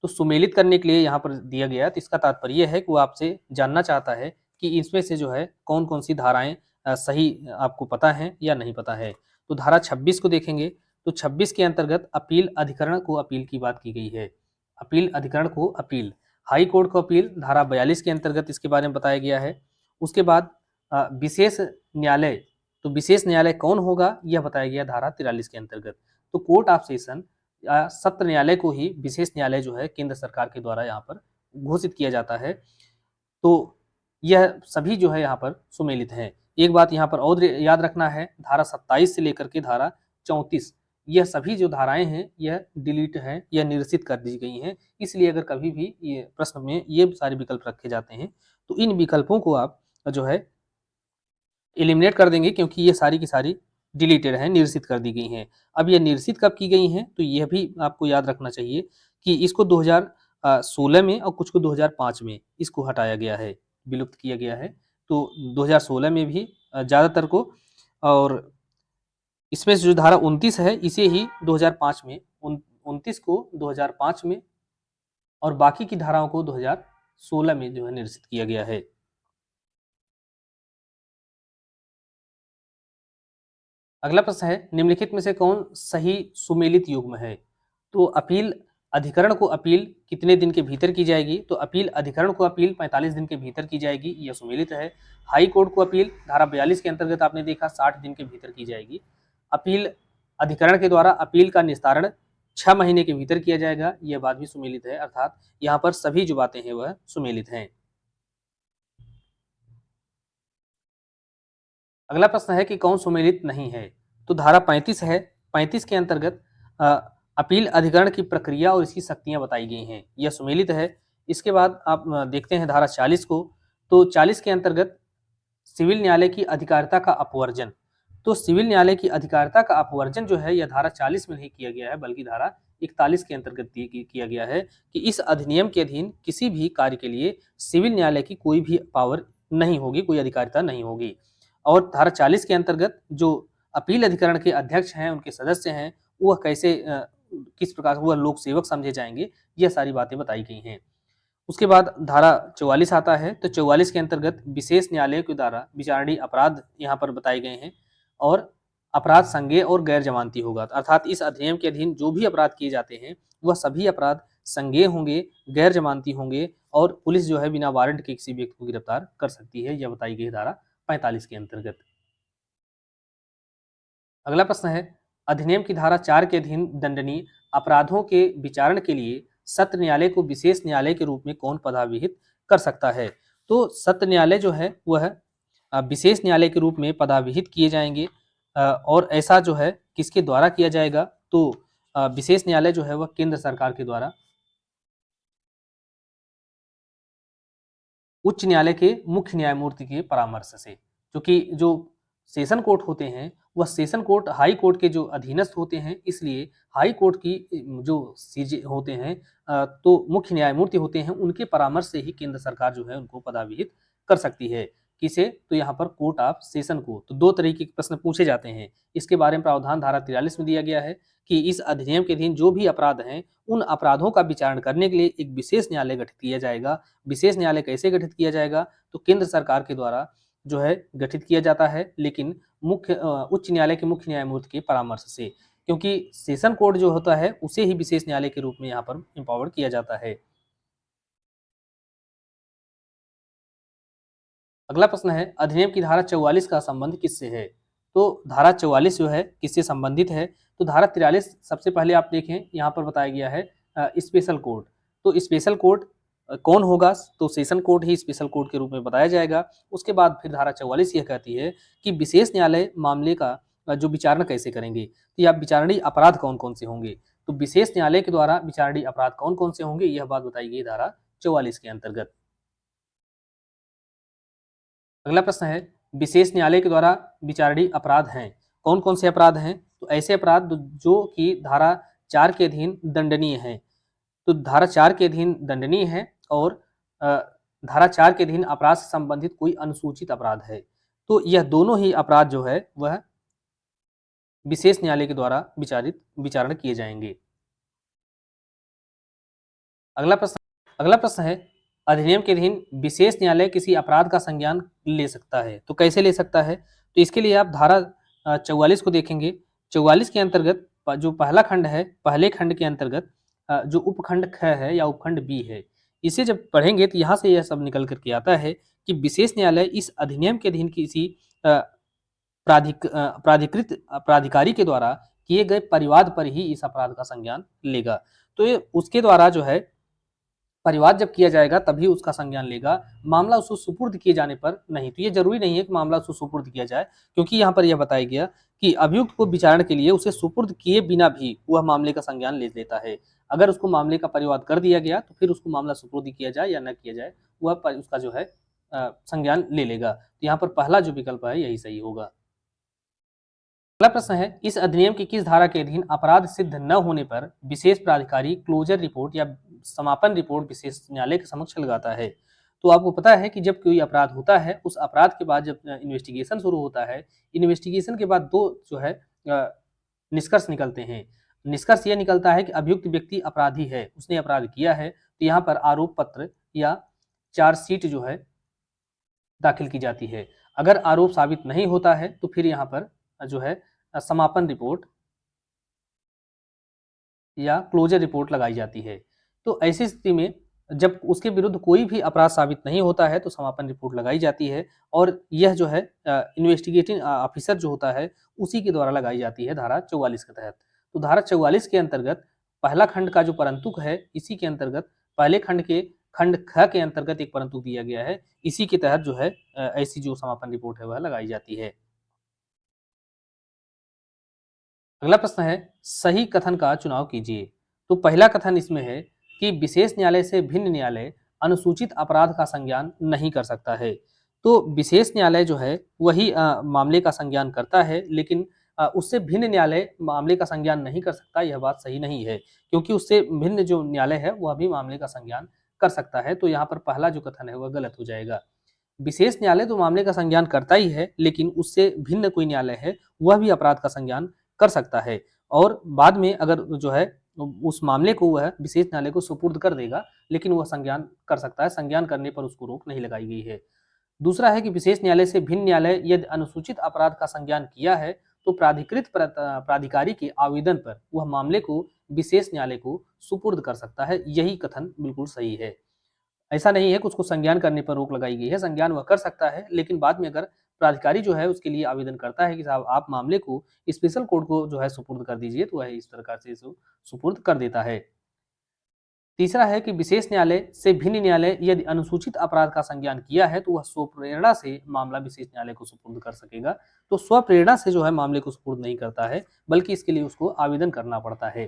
तो सुमेलित करने के लिए यहाँ पर दिया गया, तो इसका तात्पर्य है कि वो आपसे जानना चाहता है कि इसमें से जो है कौन कौन सी धाराएं सही आपको पता है या नहीं पता है। तो धारा 26 को देखेंगे तो 26 के अंतर्गत अपील अधिकरण को अपील की बात की गई है। अपील अधिकरण को अपील, हाई कोर्ट को अपील धारा 42 के अंतर्गत इसके बारे में बताया गया है। उसके बाद विशेष न्यायालय, तो विशेष न्यायालय कौन होगा यह बताया गया धारा 43 के अंतर्गत। तो कोर्ट ऑफ सेशन या सत्र न्यायालय को ही विशेष न्यायालय जो है केंद्र सरकार के द्वारा यहाँ पर घोषित किया जाता है। तो यह सभी जो है यहाँ पर सुमेलित हैं। एक बात यहाँ पर और याद रखना है, धारा 27 से लेकर के धारा 34, यह सभी जो धाराएं हैं यह डिलीट हैं, यह निरसित कर दी गई हैं। इसलिए अगर कभी भी ये प्रश्न में ये सारे विकल्प रखे जाते हैं तो इन विकल्पों को आप जो है एलिमिनेट कर देंगे, क्योंकि ये सारी की सारी डिलीटेड हैं, निरसित कर दी गई हैं। अब ये निरसित कब की गई हैं, तो यह भी आपको याद रखना चाहिए कि इसको 2016 में और कुछ को 2005 में इसको हटाया गया है, विलुप्त किया गया है। तो 2016 में भी ज़्यादातर को, और इसमें से जो धारा 29 है इसे ही 2005 में 29 को 2005 में और बाकी की धाराओं को 2016 में जो है निरसित किया गया है। अगला प्रश्न है, निम्नलिखित में से कौन सही सुमेलित युग्म है? तो अपील अधिकरण को अपील कितने दिन के भीतर की जाएगी? तो अपील अधिकरण को अपील 45 दिन के भीतर की जाएगी, यह सुमेलित है। हाई कोर्ट को अपील धारा 42 के अंतर्गत आपने देखा 60 दिन के भीतर की जाएगी। अपील अधिकरण के द्वारा अपील का निस्तारण 6 महीने के भीतर किया जाएगा, यह बात भी सुमेलित है, अर्थात यहाँ पर सभी जो बातें हैं वह सुमेलित हैं। अगला प्रश्न है कि कौन सुमेलित नहीं है? तो धारा 35 है। 35 के अंतर्गत अपील अधिकरण की प्रक्रिया और इसकी शक्तियां बताई गई हैं, यह सुमेलित है। इसके बाद आप देखते हैं धारा 40 को। तो 40 के अंतर्गत सिविल न्यायालय की अधिकारिता का अपवर्जन। तो सिविल न्यायालय की अधिकारिता का अपवर्जन जो है यह धारा 40 में नहीं किया गया है, बल्कि धारा 41 के अंतर्गत किया गया है कि इस अधिनियम के अधीन किसी भी कार्य के लिए सिविल न्यायालय की कोई भी पावर नहीं होगी, कोई अधिकारिता नहीं होगी। और धारा 40 के अंतर्गत जो अपील अधिकरण के अध्यक्ष हैं, उनके सदस्य हैं, वह कैसे किस प्रकार वह लोक सेवक समझे जाएंगे, यह सारी बातें बताई गई हैं। उसके बाद धारा 44 आता है। तो 44 के अंतर्गत विशेष न्यायालय के द्वारा विचारणीय अपराध यहाँ पर बताए गए हैं और अपराध संज्ञेय और गैर जमानती होगा, अर्थात इस अधिनियम के अधीन जो भी अपराध किए जाते हैं वह सभी अपराध संज्ञेय होंगे, गैर जमानती होंगे और पुलिस जो है बिना वारंट के किसी व्यक्ति को गिरफ्तार कर सकती है, यह बताई गई धारा 45 के अंतर्गत। अगला प्रश्न है, अधिनियम की धारा 4 के अधीन दंडनीय अपराधों के विचारण के लिए सत्र न्यायालय को विशेष न्यायालय के रूप में कौन पदाविहित कर सकता है? तो सत्र न्यायालय जो है वह विशेष न्यायालय के रूप में पदाविहित किए जाएंगे और ऐसा जो है किसके द्वारा किया जाएगा? तो विशेष न्यायालय जो है वह केंद्र सरकार के द्वारा उच्च न्यायालय के मुख्य न्यायमूर्ति के परामर्श से, क्योंकि जो सेशन कोर्ट होते हैं वह सेशन कोर्ट हाई कोर्ट के जो अधीनस्थ होते हैं, इसलिए हाई कोर्ट की जो सीजे होते हैं तो मुख्य न्यायमूर्ति होते हैं, उनके परामर्श से ही केंद्र सरकार जो है उनको पदाविहित कर सकती है। किसे? तो यहाँ पर कोर्ट ऑफ सेशन को। तो दो तरीके के प्रश्न पूछे जाते हैं, इसके बारे में प्रावधान धारा 43 में दिया गया है कि इस अधिनियम के अधीन जो भी अपराध हैं उन अपराधों का विचारण करने के लिए एक विशेष न्यायालय गठित किया जाएगा। विशेष न्यायालय कैसे गठित किया जाएगा? तो केंद्र सरकार के द्वारा जो है गठित किया जाता है, लेकिन उच्च न्यायालय के मुख्य न्यायमूर्ति के परामर्श से, क्योंकि सेशन कोर्ट जो होता है उसे ही विशेष न्यायालय के रूप में यहाँ पर एम्पावर्ड किया जाता है। अगला प्रश्न है, अधिनियम की धारा 44 का संबंध किससे है? तो धारा 44 जो है किससे संबंधित है? तो धारा 43 सबसे पहले आप देखें यहाँ पर बताया गया है स्पेशल कोर्ट। तो स्पेशल कोर्ट कौन होगा? तो सेशन कोर्ट ही स्पेशल कोर्ट के रूप में बताया जाएगा। उसके बाद फिर धारा 44 यह कहती है कि विशेष न्यायालय मामले का जो विचारण कैसे करेंगे, तो या विचारणीय अपराध कौन कौन से होंगे, तो विशेष न्यायालय के द्वारा विचारणीय अपराध कौन कौन से होंगे, यह बात बताई गई धारा 44 के अंतर्गत। अगला प्रश्न है, विशेष न्यायालय के द्वारा विचारणीय अपराध हैं, कौन कौन से अपराध हैं? तो ऐसे अपराध जो कि धारा 4 के अधीन दंडनीय हैं। तो धारा 4 के अधीन दंडनीय है और धारा 4 के अधीन अपराध से संबंधित कोई अनुसूचित अपराध है, तो यह दोनों ही अपराध जो है वह विशेष न्यायालय के द्वारा विचारण किए जाएंगे। अगला प्रश्न है, अधिनियम के अधीन विशेष न्यायालय किसी अपराध का संज्ञान ले सकता है, तो कैसे ले सकता है? तो इसके लिए आप धारा 44 को देखेंगे। 44 के अंतर्गत जो पहला खंड है, पहले खंड के अंतर्गत जो उपखंड ख है या उपखंड बी है, इसे जब पढ़ेंगे तो यहाँ से यह सब निकल करके आता है कि विशेष न्यायालय इस अधिनियम के अधीन किसी प्राधिकृत प्राधिकारी के द्वारा किए गए परिवाद पर ही इस अपराध का संज्ञान लेगा। तो ये उसके द्वारा जो है परिवाद जब किया जाएगा तभी उसका संज्ञान लेगा, मामला उसको सुपुर्द किए जाने पर नहीं। तो ये जरूरी नहीं है कि मामला उसको सुपुर्द किया जाए, क्योंकि यहाँ पर यह बताया गया कि अभियुक्त को विचारण के लिए उसे सुपुर्द किए बिना भी वह मामले का संज्ञान ले लेता है। अगर उसको मामले का परिवाद कर दिया गया तो फिर उसको मामला सुपुर्द किया जाए या न किया जाए, वह उसका जो है संज्ञान ले लेगा। तो यहाँ पर पहला जो विकल्प है यही सही होगा। अगला प्रश्न है, इस अधिनियम की किस धारा के अधीन अपराध सिद्ध न होने पर विशेष प्राधिकारी क्लोजर रिपोर्ट या समापन रिपोर्ट विशेष न्यायालय के समक्ष लगाता है? तो आपको पता है कि जब कोई अपराध होता है, उस अपराध के बाद जब इन्वेस्टिगेशन शुरू होता है, इन्वेस्टिगेशन के बाद दो जो है निष्कर्ष निकलते हैं। निष्कर्ष यह निकलता है कि अभियुक्त व्यक्ति अपराधी है, उसने अपराध किया है, तो यहाँ पर आरोप पत्र या चार्जशीट जो है दाखिल की जाती है। अगर आरोप साबित नहीं होता है तो फिर यहाँ पर जो है समापन रिपोर्ट या क्लोजर रिपोर्ट लगाई जाती है। तो ऐसी स्थिति में जब उसके विरुद्ध कोई भी अपराध साबित नहीं होता है तो समापन रिपोर्ट लगाई जाती है और यह जो है इन्वेस्टिगेटिंग ऑफिसर जो होता है उसी के द्वारा लगाई जाती है धारा 44 के तहत। तो धारा 44 के अंतर्गत पहला खंड का जो परंतुक है इसी के अंतर्गत पहले खंड के खंड ख के अंतर्गत एक परंतुक दिया गया है, इसी के तहत जो है ऐसी जो समापन रिपोर्ट है वह लगाई जाती है। अगला प्रश्न है सही कथन का चुनाव कीजिए। तो पहला कथन इसमें है कि विशेष न्यायालय से भिन्न न्यायालय अनुसूचित अपराध का संज्ञान नहीं कर सकता है। तो विशेष न्यायालय जो है वही मामले का संज्ञान करता है, लेकिन उससे भिन्न न्यायालय मामले का संज्ञान नहीं कर सकता। यह बात सही नहीं है, क्योंकि उससे भिन्न जो न्यायालय है वह भी मामले का संज्ञान कर सकता है। तो यहाँ पर पहला जो कथन है वह गलत हो जाएगा। विशेष न्यायालय तो मामले का संज्ञान करता ही है, लेकिन उससे भिन्न कोई न्यायालय है वह भी अपराध का संज्ञान कर सकता है और बाद में अगर जो है उस मामले को वह विशेष न्यायालय को सुपुर्द कर देगा, लेकिन वह संज्ञान कर सकता है। संज्ञान करने पर उसको रोक नहीं लगाई गई है। दूसरा है कि विशेष न्यायालय से भिन्न न्यायालय यदि अनुसूचित अपराध का संज्ञान किया है तो प्राधिकृत प्राधिकारी के आवेदन पर वह मामले को विशेष न्यायालय को सुपुर्द कर सकता है। यही कथन बिल्कुल सही है। ऐसा नहीं है कि उसको संज्ञान करने पर रोक लगाई गई है, संज्ञान वह कर सकता है, लेकिन बाद में अगर प्राधिकारी जो है उसके लिए आवेदन करता है कि साहब आप मामले को स्पेशल कोर्ट को जो है सुपुर्द कर दीजिए, तो वह इस प्रकार से इसको सुपुर्द कर देता है। तीसरा है कि विशेष न्यायालय से भिन्न न्यायालय यदि अनुसूचित अपराध का संज्ञान किया है तो वह स्वप्रेरणा से मामला विशेष न्यायालय को सुपुर्द कर सकेगा। तो स्वप्रेरणा से जो है मामले को सुपुर्द नहीं करता है, बल्कि इसके लिए उसको आवेदन करना पड़ता है।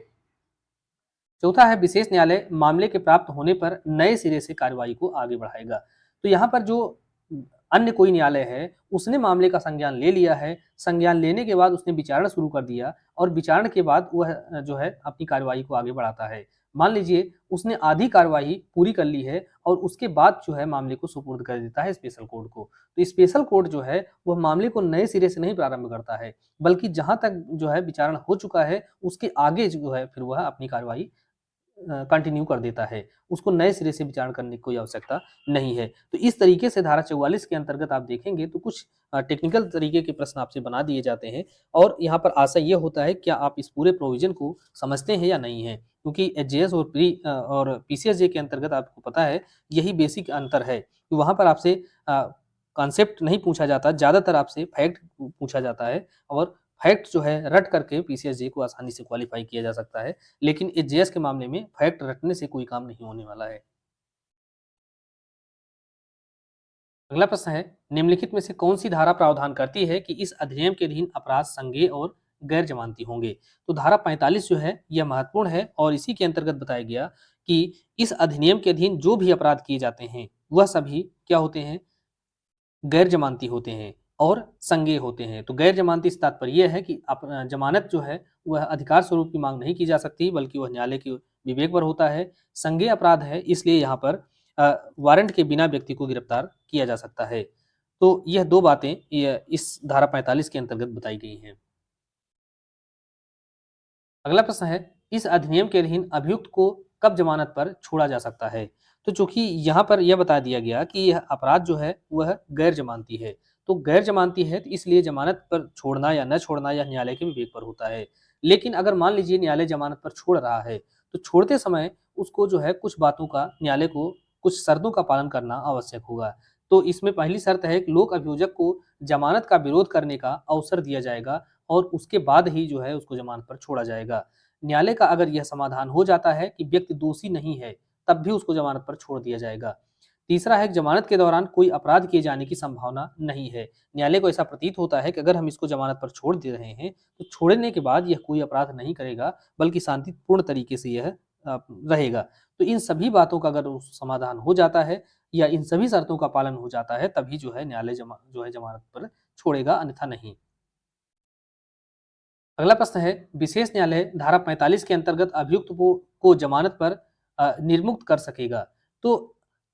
चौथा है विशेष न्यायालय मामले के प्राप्त होने पर नए सिरे से कार्रवाई को आगे बढ़ाएगा। तो यहाँ पर जो अन्य कोई न्यायालय है उसने मामले का संज्ञान ले लिया है, संज्ञान लेने के बाद उसने विचारणा शुरू कर दिया और विचारण के बाद वह जो है अपनी कार्रवाई को आगे बढ़ाता है। मान लीजिए उसने आधी कार्रवाई पूरी कर ली है और उसके बाद जो है मामले को सुपुर्द कर देता है स्पेशल कोर्ट को। तो स्पेशल कोर्ट जो है वह मामले को नए सिरे से नहीं प्रारंभ करता है, बल्कि जहां तक जो है विचारण हो चुका है उसके आगे जो है फिर वह अपनी कार्रवाई कंटिन्यू कर देता है। उसको नए सिरे से विचार करने की कोई आवश्यकता नहीं है। तो इस तरीके से धारा 44 के अंतर्गत आप देखेंगे तो कुछ टेक्निकल तरीके के प्रश्न आपसे बना दिए जाते हैं और यहाँ पर आशा ये होता है क्या आप इस पूरे प्रोविजन को समझते हैं या नहीं है, क्योंकि एचजेएस और और पीसीएसजे के अंतर्गत आपको पता है यही बेसिक अंतर है कि वहाँ पर आपसे कॉन्सेप्ट नहीं पूछा जाता, ज़्यादातर आपसे फैक्ट पूछा जाता है और फैक्ट जो है रट करके पीसीएसजे को आसानी से क्वालिफाई किया जा सकता है, लेकिन एचजेएस के मामले में फैक्ट रटने से कोई काम नहीं होने वाला है। अगला प्रश्न है निम्नलिखित में से कौन सी धारा प्रावधान करती है कि इस अधिनियम के अधीन अपराध संज्ञेय और गैर जमानती होंगे। तो धारा 45 जो है यह महत्वपूर्ण है और इसी के अंतर्गत बताया गया कि इस अधिनियम के अधीन जो भी अपराध किए जाते हैं वह सभी क्या होते हैं, गैर जमानती होते हैं और संज्ञेय होते हैं। तो गैर जमानती से तात्पर्य यह है कि जमानत जो है वह अधिकार स्वरूप की मांग नहीं की जा सकती, बल्कि वह न्यायालय के विवेक पर होता है। संज्ञेय अपराध है इसलिए यहाँ पर वारंट के बिना व्यक्ति को गिरफ्तार किया जा सकता है। तो यह दो बातें इस धारा 45 के अंतर्गत बताई गई हैं। अगला प्रश्न है इस अधिनियम के अधीन अभियुक्त को कब जमानत पर छोड़ा जा सकता है। तो चूंकि यहाँ पर यह बता दिया गया कि यह अपराध जो है वह गैर जमानती है, तो गैर जमानती है तो इसलिए जमानत पर छोड़ना या न छोड़ना यह न्यायालय के विवेक पर होता है। लेकिन अगर मान लीजिए न्यायालय जमानत पर छोड़ रहा है तो छोड़ते समय उसको जो है कुछ बातों का न्यायालय को कुछ शर्तों का पालन करना आवश्यक होगा। तो इसमें पहली शर्त है कि लोक अभियोजक को जमानत का विरोध करने का अवसर दिया जाएगा और उसके बाद ही जो है उसको जमानत पर छोड़ा जाएगा। न्यायालय का अगर यह समाधान हो जाता है कि व्यक्ति दोषी नहीं है, तब भी उसको जमानत पर छोड़ दिया जाएगा। तीसरा है कि जमानत के दौरान कोई अपराध किए जाने की संभावना नहीं है। न्यायालय को ऐसा प्रतीत होता है कि अगर हम इसको जमानत पर छोड़ दे रहे हैं, तो छोड़ने के बाद यह कोई अपराध नहीं करेगा, बल्कि शांतिपूर्ण तरीके से यह रहेगा। तो इन सभी बातों का अगर समाधान हो जाता है या इन सभी शर्तों का पालन हो जाता है, तभी जो है न्यायालय जो है जमानत पर छोड़ेगा, अन्यथा नहीं। अगला प्रश्न है विशेष न्यायालय धारा 45 के अंतर्गत अभियुक्त को जमानत पर निर्मुक्त कर सकेगा। तो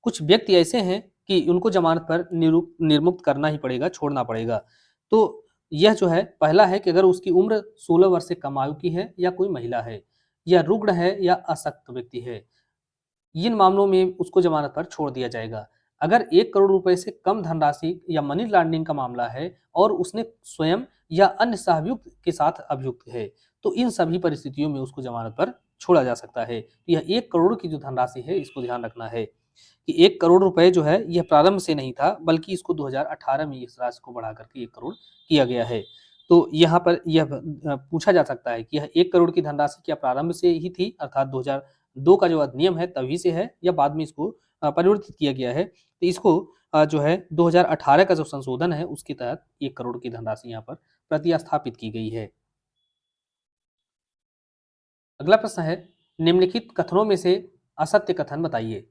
कुछ व्यक्ति ऐसे हैं कि उनको जमानत पर निर्मुक्त करना ही पड़ेगा, छोड़ना पड़ेगा। तो यह जो है पहला है कि अगर उसकी उम्र 16 वर्ष से कम आयु की है या कोई महिला है या रुग्ण है या अशक्त व्यक्ति है, इन मामलों में उसको जमानत पर छोड़ दिया जाएगा। अगर 1 करोड़ रुपए से कम धनराशि या मनी लॉन्ड्रिंग का मामला है और उसने स्वयं या अन्य सहअभियुक्त के साथ अभियुक्त है, तो इन सभी परिस्थितियों में उसको जमानत पर छोड़ा जा सकता है। तो यह 1 करोड़ की जो धनराशि है, इसको ध्यान रखना है कि 1 करोड़ रुपए जो है, यह प्रारंभ से नहीं था, बल्कि इसको 2018 में इस राशि को बढ़ा करके 1 करोड़ किया गया है। तो यहाँ पर यह पूछा जा सकता है कि यह 1 करोड़ की धनराशि क्या प्रारंभ से ही थी, अर्थात 2002 का जो अधिनियम है तभी से है, या बाद में इसको परिवर्तित किया गया है। तो इसको जो है 2018 का जो संशोधन है, उसके तहत 1 करोड़ की धनराशि यहाँ पर प्रतिस्थापित की गई है। अगला प्रश्न है, निम्नलिखित कथनों में से असत्य कथन बताइए।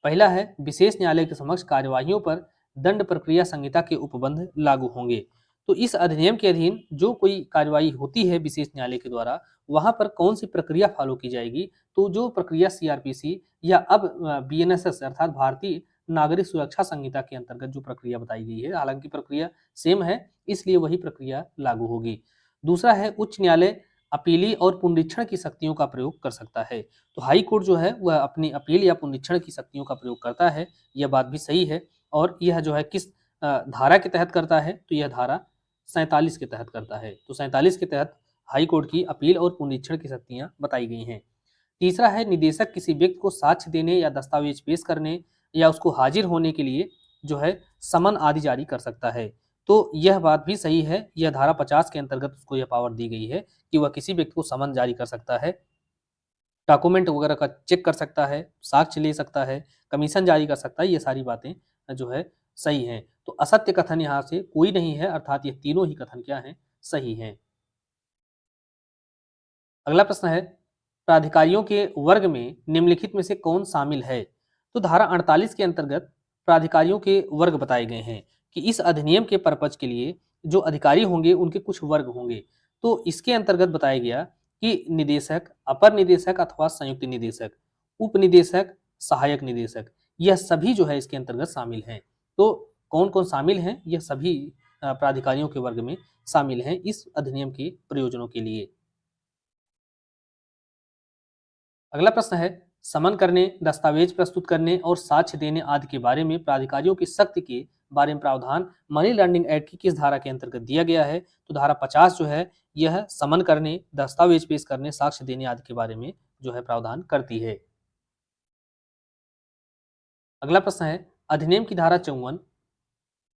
पहला है, विशेष न्यायालय के समक्ष कार्यवाहियों पर दंड प्रक्रिया संहिता के उपबंध लागू होंगे। तो इस अधिनियम के अधीन जो कोई कार्यवाही होती है विशेष न्यायालय के द्वारा, वहां पर कौन सी प्रक्रिया फॉलो की जाएगी, तो जो प्रक्रिया सीआरपीसी या अब बीएनएसएस अर्थात भारतीय नागरिक सुरक्षा संहिता के अंतर्गत जो प्रक्रिया बताई गई है, हालांकि प्रक्रिया सेम है, इसलिए वही प्रक्रिया लागू होगी। दूसरा है, उच्च न्यायालय अपीली और पुनरीक्षण की शक्तियों का प्रयोग कर सकता है। तो हाई कोर्ट जो है वह अपनी अपील या पुनरीक्षण की शक्तियों का प्रयोग करता है, यह बात भी सही है। और यह जो है किस धारा के तहत करता है, तो यह धारा 47 के तहत करता है। तो 47 के तहत हाई कोर्ट की अपील और पुनरीक्षण की शक्तियां बताई गई हैं। तीसरा है, निदेशक किसी व्यक्ति को साक्ष्य देने या दस्तावेज पेश करने या उसको हाजिर होने के लिए जो है समन आदि जारी कर सकता है। तो यह बात भी सही है, यह धारा 50 के अंतर्गत उसको यह पावर दी गई है कि वह किसी व्यक्ति को समन जारी कर सकता है, डॉक्यूमेंट वगैरह का चेक कर सकता है, साक्ष्य ले सकता है, कमीशन जारी कर सकता है, ये सारी बातें जो है सही हैं। तो असत्य कथन यहाँ से कोई नहीं है, अर्थात ये तीनों ही कथन क्या हैं, सही हैं। अगला प्रश्न है, प्राधिकारियों के वर्ग में निम्नलिखित में से कौन शामिल है। तो धारा 48 के अंतर्गत प्राधिकारियों के वर्ग बताए गए हैं कि इस अधिनियम के पर्पज के लिए जो अधिकारी होंगे उनके कुछ वर्ग होंगे। तो इसके अंतर्गत बताया गया कि निदेशक, अपर निदेशक अथवा संयुक्त निदेशक, उप निदेशक, सहायक निदेशक, यह सभी जो है इसके अंतर्गत शामिल हैं। तो कौन कौन शामिल हैं, यह सभी प्राधिकारियों के वर्ग में शामिल हैं इस अधिनियम के प्रयोजनों के लिए। अगला प्रश्न है, समन करने, दस्तावेज प्रस्तुत करने और साक्ष्य देने आदि के बारे में प्राधिकारियों की शक्ति के बारे में प्रावधान मनी लॉन्ड्रिंग एक्ट की किस धारा के अंतर्गत दिया गया है। तो धारा 50 जो है यह समन करने, दस्तावेज पेश करने, साक्ष्य देने आदि के बारे में जो है प्रावधान करती है। अगला प्रश्न है, अधिनियम की धारा 54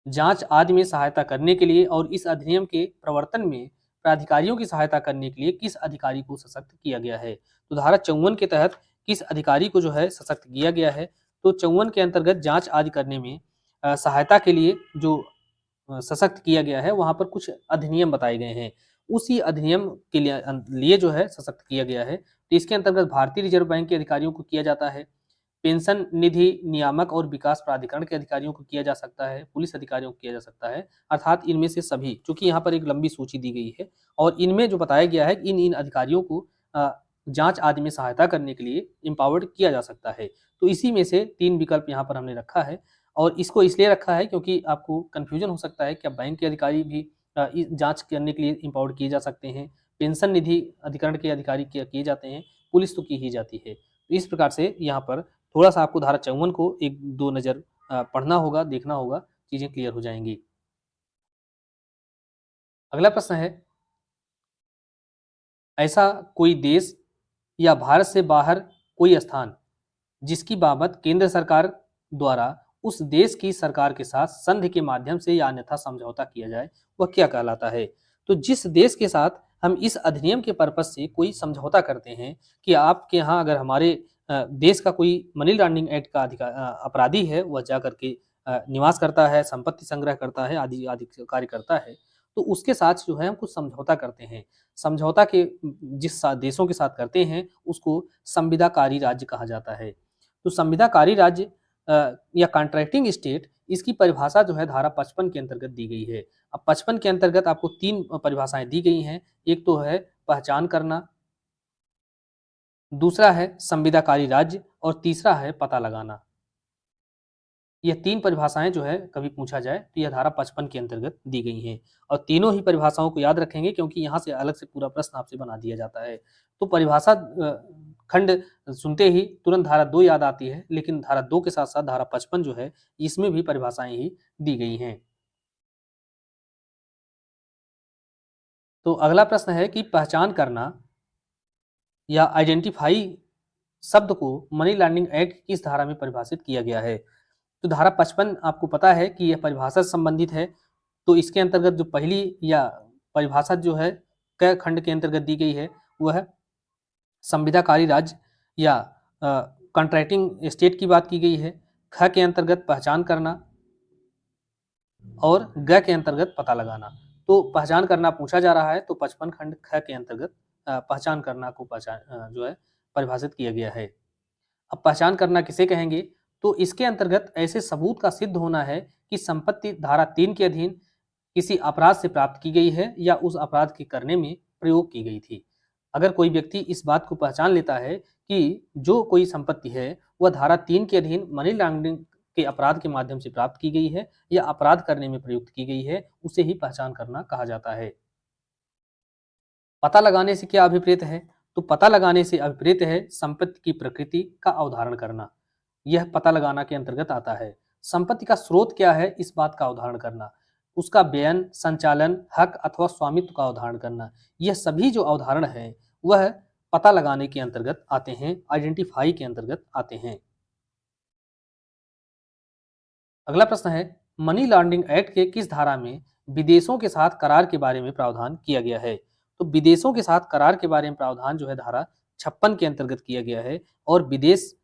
जांच आदि में सहायता करने के लिए और इस अधिनियम के प्रवर्तन में प्राधिकारियों की सहायता करने के लिए किस अधिकारी को सशक्त किया गया है। तो धारा 54 के तहत किस अधिकारी को जो है सशक्त किया गया है। तो 54 के अंतर्गत जांच आदि करने में सहायता के लिए जो सशक्त किया गया है, वहां पर कुछ अधिनियम बताए गए हैं, उसी अधिनियम के लिए जो है सशक्त किया गया है। तो इसके अंतर्गत भारतीय रिजर्व बैंक के अधिकारियों को किया जाता है, पेंशन निधि नियामक और विकास प्राधिकरण के अधिकारियों को किया जा सकता है, पुलिस अधिकारियों को किया जा सकता है, अर्थात इनमें से सभी, चूंकि यहाँ पर एक लंबी सूची दी गई है और इनमें जो बताया गया है कि इन इन अधिकारियों को जांच आदि में सहायता करने के लिए इम्पावर्ड किया जा सकता है। तो इसी में से 3 विकल्प यहाँ पर हमने रखा है और इसको इसलिए रखा है क्योंकि आपको कन्फ्यूजन हो सकता है क्या बैंक के अधिकारी भी जांच करने के लिए इम्पावर्ड किए जा सकते हैं, पेंशन निधि अधिकरण के अधिकारी किए जाते हैं, पुलिस तो की ही जाती है। तो इस प्रकार से यहाँ पर थोड़ा-सा आपको धारा 54 को 1-2 नज़र पढ़ना होगा, देखना होगा, चीज़ें क्लियर हो जाएँगी। अगला प्रश्न है, ऐसा कोई देश या भारत से बाहर कोई स्थान जिसकी बाबत केंद्र सरकार द्वारा उस देश की सरकार के साथ संधि के माध्यम से या अन्यथा समझौता किया जाए, वह क्या कहलाता है। तो जिस देश के साथ हम इस अधिनियम के पर्पज से कोई समझौता करते हैं कि आपके यहाँ अगर हमारे देश का कोई मनी लॉन्ड्रिंग एक्ट का अपराधी है, वह जा करके निवास करता है, संपत्ति संग्रह करता है, आदि आदि कार्य करता है, तो उसके साथ जो है हम कुछ समझौता करते हैं। समझौता के देशों के साथ करते हैं, उसको संविदाकारी राज्य कहा जाता है। तो संविदाकारी राज्य या कॉन्ट्रैक्टिंग स्टेट, इसकी परिभाषा जो है धारा 55 के अंतर्गत दी गई है। अब 55 के अंतर्गत आपको 3 परिभाषाएं दी गई हैं। एक तो है पहचान करना, दूसरा है संविदाकारी राज्य और तीसरा है पता लगाना। यह 3 परिभाषाएं जो है कभी पूछा जाए तो यह धारा 55 के अंतर्गत दी गई हैं और तीनों ही परिभाषाओं को याद रखेंगे क्योंकि यहाँ से अलग से पूरा प्रश्न आपसे बना दिया जाता है। तो परिभाषा खंड सुनते ही तुरंत धारा 2 याद आती है, लेकिन धारा 2 के साथ-साथ धारा 55 जो है इसमें भी परिभाषाएं ही दी गई हैं। तो अगला प्रश्न है कि पहचान करना या आइडेंटिफाई शब्द को मनी लॉन्ड्रिंग एक्ट किस धारा में परिभाषित किया गया है। तो धारा 55 आपको पता है कि यह परिभाषा से संबंधित है। तो इसके अंतर्गत जो पहली या परिभाषा जो है क खंड के अंतर्गत दी गई है वह है संविदाकारी राज्य या कॉन्ट्रैक्टिंग स्टेट की बात की गई है। ख के अंतर्गत पहचान करना और ग के अंतर्गत पता लगाना। तो पहचान करना पूछा जा रहा है तो 55 खंड ख के अंतर्गत पहचान करना को जो है परिभाषित किया गया है। अब पहचान करना किसे कहेंगे, तो इसके अंतर्गत ऐसे सबूत का सिद्ध होना है कि संपत्ति धारा 3 के अधीन किसी अपराध से प्राप्त की गई है या उस अपराध के करने में प्रयोग की गई थी। अगर कोई व्यक्ति इस बात को पहचान लेता है कि जो कोई संपत्ति है वह धारा 3 के अधीन मनी लॉन्ड्रिंग के अपराध के माध्यम से प्राप्त की गई है या अपराध करने में प्रयुक्त की गई है, उसे ही पहचान करना कहा जाता है। पता लगाने से क्या अभिप्रेत है, तो पता लगाने से अभिप्रेत है संपत्ति की प्रकृति का अवधारण करना। यह पता लगाना के अंतर्गत आता है। संपत्ति का स्रोत क्या है, इस बात का अवधारण करना। उसका व्ययन, संचालन, हक अथवा स्वामित्व का अवधारण करना। यह सभी जो अवधारण है वह पता लगाने के अंतर्गत आते हैं, आइडेंटिफाई के अंतर्गत आते हैं। अगला प्रश्न है मनी लॉन्ड्रिंग एक्ट के किस धारा में विदेशों के साथ करार के बारे में प्रावधान किया गया है। तो विदेशों के साथ करार के बारे में प्रावधान जो है धारा 56 के अंतर्गत किया गया है। और विदेश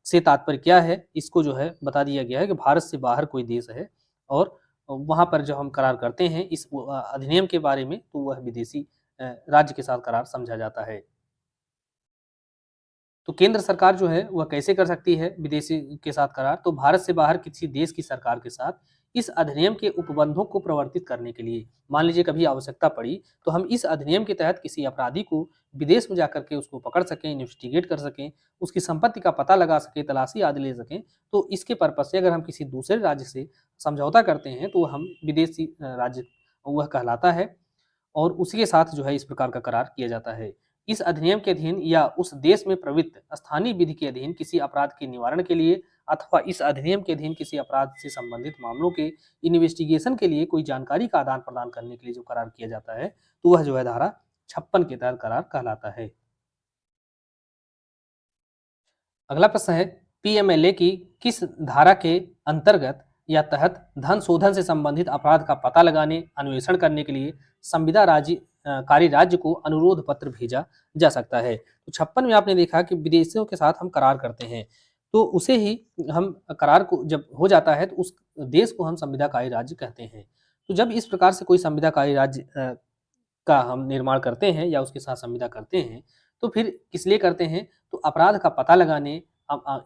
से तात्पर्य क्या है, इसको जो है बता दिया गया है कि भारत से बाहर कोई देश है और वहां पर जो हम करार करते हैं इस अधिनियम के बारे में, तो वह विदेशी राज्य के साथ करार समझा जाता है। तो केंद्र सरकार जो है वह कैसे कर सकती है विदेशी के साथ करार, तो भारत से बाहर किसी देश की सरकार के साथ इस अधिनियम के उपबंधों को प्रवर्तित करने के लिए, मान लीजिए कभी आवश्यकता पड़ी तो हम इस अधिनियम के तहत किसी अपराधी को विदेश में जाकर के उसको पकड़ सकें, इन्वेस्टिगेट कर सकें, उसकी संपत्ति का पता लगा सकें, तलाशी आदि ले सकें। तो इसके पर्पज से अगर हम किसी दूसरे राज्य से समझौता करते हैं तो हम विदेशी राज्य वह कहलाता है और उसी के साथ जो है इस प्रकार का करार किया जाता है। इस अधिनियम के अधीन या उस देश में प्रवृत्त स्थानीय विधि के अधीन किसी अपराध के निवारण के लिए अथवा इस अधिनियम के अधीन किसी अपराध से संबंधित मामलों के इन्वेस्टिगेशन के लिए कोई जानकारी का आदान प्रदान करने के लिए जो करार किया जाता है तो वह जो है धारा 56 के तहत करार कहलाता है। अगला प्रश्न है पीएमएलए की किस धारा के अंतर्गत या तहत धन शोधन से संबंधित अपराध का पता लगाने, अन्वेषण करने के लिए संविदा कारी राज्य को अनुरोध पत्र भेजा जा सकता है। तो 56 में आपने देखा कि विदेशियों के साथ हम करार करते हैं तो उसे ही हम करार को जब हो जाता है तो उस देश को हम संविदाकारी राज्य कहते हैं। तो जब इस प्रकार से कोई संविदाकारी राज्य का हम निर्माण करते हैं या उसके साथ संविदा करते हैं तो फिर किस लिए करते हैं, तो अपराध का पता लगाने,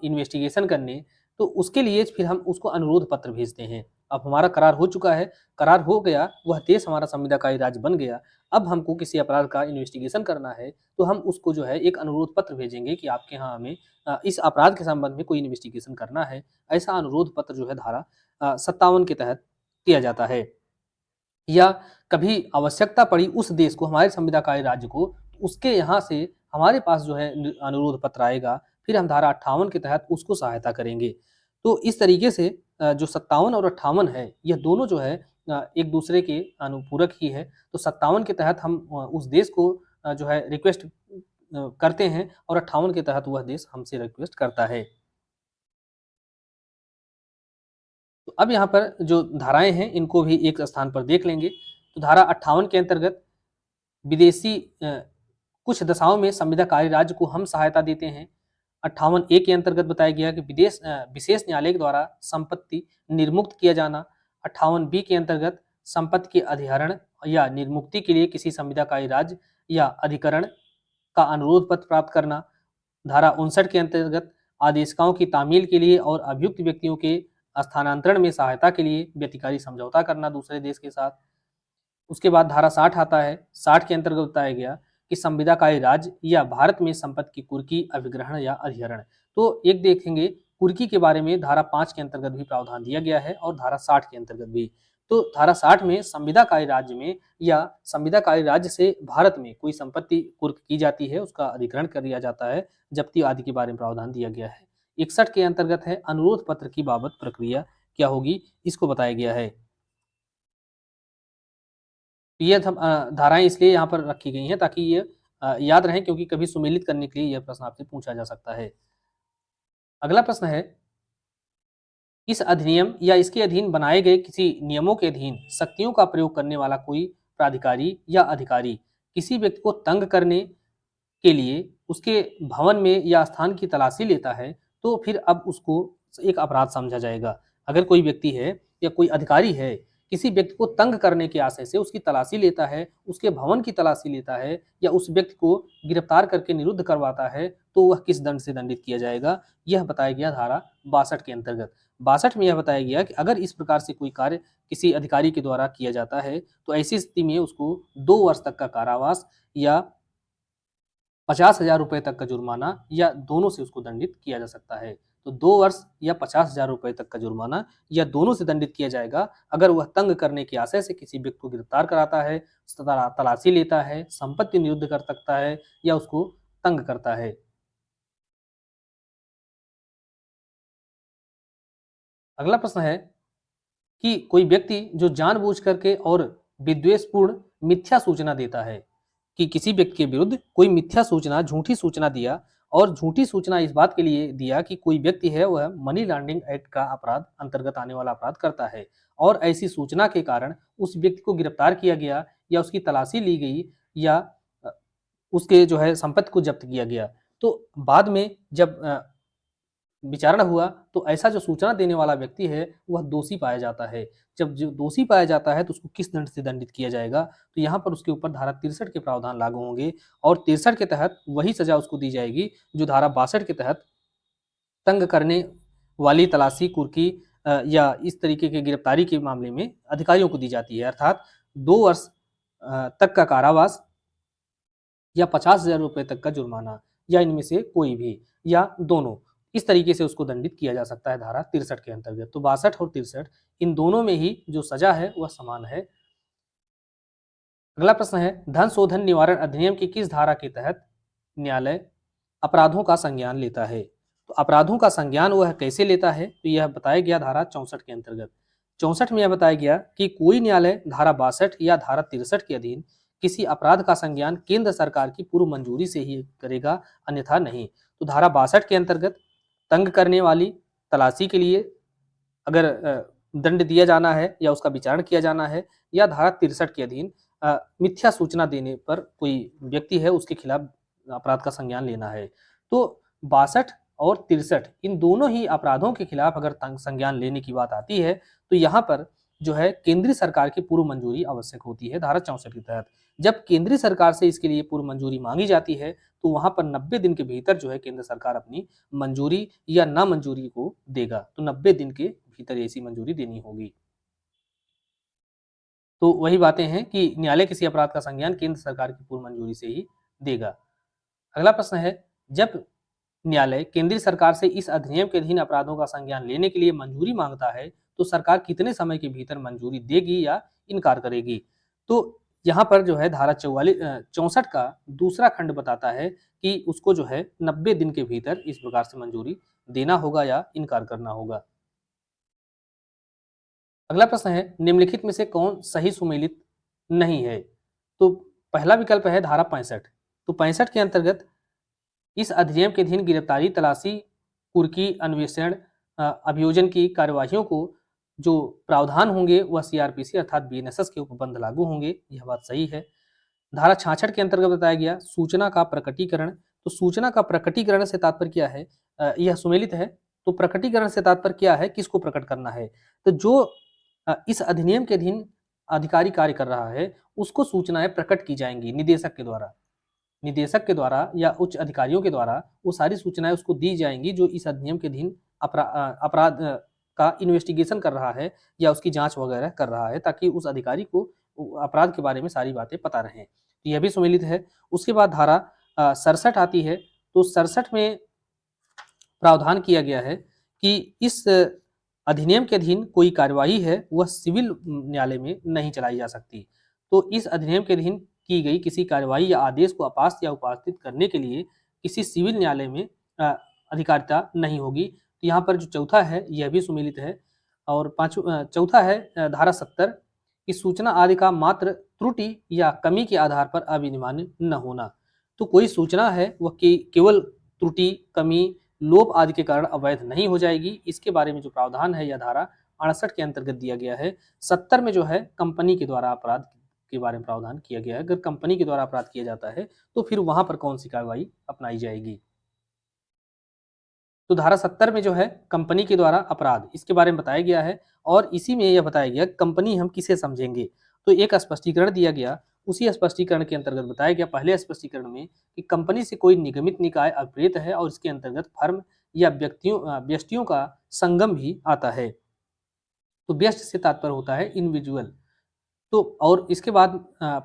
इन्वेस्टिगेशन करने, तो उसके लिए फिर हम उसको अनुरोध पत्र भेजते हैं। अब हमारा करार हो चुका है, करार हो गया, वह देश हमारा संविदाकारी राज्य बन गया। अब हमको किसी अपराध का इन्वेस्टिगेशन करना है तो हम उसको जो है एक अनुरोध पत्र भेजेंगे कि आपके यहाँ हमें इस अपराध के संबंध में कोई इन्वेस्टिगेशन करना है। ऐसा अनुरोध पत्र जो है धारा 57 के तहत किया जाता है। या कभी आवश्यकता पड़ी उस देश को, हमारे संविदाकारी राज्य को, उसके यहाँ से हमारे पास जो है अनुरोध पत्र आएगा, फिर हम धारा 58 के तहत उसको सहायता करेंगे। तो इस तरीके से जो 57 और 58 है, यह दोनों जो है एक दूसरे के अनुपूरक ही है। तो 57 के तहत हम उस देश को जो है रिक्वेस्ट करते हैं और 58 के तहत वह देश हमसे रिक्वेस्ट करता है। तो अब यहाँ पर जो धाराएं हैं इनको भी एक स्थान पर देख लेंगे। तो धारा 58 के अंतर्गत विदेशी कुछ दशाओं में संविदाकारी राज्य को हम सहायता देते हैं। 58 ए के अंतर्गत बताया गया कि विशेष न्यायालय के द्वारा संपत्ति निर्मुक्त किया जाना। 58 बी के अंतर्गत संपत्ति के अधिहरण या निर्मुक्ति के लिए किसी संविदाकारी राज्य या अधिकरण का अनुरोध पत्र प्राप्त करना। धारा 59 के अंतर्गत आदेशिकाओं की तामील के लिए और अभियुक्त व्यक्तियों के स्थानांतरण में सहायता के लिए व्यतिकारी समझौता करना दूसरे देश के साथ। उसके बाद धारा 60 आता है। 60 के अंतर्गत बताया गया कि संविदाकारी राज्य या भारत में संपत्ति की कुर्की, अभिग्रहण या अधिहरण। तो एक देखेंगे कुर्की के बारे में धारा 5 के अंतर्गत भी प्रावधान दिया गया है और धारा 60 के अंतर्गत भी। तो धारा 60 में संविदाकारी राज्य में या संविदाकारी राज्य से भारत में कोई संपत्ति कुर्क की जाती है, उसका अधिग्रहण कर दिया जाता है, जब्ती आदि के बारे में प्रावधान दिया गया है। 61 के अंतर्गत है अनुरोध पत्र की बाबत प्रक्रिया क्या होगी, इसको बताया गया है। तो ये धाराएं इसलिए यहाँ पर रखी गई हैं ताकि ये याद रहें, क्योंकि कभी सुमेलित करने के लिए यह प्रश्न आपसे पूछा जा सकता है। अगला प्रश्न है, इस अधिनियम या इसके अधीन बनाए गए किसी नियमों के अधीन शक्तियों का प्रयोग करने वाला कोई प्राधिकारी या अधिकारी किसी व्यक्ति को तंग करने के लिए उसके भवन में या स्थान की तलाशी लेता है, तो फिर अब उसको एक अपराध समझा जाएगा। अगर कोई व्यक्ति है या कोई अधिकारी है, किसी व्यक्ति को तंग करने के आशय से उसकी तलाशी लेता है, उसके भवन की तलाशी लेता है या उस व्यक्ति को गिरफ्तार करके निरुद्ध करवाता है, तो वह किस दंड से दंडित किया जाएगा, यह बताया गया धारा 62 के अंतर्गत। 62 में यह बताया गया कि अगर इस प्रकार से कोई कार्य किसी अधिकारी के द्वारा किया जाता है, तो ऐसी स्थिति में उसको 2 वर्ष तक का कारावास या 50,000 रुपए तक का जुर्माना या दोनों से उसको दंडित किया जा सकता है। तो 2 वर्ष या 50,000 रुपए तक का जुर्माना या दोनों से दंडित किया जाएगा अगर वह तंग करने के आशय से किसी व्यक्ति को गिरफ्तार कराता है, तलाशी लेता है, संपत्ति निरुद्ध कर सकता है या उसको तंग करता है। अगला प्रश्न है कि कोई व्यक्ति जो जानबूझ करके और विद्वेषपूर्ण मिथ्या सूचना देता है, कि किसी व्यक्ति के विरुद्ध कोई मिथ्या सूचना, झूठी सूचना दिया, और झूठी सूचना इस बात के लिए दिया कि कोई व्यक्ति है वह मनी लॉन्ड्रिंग एक्ट का अपराध अंतर्गत आने वाला अपराध करता है, और ऐसी सूचना के कारण उस व्यक्ति को गिरफ्तार किया गया या उसकी तलाशी ली गई या उसके जो है संपत्ति को जब्त किया गया। तो बाद में जब विचारणा हुआ तो ऐसा जो सूचना देने वाला व्यक्ति है वह दोषी पाया जाता है। जब जो दोषी पाया जाता है तो उसको किस दंड से दंडित किया जाएगा, तो यहाँ पर उसके ऊपर धारा 63 के प्रावधान लागू होंगे और 63 के तहत वही सजा उसको दी जाएगी जो धारा 62 के तहत तंग करने वाली तलाशी, कुर्की या इस तरीके के गिरफ्तारी के मामले में अधिकारियों को दी जाती है, अर्थात 2 वर्ष तक का कारावास या 50,000 रुपए तक का जुर्माना या इनमें से कोई भी या दोनों, इस तरीके से उसको दंडित किया जा सकता है धारा 63 के अंतर्गत। तो 62 और 63 इन दोनों में ही जो सजा है वह समान है। अगला प्रश्न है, धन शोधन निवारण अधिनियम की किस धारा के तहत न्यायालय अपराधों का संज्ञान लेता है? तो अपराधों का संज्ञान वह कैसे लेता है, तो यह बताया गया धारा 64 के अंतर्गत। 64 में यह बताया गया कि कोई न्यायालय धारा 62 या धारा 63 के अधीन किसी अपराध का संज्ञान केंद्र सरकार की पूर्व मंजूरी से ही करेगा, अन्यथा नहीं। तो धारा 62 के अंतर्गत तंग करने वाली तलाशी के लिए अगर दंड दिया जाना है या उसका विचारण किया जाना है, या धारा 63 के अधीन मिथ्या सूचना देने पर कोई व्यक्ति है उसके खिलाफ अपराध का संज्ञान लेना है। तो 62 और 63 इन दोनों ही अपराधों के खिलाफ अगर संज्ञान लेने की बात आती है तो यहाँ पर जो है केंद्रीय सरकार की पूर्व मंजूरी आवश्यक होती है धारा 64 के तहत। जब केंद्रीय सरकार से इसके लिए पूर्व मंजूरी मांगी जाती है तो वहां पर 90 दिन के भीतर जो है केंद्र सरकार अपनी मंजूरी या ना मंजूरी को देगा। तो 90 दिन के भीतर ऐसी मंजूरी देनी होगी। तो वही बातें हैं कि न्यायालय किसी अपराध का संज्ञान केंद्र सरकार की पूर्व मंजूरी से ही देगा। अगला प्रश्न है, जब न्यायालय केंद्रीय सरकार से इस अधिनियम के अधीन अपराधों का संज्ञान लेने के लिए मंजूरी मांगता है तो सरकार कितने समय के भीतर मंजूरी देगी या इनकार करेगी? तो यहाँ पर जो है धारा 64 का दूसरा खंड बताता है कि उसको जो है 90 दिन के भीतर इस प्रकार से मंजूरी देना होगा या इनकार करना होगा। अगला प्रश्न है, निम्नलिखित में से कौन सही सुमेलित नहीं है? तो पहला विकल्प है धारा 65। तो 65 के अंतर्गत इस अधिनियम के अधीन गिरफ्तारी, तलाशी, कुर्की, अन्वेषण, अभियोजन की कार्यवाहियों को जो प्रावधान होंगे वह सीआरपीसी अर्थात बीएनएसएस के उपबंध लागू होंगे, यह बात सही है। धारा 66 के अंतर्गत बताया गया सूचना का प्रकटीकरण। तो सूचना का प्रकटीकरण से तात्पर्य क्या है? यह सुमेलित है। तो प्रकटीकरण से तात्पर्य क्या है, किसको प्रकट करना है? तो जो इस अधिनियम के अधीन अधिकारी कार्य कर रहा है उसको सूचनाएं प्रकट की जाएंगी निदेशक के द्वारा या उच्च अधिकारियों के द्वारा वो सारी सूचनाएं उसको दी जाएंगी जो इस अधिनियम के अधीन अपराध का इन्वेस्टिगेशन कर रहा है या उसकी जांच वगैरह कर रहा है, ताकि उस अधिकारी को अपराध के बारे में सारी बातें पता रहें। तो यह भी सुमेलित है। उसके बाद धारा 67 आती है। तो 67 में प्रावधान किया गया है कि इस अधिनियम के अधीन कोई कार्यवाही है वह सिविल न्यायालय में नहीं चलाई जा सकती। तो इस अधिनियम के अधीन की गई किसी कार्यवाही या आदेश को अपास्त या उपास्तित करने के लिए किसी सिविल न्यायालय में अधिकारिता नहीं होगी। तो यहाँ पर जो चौथा है यह भी सुमेलित है। और चौथा है धारा 70। कि सूचना आदि का मात्र त्रुटि या कमी के आधार पर अविनियमन न होना। तो कोई सूचना है वह केवल त्रुटि, कमी, लोप आदि के कारण अवैध नहीं हो जाएगी। इसके बारे में जो प्रावधान है यह धारा 68 के अंतर्गत दिया गया है। 70 में जो है कंपनी के द्वारा अपराध के बारे में प्रावधान किया गया है। अगर कंपनी के द्वारा अपराध किया जाता है तो फिर वहां पर कौन सी कार्रवाई अपनाई जाएगी। तो धारा 70 में जो है कंपनी के द्वारा अपराध, इसके बारे में बताया गया है और इसी में यह बताया गया कंपनी हम किसे समझेंगे। तो एक स्पष्टीकरण दिया गया, उसी स्पष्टीकरण के अंतर्गत बताया गया पहले स्पष्टीकरण में कि कंपनी से कोई निगमित निकाय अभिप्रेत है और इसके अंतर्गत फर्म या व्यक्तियों का संगम भी आता है। तो व्यष्टि से तात्पर्य होता है इंडिविजुअल। तो और इसके बाद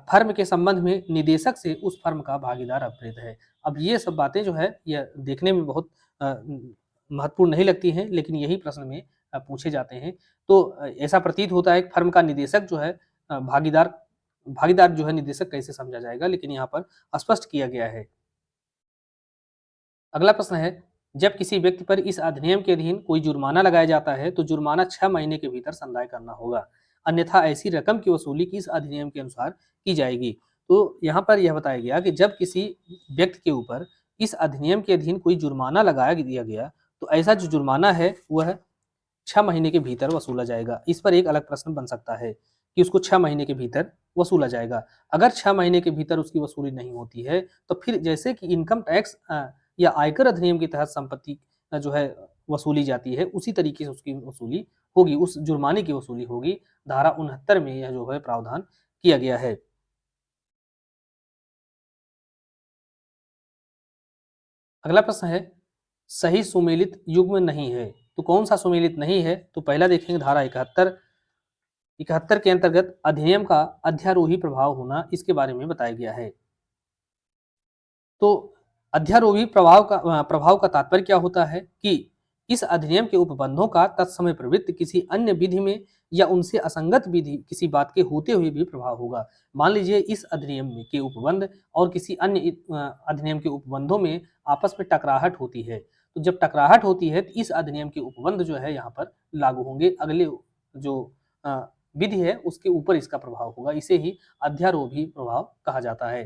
फर्म के संबंध में निदेशक से उस फर्म का भागीदार अभिप्रेत है। अब ये सब बातें जो है यह देखने में बहुत महत्वपूर्ण नहीं लगती हैं, लेकिन यही प्रश्न में पूछे जाते हैं। तो ऐसा प्रतीत होता है कि फर्म का निदेशक जो है भागीदार भागीदार जो है निदेशक कैसे समझा जाएगा, लेकिन यहाँ पर स्पष्ट किया गया है। अगला प्रश्न है, जब किसी व्यक्ति पर इस अधिनियम के अधीन कोई जुर्माना लगाया जाता है तो जुर्माना 6 महीने के भीतर संदाय करना होगा, अन्यथा ऐसी रकम की वसूली किस अधिनियम के अनुसार की जाएगी। तो यहाँ पर यह बताया गया कि जब किसी व्यक्ति के ऊपर इस अधिनियम के अधीन कोई जुर्माना लगाया दिया गया तो ऐसा जो जुर्माना है वह 6 महीने के भीतर वसूला जाएगा। इस पर एक अलग प्रश्न बन सकता है कि उसको 6 महीने के भीतर वसूला जाएगा। अगर 6 महीने के भीतर उसकी वसूली नहीं होती है तो फिर जैसे कि इनकम टैक्स या आयकर अधिनियम के तहत संपत्ति जो है वसूली जाती है, उसी तरीके से उसकी वसूली होगी, उस जुर्माने की वसूली होगी। धारा 69 में यह जो है प्रावधान किया गया है। अगला प्रश्न है, सही सुमेलित युग्म नहीं है। तो कौन सा सुमेलित नहीं है? तो पहला देखेंगे धारा 71 के अंतर्गत अधिनियम का अध्यारोही प्रभाव होना, इसके बारे में बताया गया है। तो अध्यारोही प्रभाव का तात्पर्य क्या होता है कि इस अधिनियम के उपबंधों का तत्समय प्रवृत्ति किसी अन्य विधि में या उनसे असंगत विधि किसी बात के होते हुए भी प्रभाव होगा। मान लीजिए इस अधिनियम के उपबंध और किसी अन्य अधिनियम के उपबंधों में आपस में टकराहट होती है, तो जब टकराहट होती है तो इस अधिनियम के उपबंध जो है यहाँ पर लागू होंगे, अगले जो विधि है उसके ऊपर इसका प्रभाव होगा। इसे ही अध्यारोही प्रभाव कहा जाता है।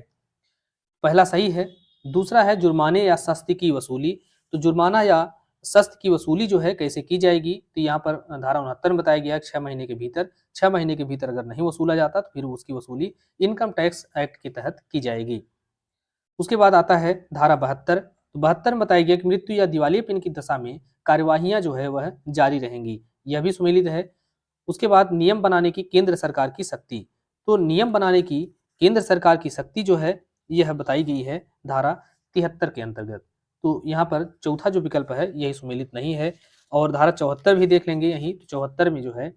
पहला सही है। दूसरा है जुर्माने या सख्ती की वसूली। तो जुर्माना या सख्त की वसूली जो है कैसे की जाएगी, तो यहाँ पर धारा 69 में बताया गया 6 महीने के भीतर। 6 महीने के भीतर अगर नहीं वसूला जाता तो फिर उसकी वसूली इनकम टैक्स एक्ट के तहत की जाएगी। उसके बाद आता है धारा 72। तो 72 में बताया गया कि मृत्यु या दिवालियेपन की दशा में कार्यवाहियां जो है वह जारी रहेंगी, यह भी सुमेलित है। उसके बाद नियम बनाने की केंद्र सरकार की शक्ति। तो नियम बनाने की केंद्र सरकार की शक्ति जो है यह बताई गई है धारा 73 के अंतर्गत। तो यहाँ पर चौथा जो विकल्प है यही सुमेलित नहीं है। और धारा 74 भी देख लेंगे यहीं। तो 74 में जो है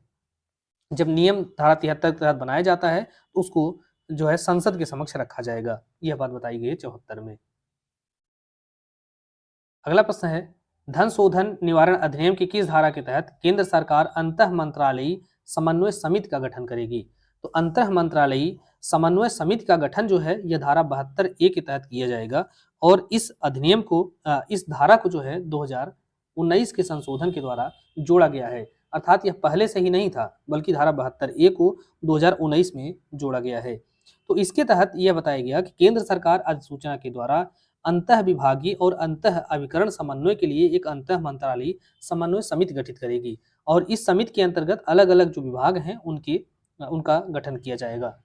जब नियम धारा 73 के तहत बनाया जाता है तो उसको जो है संसद के समक्ष रखा जाएगा, यह बात बताई गई है 74 में। अगला प्रश्न है, धन शोधन निवारण अधिनियम की किस धारा के तहत केंद्र सरकार अंतः मंत्रालयी समन्वय समिति का गठन करेगी। तो अंतः मंत्रालयी समन्वय समिति का गठन जो है यह धारा 72A के तहत किया जाएगा। और इस अधिनियम को इस धारा को जो है 2019 के संशोधन के द्वारा जोड़ा गया है, अर्थात यह पहले से ही नहीं था बल्कि धारा 72A को 2019 में जोड़ा गया है। तो इसके तहत यह बताया गया कि केंद्र सरकार अधिसूचना के द्वारा अंतः विभागीय और अंतः अभिकरण समन्वय के लिए एक अंतः मंत्रालयी समन्वय समिति गठित करेगी और इस समिति के अंतर्गत अलग अलग जो विभाग हैं उनका गठन किया जाएगा।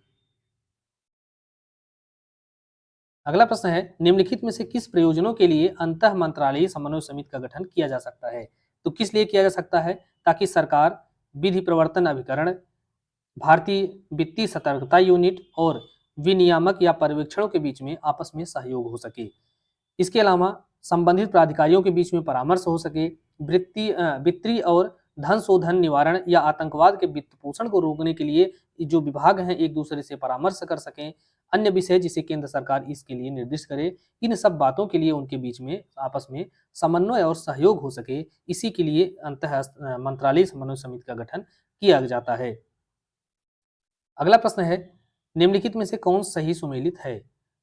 अगला प्रश्न है, निम्नलिखित में से किस प्रयोजनों के लिए अंतः मंत्रालयी समन्वय समिति का गठन किया जा सकता है। तो किस लिए किया जा सकता है, ताकि सरकार, विधि प्रवर्तन अभिकरण, भारतीय वित्तीय सतर्कता यूनिट और विनियामक या पर्यवेक्षणों के बीच में आपस में सहयोग हो सके। इसके अलावा संबंधित प्राधिकारियों के बीच में परामर्श हो सके, वित्तीय और धन शोधन निवारण या आतंकवाद के वित्त पोषण को रोकने के लिए जो विभाग हैं एक दूसरे से परामर्श कर सकें, अन्य विषय जिसे केंद्र सरकार इसके लिए निर्दिष्ट करे, इन सब बातों के लिए उनके बीच में आपस में समन्वय और सहयोग हो सके, इसी के लिए अंतः मंत्रालयी समन्वय समिति का गठन किया जाता है। अगला प्रश्न है, निम्नलिखित में से कौन सही सुमेलित है।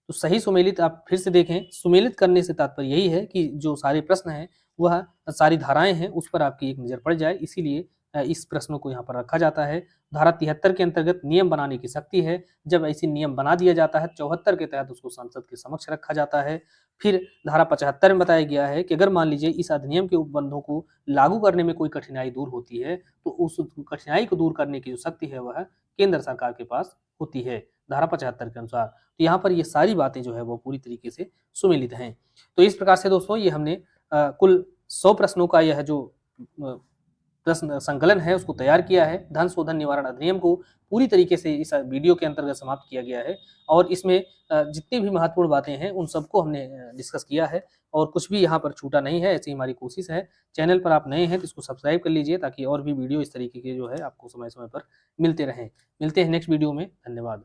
तो सही सुमेलित आप फिर से देखें, सुमेलित करने से तात्पर्य यही है कि जो सारे प्रश्न हैं वह सारी धाराएं हैं उस पर आपकी एक नजर पड़ जाए, इसीलिए इस प्रश्नों को यहाँ पर रखा जाता है। धारा 73 के अंतर्गत नियम बनाने की शक्ति है। जब ऐसी नियम बना दिया जाता है 74 के तहत उसको संसद के समक्ष रखा जाता है। फिर धारा 75 में बताया गया है कि अगर मान लीजिए इस अधिनियम के उपबंधों को लागू करने में कोई कठिनाई दूर होती है तो उस कठिनाई को दूर करने की जो शक्ति है वह केंद्र सरकार के पास होती है, धारा 75 के अनुसार। तो यहाँ पर ये सारी बातें जो है वो पूरी तरीके से सुमेलित हैं। तो इस प्रकार से दोस्तों ये हमने कुल 100 प्रश्नों का यह जो प्रश्न संकलन है उसको तैयार किया है। धन शोधन निवारण अधिनियम को पूरी तरीके से इस वीडियो के अंतर्गत समाप्त किया गया है और इसमें जितनी भी महत्वपूर्ण बातें हैं उन सबको हमने डिस्कस किया है और कुछ भी यहाँ पर छूटा नहीं है, ऐसी हमारी कोशिश है। चैनल पर आप नए हैं तो इसको सब्सक्राइब कर लीजिए ताकि और भी वीडियो इस तरीके के जो है आपको समय समय पर मिलते रहें। मिलते हैं नेक्स्ट वीडियो में। धन्यवाद।